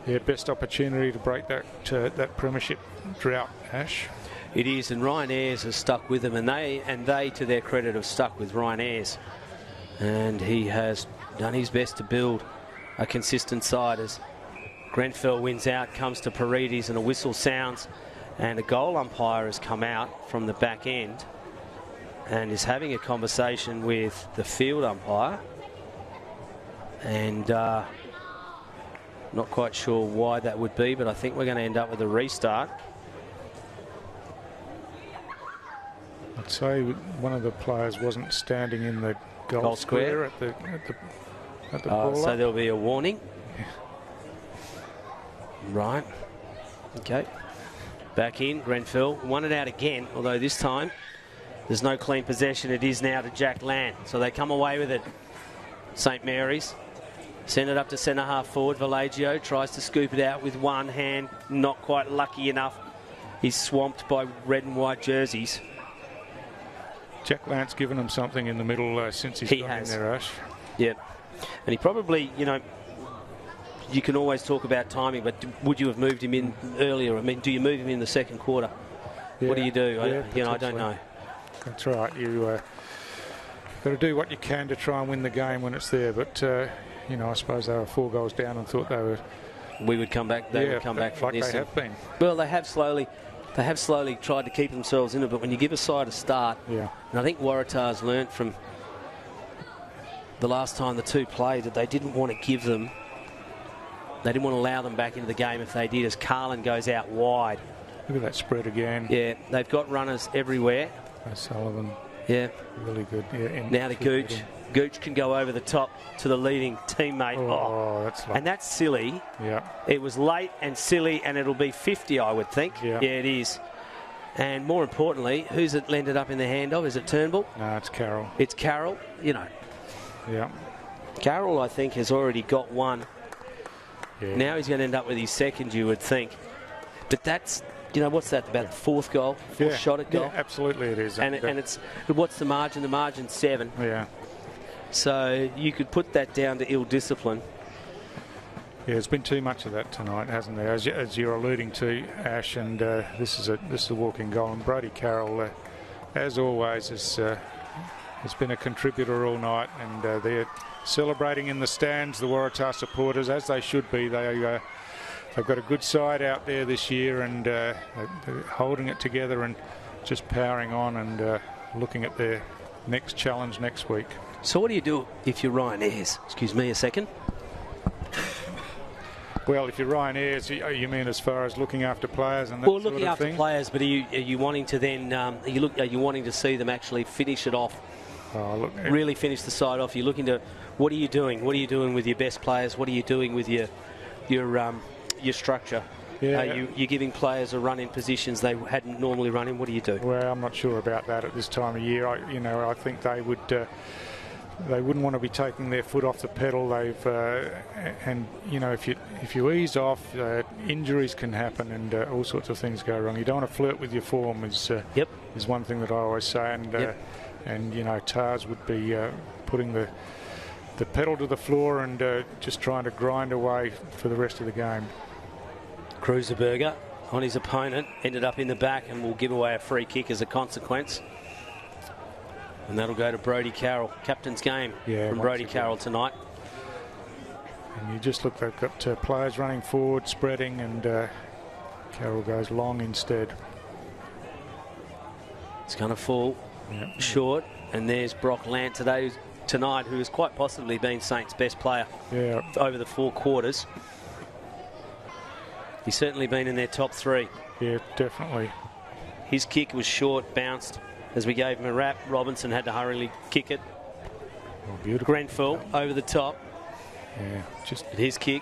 their best opportunity to break that premiership drought, Ash.
It is, and Ryan Ayres has stuck with them, and they, to their credit, have stuck with Ryan Ayres. And he has done his best to build a consistent side as Grenfell wins out, comes to Paredes, and a whistle sounds, and a goal umpire has come out from the back end and is having a conversation with the field umpire, and not quite sure why that would be, but I think we're going to end up with a restart.
I'd say one of the players wasn't standing in the goal square at the ball.
So there'll be a warning. Right. Okay. Back in. Grenfell won it out again, although this time there's no clean possession. It is now to Jack Land. So they come away with it. St Mary's. Send it up to centre half forward. Valeggio tries to scoop it out with one hand. Not quite lucky enough. He's swamped by red and white jerseys.
Jack Lant's given him something in the middle since he's gone in there, Ash.
Yep. And he probably, you can always talk about timing, but would you have moved him in earlier? I mean, do you move him in the second quarter?
Yeah,
what do you do? I don't know.
That's right. You got to do what you can to try and win the game when it's there. But I suppose they were 4 goals down and thought
we would come back. They would come back from
like
this.
They have been.
Well, they have slowly tried to keep themselves in it. But when you give a side a start, and I think Waratah's learnt from the last time the two played that they didn't want to give them. They didn't want to allow them back into the game if they did, as Carlin goes out wide.
Look at that spread again.
Yeah, they've got runners everywhere.
Sullivan.
Yeah.
Really good. Yeah,
now to Gooch. Gooch can go over the top to the leading teammate.
That's lovely.
And that's silly.
Yeah.
It was late and silly, and it'll be 50, I would think.
Yeah,
it is. And more importantly, who's it landed up in the hand of? Is it Turnbull?
No, it's Carroll.
It's Carroll. Yeah. Carroll, I think, has already got one. Yeah. Now he's going to end up with his second, you would think. But that's, what's that, about the fourth goal? Fourth shot at goal?
Yeah, absolutely it is.
And it's, what's the margin? The margin's 7.
Yeah.
So you could put that down to ill discipline.
Yeah, there's been too much of that tonight, hasn't there? As you're alluding to, Ash, and this is a walking goal. And Brody Carroll, as always, has been a contributor all night, and they're celebrating in the stands, the Waratah supporters, as they should be. They've got a good side out there this year, and they're holding it together and just powering on and looking at their next challenge next week.
So what do you do if you're Ryan Ayres? Excuse me a second.
Well, if you're Ryan Ayres, you mean as far as looking after players and that sort of thing?
Well, looking after players, but are you wanting to then? Are you wanting to see them actually finish it off? Really finish the side off. You're looking to. What are you doing? What are you doing with your best players? What are you doing with your structure?
Yeah.
You're giving players a run in positions they hadn't normally run in. What do you do?
Well, I'm not sure about that at this time of year. I think they would. They wouldn't want to be taking their foot off the pedal. If you ease off, injuries can happen and all sorts of things go wrong. You don't want to flirt with your form. Is one thing that I always say. And Tars would be putting the pedal to the floor and just trying to grind away for the rest of the game.
Cruiserberger on his opponent ended up in the back and will give away a free kick as a consequence. And that'll go to Brody Carroll. Captain's game from Brody Carroll tonight.
And you just look, they've got players running forward, spreading, and Carroll goes long instead.
It's going to fall short. And there's Brock Lant tonight, who has quite possibly been Saints' best player over the 4 quarters. He's certainly been in their top 3.
Yeah, definitely.
His kick was short, bounced. As we gave him a wrap, Robinson had to hurriedly kick it.
Oh, beautiful.
Grenfell over the top.
Yeah, just
his kick.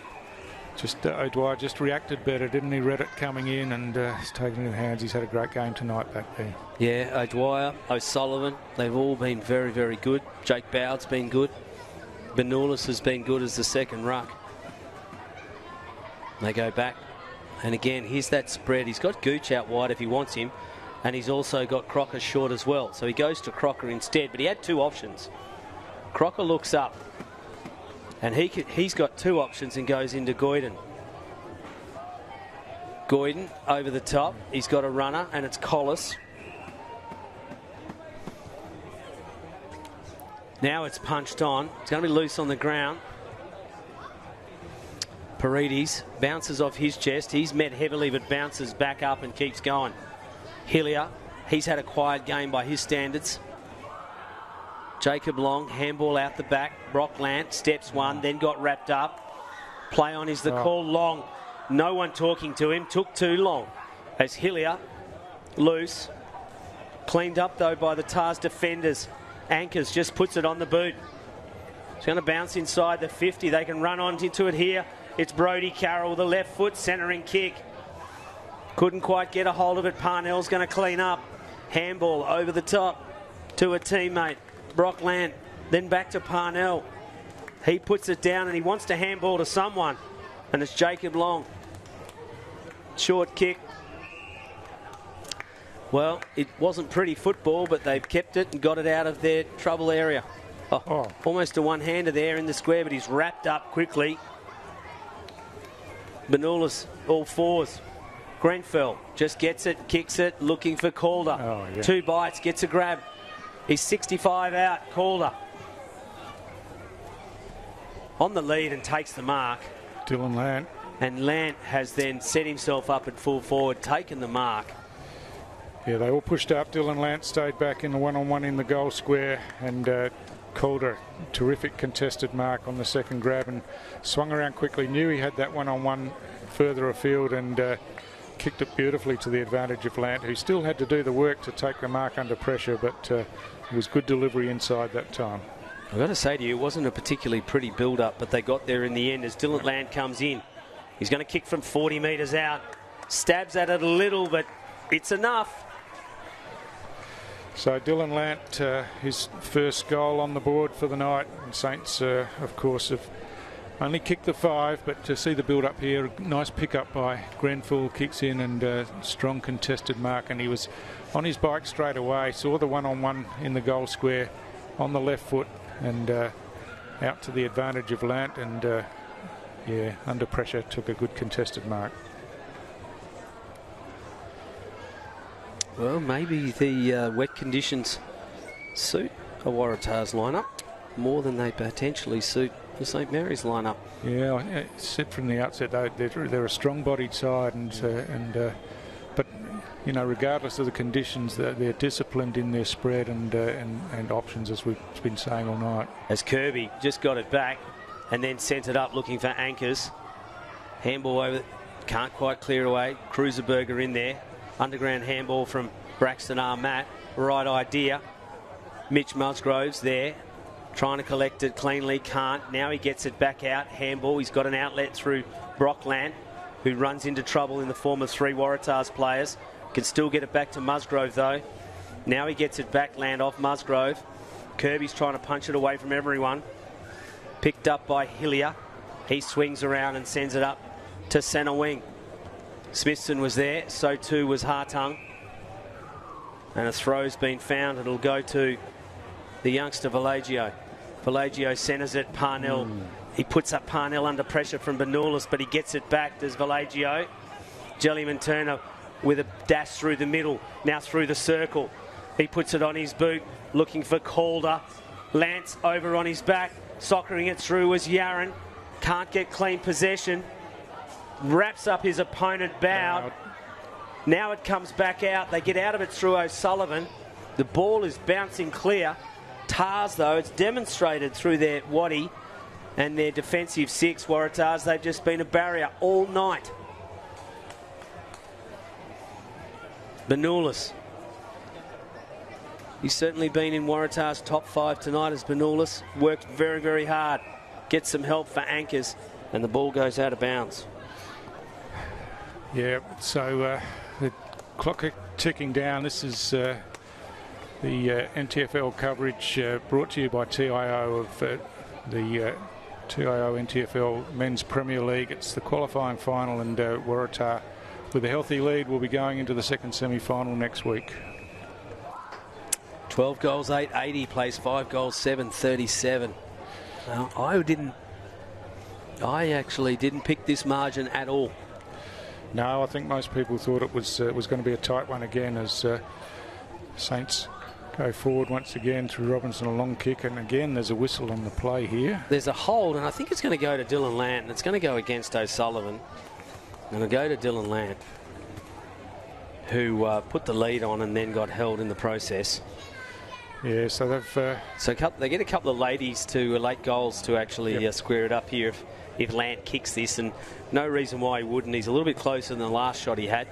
Just O'Dwyer just reacted better, didn't he? Read it coming in and he's taken it in hands. He's had a great game tonight back there.
Yeah, O'Dwyer, O'Sullivan, they've all been very, very good. Jake Bowd's been good. Benulis has been good as the second ruck. They go back. And again, here's that spread. He's got Gooch out wide if he wants him. And he's also got Crocker short as well. So he goes to Crocker instead. But he had 2 options. Crocker looks up. And he's got 2 options and goes into Goyden. Goyden over the top. He's got a runner and it's Collis. Now it's punched on. It's going to be loose on the ground. Paredes bounces off his chest. He's met heavily but bounces back up and keeps going. Hillier, he's had a quiet game by his standards. Jacob Long, handball out the back. Brock Lant, steps one, then got wrapped up. Play on is the call. Long, no one talking to him, took too long. As Hillier, loose. Cleaned up though by the Tars defenders. Anchors just puts it on the boot. It's going to bounce inside the 50. They can run on into it here. It's Brody Carroll, the left foot centering kick. Couldn't quite get a hold of it. Parnell's going to clean up. Handball over the top to a teammate. Brock Lant, then back to Parnell. He puts it down and he wants to handball to someone. And it's Jacob Long. Short kick. Well, it wasn't pretty football, but they've kept it and got it out of their trouble area. Almost a one-hander there in the square, but he's wrapped up quickly. Benulis all fours. Grenfell just gets it, kicks it, looking for Calder.
Oh, yeah.
2 bites, gets a grab. He's 65 out, Calder. On the lead and takes the mark.
Dylan Lant.
And Lant has then set himself up at full forward, taken the mark.
Yeah, they all pushed up. Dylan Lant stayed back in the one-on-one in the goal square, and Calder, terrific contested mark on the second grab, and swung around quickly. Knew he had that one-on-one further afield, and kicked it beautifully to the advantage of Lant, who still had to do the work to take the mark under pressure, but it was good delivery inside that time.
I've got to say to you, it wasn't a particularly pretty build-up, but they got there in the end as Dylan Lant comes in. He's going to kick from 40 metres out. Stabs at it a little, but it's enough.
So Dylan Lant, his first goal on the board for the night. And Saints, of course, have only kicked the 5, but to see the build-up here, nice pick-up by Grenfell, kicks in, and strong contested mark. And he was on his bike straight away, saw the one-on-one in the goal square on the left foot, and out to the advantage of Lant, and yeah, under pressure, took a good contested mark.
Well, maybe the wet conditions suit a Waratah's lineup more than they potentially suit the St Mary's lineup.
Yeah, I said from the outset they're a strong-bodied side, and but you know, regardless of the conditions, they're disciplined in their spread and options, as we've been saying all night.
As Kirby just got it back and then sent it up looking for anchors. Handball over, can't quite clear away. Cruiserberger in there. Underground handball from Braxton Armat. Right idea. Mitch Musgrove's there, trying to collect it cleanly, can't. Now he gets it back out. Handball, he's got an outlet through Brock Lant, who runs into trouble in the form of 3 Waratahs players. Can still get it back to Musgrove though. Now he gets it back, Land off Musgrove. Kirby's trying to punch it away from everyone. Picked up by Hillier. He swings around and sends it up to centre wing. Smithson was there, so too was Hartung. And a throw's been found. It'll go to the youngster Valagio. Valagio centres it, Parnell. He puts up Parnell under pressure from Benulis, but he gets it back. There's Valagio. Jellyman Turner with a dash through the middle, now through the circle. He puts it on his boot, looking for Calder. Lance over on his back, soccering it through was Yaron. Can't get clean possession. Wraps up his opponent, Bowd. Now it comes back out. They get out of it through O'Sullivan. The ball is bouncing clear. Tars, though, it's demonstrated through their Waddy and their defensive 6 Waratahs. They've just been a barrier all night. Benulis. He's certainly been in Waratah's top 5 tonight as Benulis. Worked very, very hard. Gets some help for anchors, and the ball goes out of bounds.
Yeah, so the clock ticking down. This is the NTFL coverage brought to you by TIO of the TIO NTFL Men's Premier League. It's the qualifying final, and Waratah, with a healthy lead, will be going into the second semi-final next week.
12 goals, 880, plays 5 goals, 737. I actually didn't pick this margin at all.
No, I think most people thought it was going to be a tight one again, as Saints go forward once again through Robinson, a long kick, and again there's a whistle on the play here.
There's a hold, and I think it's going to go to Dylan Lant, and it's going to go against O'Sullivan. And it'll go to Dylan Lant, who put the lead on and then got held in the process.
Yeah, so they've...
they get a couple of late goals to actually square it up here if Lant kicks this, and no reason why he wouldn't. He's a little bit closer than the last shot he had.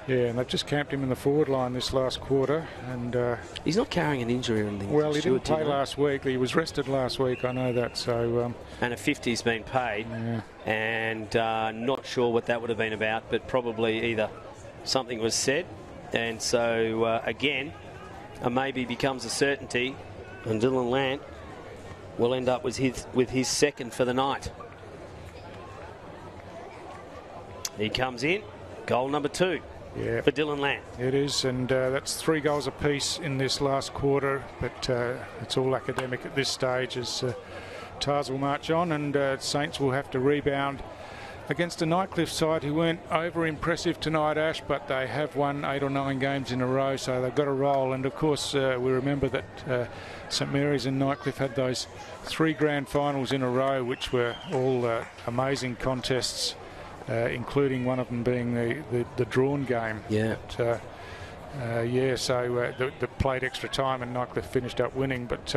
Yeah, and they've just camped him in the forward line this last quarter, and
he's not carrying an injury or anything.
Well, he didn't play last week. He was rested last week, I know that. So
and a 50's been paid, and not sure what that would have been about, but probably either something was said, and so again, a maybe becomes a certainty, and Dylan Lant will end up with his second for the night. He comes in, goal number 2 for Dylan Lant.
It is, and that's 3 goals apiece in this last quarter, but it's all academic at this stage as Tars will march on, and Saints will have to rebound against a Nightcliff side who weren't over impressive tonight, Ash, but they have won 8 or 9 games in a row, so they've got a roll. And of course, we remember that St Mary's and Nightcliff had those 3 grand finals in a row, which were all amazing contests, including one of them being the drawn game.
Yeah.
But, so they played extra time and Nightcliff finished up winning, but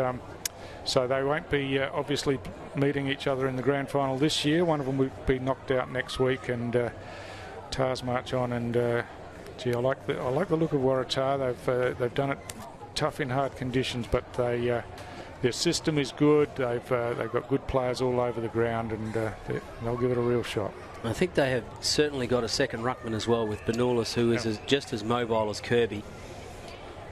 so they won't be obviously meeting each other in the grand final this year. One of them will be knocked out next week, and Tars march on. And I like the look of Waratah. They've done it tough in hard conditions, but their system is good. They've got good players all over the ground, and they'll give it a real shot.
I think they have certainly got a second ruckman as well with Benulis, who is just as mobile as Kirby.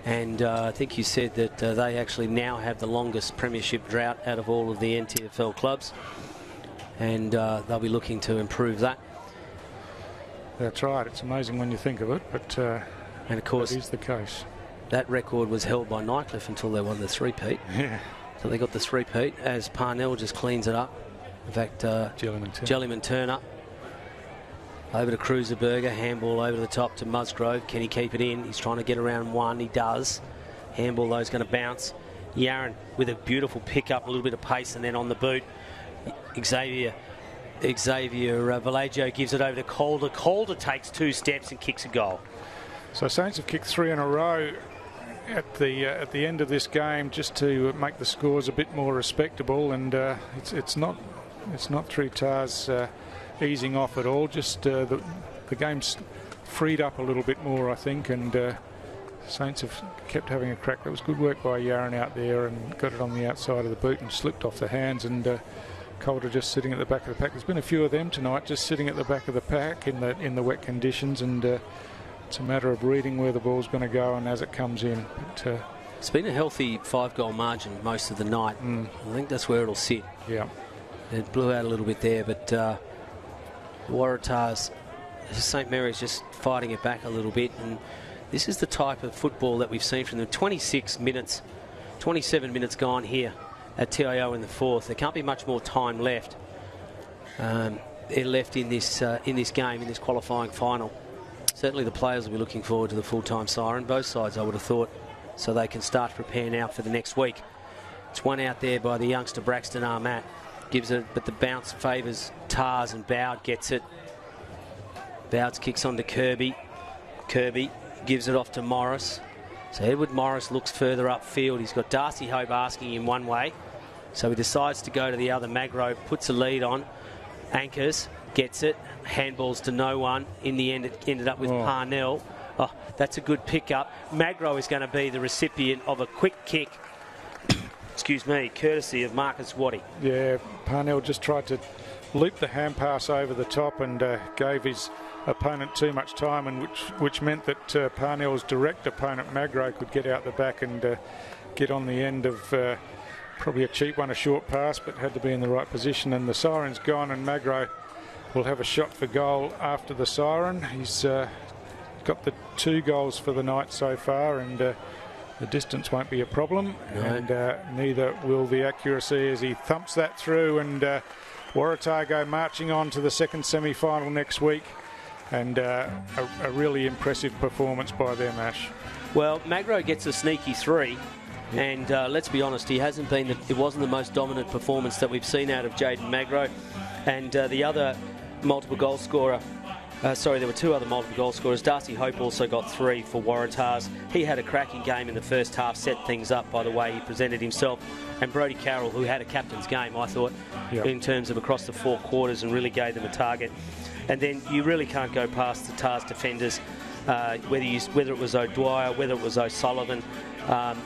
And I think you said that they actually now have the longest premiership drought out of all of the NTFL clubs. And they'll be looking to improve that.
That's right. It's amazing when you think of it, but
and of course,
that is the case.
That record was held by Nightcliff until they won the three-peat.
Yeah.
So they got the three-peat as Parnell just cleans it up. In fact, Jellyman Turner. Over to Cruiserberger, handball over the top to Musgrove. Can he keep it in? He's trying to get around one. He does. Handball, though, is going to bounce. Yaron with a beautiful pick-up, a little bit of pace, and then on the boot, Xavier Vallejo gives it over to Calder. Calder takes 2 steps and kicks a goal.
So Saints have kicked 3 in a row at the end of this game, just to make the scores a bit more respectable, and it's not through Tars easing off at all. Just the game's freed up a little bit more, I think, and Saints have kept having a crack. That was good work by Yaron out there, and got it on the outside of the boot and slipped off the hands, and Calder just sitting at the back of the pack. There's been a few of them tonight, just sitting at the back of the pack in the wet conditions, and it's a matter of reading where the ball's going to go and as it comes in. But,
it's been a healthy 5-goal margin most of the night. I think that's where it'll sit.
Yeah.
It blew out a little bit there, but Waratah's St Mary's just fighting it back a little bit, and this is the type of football that we've seen from them. 27 minutes gone here at TIO in the 4th. There can't be much more time left. Left in this game, in this qualifying final. Certainly the players will be looking forward to the full-time siren. Both sides, I would have thought, so they can start to prepare now for the next week. It's one out there by the youngster Braxton Armat. Gives it, but the bounce favours Tars, and Bowd gets it. Bowd kicks on to Kirby. Kirby gives it off to Morris. So Edward Morris looks further upfield. He's got Darcy Hope asking him one way, so he decides to go to the other. Magro puts a lead on. Anchors, gets it. Handballs to no one. In the end, it ended up with Parnell. Oh, that's a good pickup. Magro is going to be the recipient of a quick kick. Excuse me, courtesy of Marcus Waddy.
Yeah, Parnell just tried to leap the hand pass over the top and gave his opponent too much time, and which meant that Parnell's direct opponent Magro could get out the back and get on the end of probably a cheap one, a short pass, but had to be in the right position. And the siren's gone, and Magro will have a shot for goal after the siren. He's got the 2 goals for the night so far, and the distance won't be a problem, and neither will the accuracy as he thumps that through. And Waratah go marching on to the second semi-final next week, and a really impressive performance by them, Ash.
Well, Magro gets a sneaky 3, and let's be honest, he hasn't been. It wasn't the most dominant performance that we've seen out of Jaden Magro, and the other multiple goal scorer. There were 2 other multiple goal scorers. Darcy Hope also got 3 for Waratahs. He had a cracking game in the first half, set things up by the way he presented himself. And Brodie Carroll, who had a captain's game, I thought, in terms of across the 4 quarters, and really gave them a target. And then you really can't go past the Tars defenders, whether it was O'Dwyer, whether it was O'Sullivan.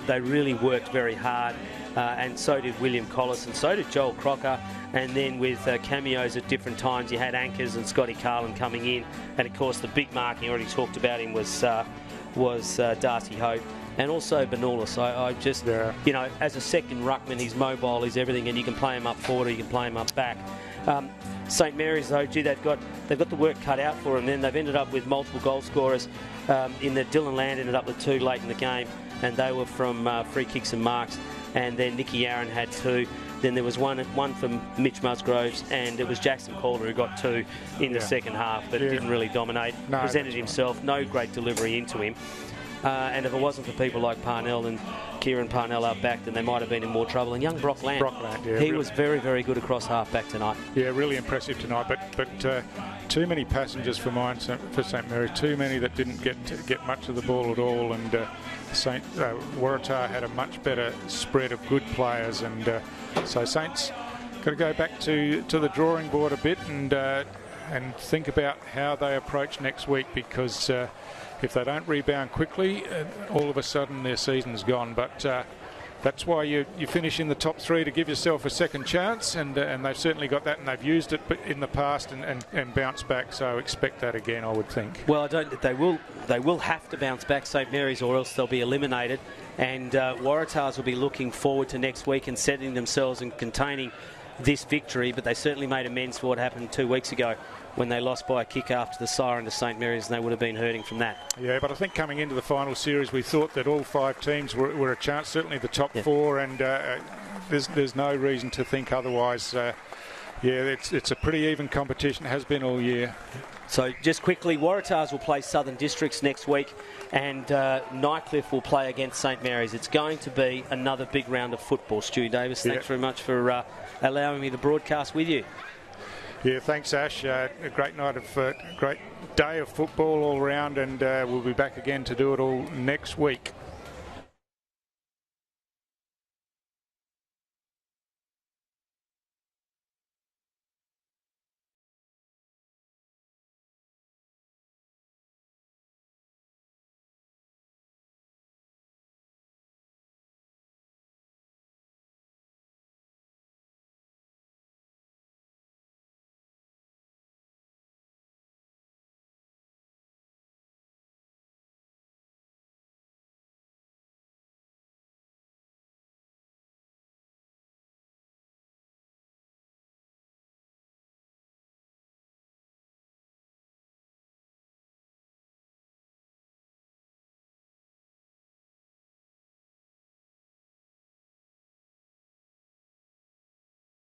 They really worked very hard, and so did William Collis, and so did Joel Crocker. And then with cameos at different times, you had Anchors and Scotty Carlin coming in, and of course the big mark, you already talked about him, was Darcy Hope, and also Benulis. I just, you know, as a second ruckman, he's mobile, he's everything, and you can play him up forward or you can play him up back. St Mary's, though, they've got the work cut out for them. Then they've ended up with multiple goal scorers. In the Dylan Land ended up with 2 late in the game, and they were from free kicks and marks. And then Nicky Aaron had 2. Then there was one from Mitch Musgroves, and it was Jackson Calder who got 2 in the second half, but didn't really dominate.
No,
Presented himself, no great delivery into him. And if it wasn't for people like Parnell and Kieran Parnell up back, then they might have been in more trouble. And young Brock Lamb, he was very, very good across half-back tonight. Yeah, really impressive tonight. But too many passengers for St Mary's, too many that didn't get much of the ball at all. And Waratah had a much better spread of good players. And so Saints got to go back to the drawing board a bit and think about how they approach next week, because if they don't rebound quickly, all of a sudden their season's gone. But that's why you finish in the top 3 to give yourself a second chance, and they've certainly got that, and they've used it in the past and bounced back. So expect that again, I would think. Well, they will have to bounce back, St Mary's, or else they'll be eliminated. And Waratahs will be looking forward to next week and setting themselves and containing this victory. But they certainly made amends for what happened 2 weeks ago, when they lost by a kick after the siren to St Mary's, and they would have been hurting from that. Yeah, but I think coming into the final series, we thought that all 5 teams were a chance, certainly the top 4, and there's no reason to think otherwise. It's a pretty even competition, it has been all year. So just quickly, Waratahs will play Southern Districts next week, and Nightcliff will play against St Mary's. It's going to be another big round of football. Stu Davis, thanks very much for allowing me to broadcast with you. Yeah, thanks, Ash. A great night great day of football all round, and we'll be back again to do it all next week.